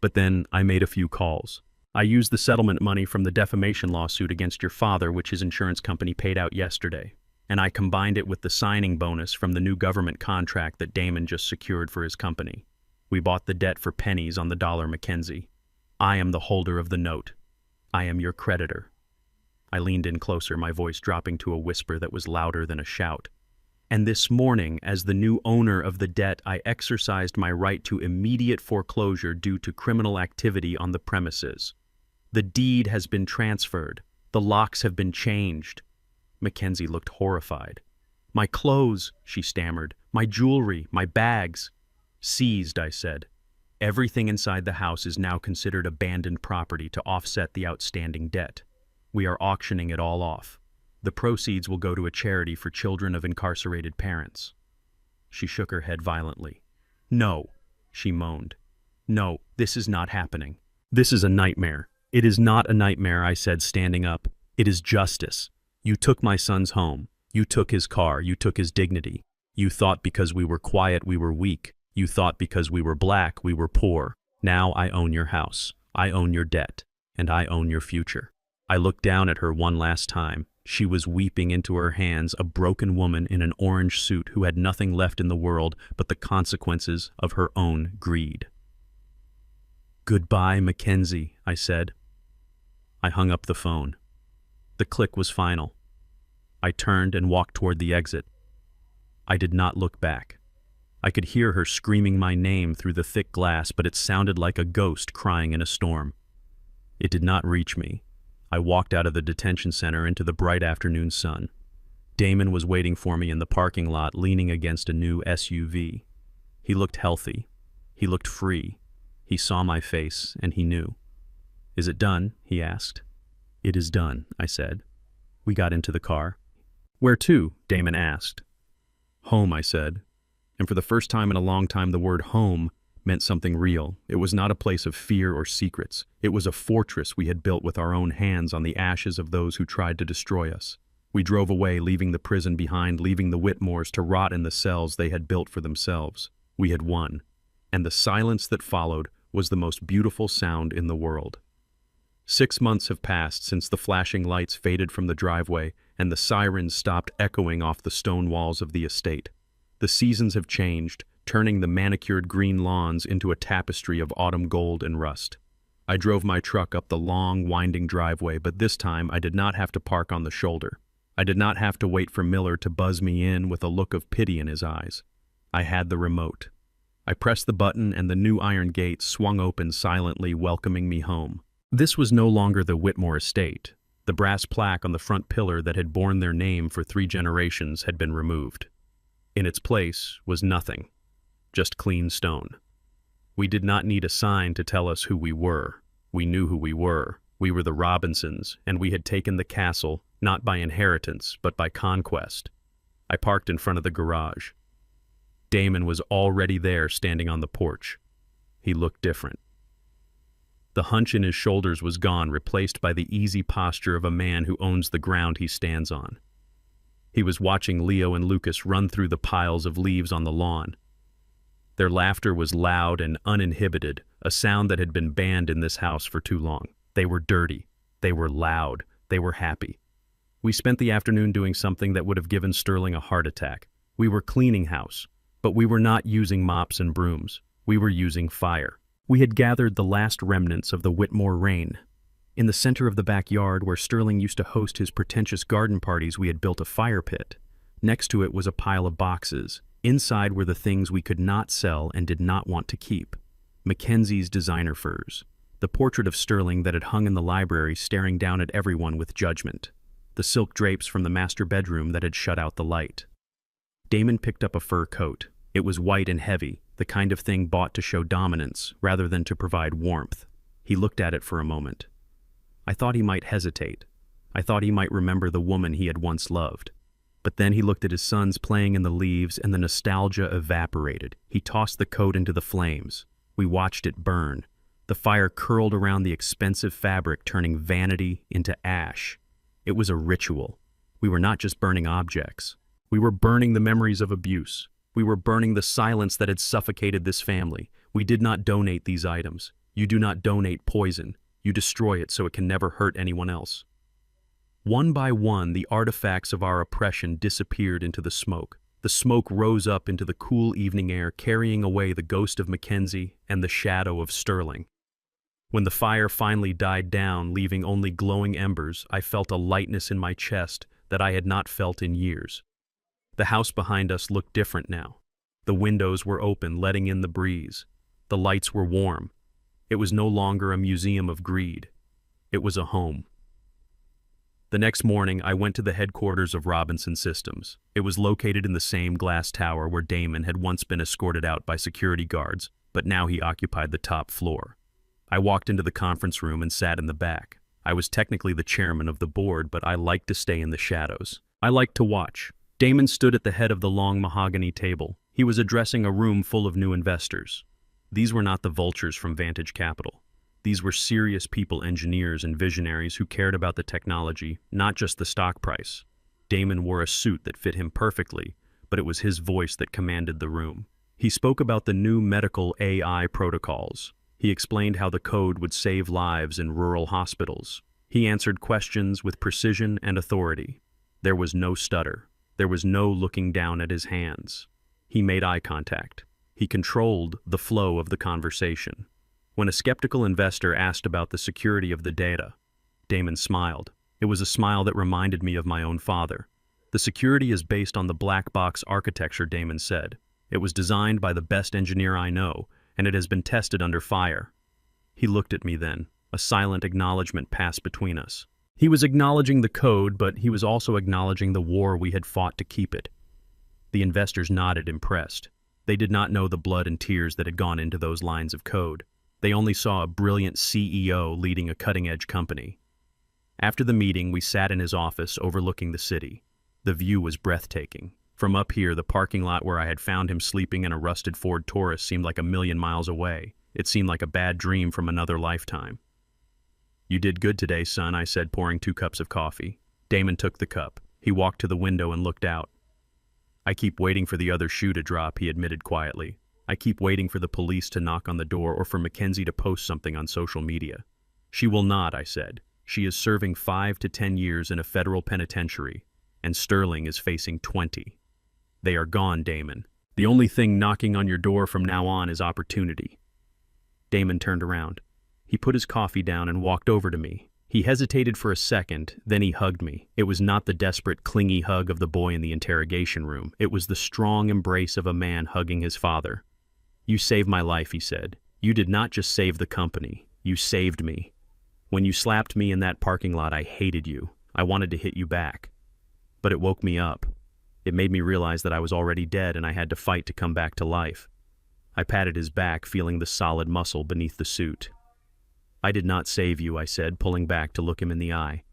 But then I made a few calls. I used the settlement money from the defamation lawsuit against your father, which his insurance company paid out yesterday. And I combined it with the signing bonus from the new government contract that Damon just secured for his company. We bought the debt for pennies on the dollar, Mackenzie. I am the holder of the note. I am your creditor. I leaned in closer, my voice dropping to a whisper that was louder than a shout. And this morning, as the new owner of the debt, I exercised my right to immediate foreclosure due to criminal activity on the premises. The deed has been transferred. The locks have been changed. Mackenzie looked horrified. My clothes, she stammered. My jewelry, my bags. Seized, I said. Everything inside the house is now considered abandoned property to offset the outstanding debt. We are auctioning it all off. The proceeds will go to a charity for children of incarcerated parents. She shook her head violently. No, she moaned. No, this is not happening. This is a nightmare. It is not a nightmare, I said, standing up. It is justice. You took my son's home. You took his car. You took his dignity. You thought because we were quiet, we were weak. You thought because we were black, we were poor. Now I own your house. I own your debt. And I own your future. I looked down at her one last time. She was weeping into her hands, a broken woman in an orange suit who had nothing left in the world but the consequences of her own greed. Goodbye, Mackenzie, I said. I hung up the phone. The click was final. I turned and walked toward the exit. I did not look back. I could hear her screaming my name through the thick glass, but it sounded like a ghost crying in a storm. It did not reach me. I walked out of the detention center into the bright afternoon sun. Damon was waiting for me in the parking lot, leaning against a new SUV. He looked healthy. He looked free. He saw my face, and he knew. "Is it done?" he asked. "It is done," I said. We got into the car. "Where to?" Damon asked. "Home," I said. And for the first time in a long time, the word home meant something real. It was not a place of fear or secrets. It was a fortress we had built with our own hands on the ashes of those who tried to destroy us. We drove away, leaving the prison behind, leaving the Whitmores to rot in the cells they had built for themselves. We had won. And the silence that followed was the most beautiful sound in the world. 6 months have passed since the flashing lights faded from the driveway and the sirens stopped echoing off the stone walls of the estate. The seasons have changed, turning the manicured green lawns into a tapestry of autumn gold and rust. I drove my truck up the long, winding driveway, but this time I did not have to park on the shoulder. I did not have to wait for Miller to buzz me in with a look of pity in his eyes. I had the remote. I pressed the button and the new iron gate swung open silently, welcoming me home. This was no longer the Whitmore estate. The brass plaque on the front pillar that had borne their name for 3 generations had been removed. In its place was nothing, just clean stone. We did not need a sign to tell us who we were. We knew who we were. We were the Robinsons, and we had taken the castle, not by inheritance, but by conquest. I parked in front of the garage. Damon was already there, standing on the porch. He looked different. The hunch in his shoulders was gone, replaced by the easy posture of a man who owns the ground he stands on. He was watching Leo and Lucas run through the piles of leaves on the lawn. Their laughter was loud and uninhibited, a sound that had been banned in this house for too long. They were dirty. They were loud. They were happy. We spent the afternoon doing something that would have given Sterling a heart attack. We were cleaning house, but we were not using mops and brooms. We were using fire. We had gathered the last remnants of the Whitmore rain. In the center of the backyard where Sterling used to host his pretentious garden parties, we had built a fire pit. Next to it was a pile of boxes. Inside were the things we could not sell and did not want to keep. Mackenzie's designer furs. The portrait of Sterling that had hung in the library staring down at everyone with judgment. The silk drapes from the master bedroom that had shut out the light. Damon picked up a fur coat. It was white and heavy, the kind of thing bought to show dominance rather than to provide warmth. He looked at it for a moment. I thought he might hesitate. I thought he might remember the woman he had once loved. But then he looked at his sons playing in the leaves and the nostalgia evaporated. He tossed the coat into the flames. We watched it burn. The fire curled around the expensive fabric, turning vanity into ash. It was a ritual. We were not just burning objects. We were burning the memories of abuse. We were burning the silence that had suffocated this family. We did not donate these items. You do not donate poison. You destroy it so it can never hurt anyone else. One by one, the artifacts of our oppression disappeared into the smoke. The smoke rose up into the cool evening air, carrying away the ghost of Mackenzie and the shadow of Sterling. When the fire finally died down, leaving only glowing embers, I felt a lightness in my chest that I had not felt in years. The house behind us looked different now. The windows were open, letting in the breeze. The lights were warm. It was no longer a museum of greed. It was a home. The next morning, I went to the headquarters of Robinson Systems. It was located in the same glass tower where Damon had once been escorted out by security guards, but now he occupied the top floor. I walked into the conference room and sat in the back. I was technically the chairman of the board, but I liked to stay in the shadows. I liked to watch. Damon stood at the head of the long mahogany table. He was addressing a room full of new investors. These were not the vultures from Vantage Capital. These were serious people, engineers and visionaries who cared about the technology, not just the stock price. Damon wore a suit that fit him perfectly, but it was his voice that commanded the room. He spoke about the new medical AI protocols. He explained how the code would save lives in rural hospitals. He answered questions with precision and authority. There was no stutter. There was no looking down at his hands. He made eye contact. He controlled the flow of the conversation. When a skeptical investor asked about the security of the data, Damon smiled. It was a smile that reminded me of my own father. The security is based on the black box architecture, Damon said. It was designed by the best engineer I know, and it has been tested under fire. He looked at me then. A silent acknowledgement passed between us. He was acknowledging the code, but he was also acknowledging the war we had fought to keep it. The investors nodded, impressed. They did not know the blood and tears that had gone into those lines of code. They only saw a brilliant CEO leading a cutting-edge company. After the meeting, we sat in his office overlooking the city. The view was breathtaking. From up here, the parking lot where I had found him sleeping in a rusted Ford Taurus seemed like a million miles away. It seemed like a bad dream from another lifetime. "You did good today, son," I said, pouring 2 cups of coffee. Damon took the cup. He walked to the window and looked out. "I keep waiting for the other shoe to drop," he admitted quietly. "I keep waiting for the police to knock on the door or for Mackenzie to post something on social media." "She will not," I said. "She is serving 5 to 10 years in a federal penitentiary, and Sterling is facing 20. They are gone, Damon. The only thing knocking on your door from now on is opportunity." Damon turned around. He put his coffee down and walked over to me. He hesitated for a second, then he hugged me. It was not the desperate, clingy hug of the boy in the interrogation room. It was the strong embrace of a man hugging his father. "You saved my life," he said. "You did not just save the company. You saved me. When you slapped me in that parking lot, I hated you. I wanted to hit you back. But it woke me up. It made me realize that I was already dead and I had to fight to come back to life." I patted his back, feeling the solid muscle beneath the suit. "I did not save you," I said, pulling back to look him in the eye.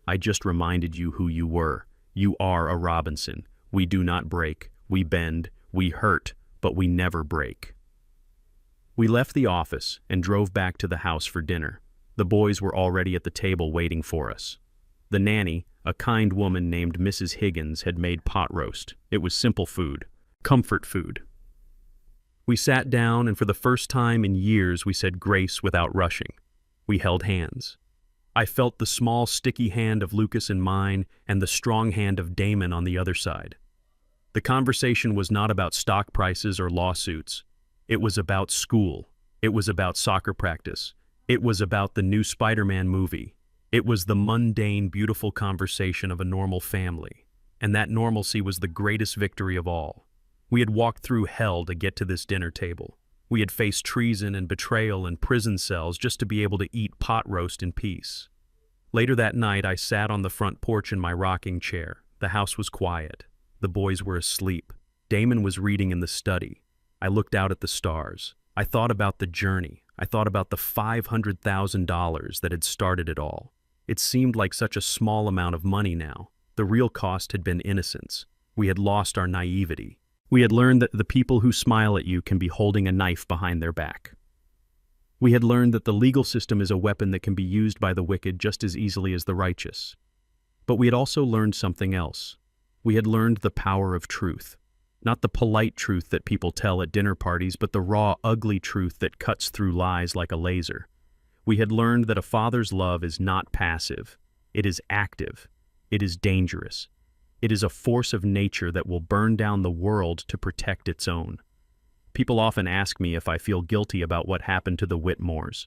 "I just reminded you who you were. You are a Robinson. We do not break. We bend. We hurt, but we never break." We left the office and drove back to the house for dinner. The boys were already at the table waiting for us. The nanny, a kind woman named Mrs. Higgins, had made pot roast. It was simple food, comfort food. We sat down, and for the first time in years we said grace without rushing. We held hands. I felt the small, sticky hand of Lucas in mine and the strong hand of Damon on the other side. The conversation was not about stock prices or lawsuits. It was about school. It was about soccer practice. It was about the new Spider-Man movie. It was the mundane, beautiful conversation of a normal family. And that normalcy was the greatest victory of all. We had walked through hell to get to this dinner table. We had faced treason and betrayal and prison cells just to be able to eat pot roast in peace. Later that night, I sat on the front porch in my rocking chair. The house was quiet. The boys were asleep. Damon was reading in the study. I looked out at the stars. I thought about the journey. I thought about the $500,000 that had started it all. It seemed like such a small amount of money now. The real cost had been innocence. We had lost our naivety. We had learned that the people who smile at you can be holding a knife behind their back. We had learned that the legal system is a weapon that can be used by the wicked just as easily as the righteous. But we had also learned something else. We had learned the power of truth. Not the polite truth that people tell at dinner parties, but the raw, ugly truth that cuts through lies like a laser. We had learned that a father's love is not passive. It is active. It is dangerous. It is a force of nature that will burn down the world to protect its own. People often ask me if I feel guilty about what happened to the Whitmores.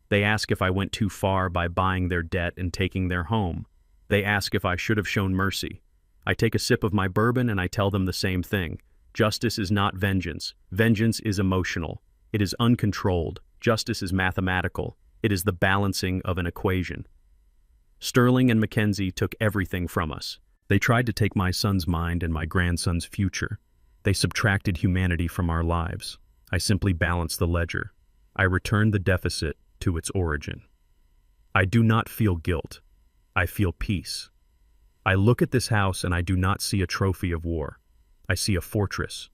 They ask if I went too far by buying their debt and taking their home. They ask if I should have shown mercy. I take a sip of my bourbon and I tell them the same thing. Justice is not vengeance. Vengeance is emotional. It is uncontrolled. Justice is mathematical. It is the balancing of an equation. Sterling and Mackenzie took everything from us. They tried to take my son's mind and my grandson's future. They subtracted humanity from our lives. I simply balanced the ledger. I returned the deficit to its origin. I do not feel guilt. I feel peace. I look at this house and I do not see a trophy of war. I see a fortress.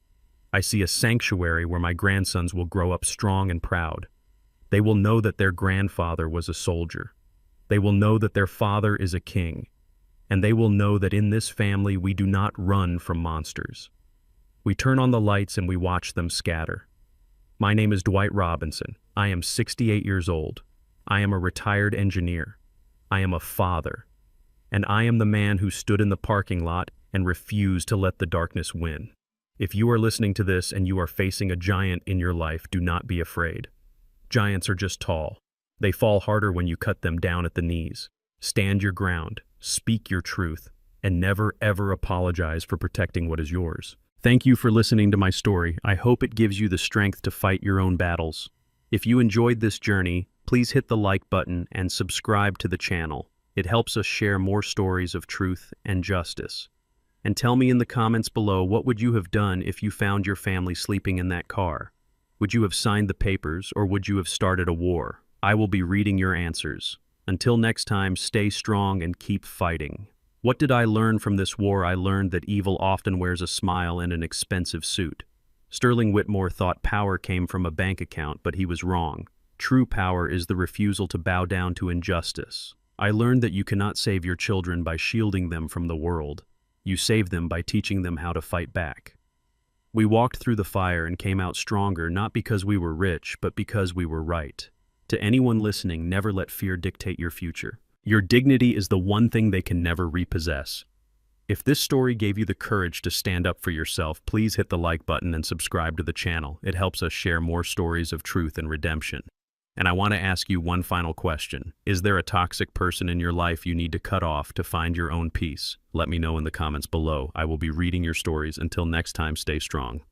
I see a sanctuary where my grandsons will grow up strong and proud. They will know that their grandfather was a soldier. They will know that their father is a king. And they will know that in this family we do not run from monsters. We turn on the lights and we watch them scatter. My name is Dwight Robinson. I am 68 years old. I am a retired engineer. I am a father. And I am the man who stood in the parking lot and refused to let the darkness win. If you are listening to this and you are facing a giant in your life, do not be afraid. Giants are just tall. They fall harder when you cut them down at the knees. Stand your ground. Speak your truth. and never ever apologize for protecting what is yours. Thank you for listening to my story. I hope it gives you the strength to fight your own battles. If you enjoyed this journey, please hit the like button and subscribe to the channel. It helps us share more stories of truth and justice. And tell me in the comments below, what would you have done if you found your family sleeping in that car? Would you have signed the papers, or would you have started a war? I will be reading your answers. Until next time, stay strong and keep fighting. What did I learn from this war? I learned that evil often wears a smile and an expensive suit. Sterling Whitmore thought power came from a bank account, but he was wrong. True power is the refusal to bow down to injustice. I learned that you cannot save your children by shielding them from the world. You save them by teaching them how to fight back. We walked through the fire and came out stronger, not because we were rich, but because we were right. To anyone listening, never let fear dictate your future. Your dignity is the one thing they can never repossess. If this story gave you the courage to stand up for yourself, please hit the like button and subscribe to the channel. It helps us share more stories of truth and redemption. And I want to ask you one final question. Is there a toxic person in your life you need to cut off to find your own peace? Let me know in the comments below. I will be reading your stories. Until next time, stay strong.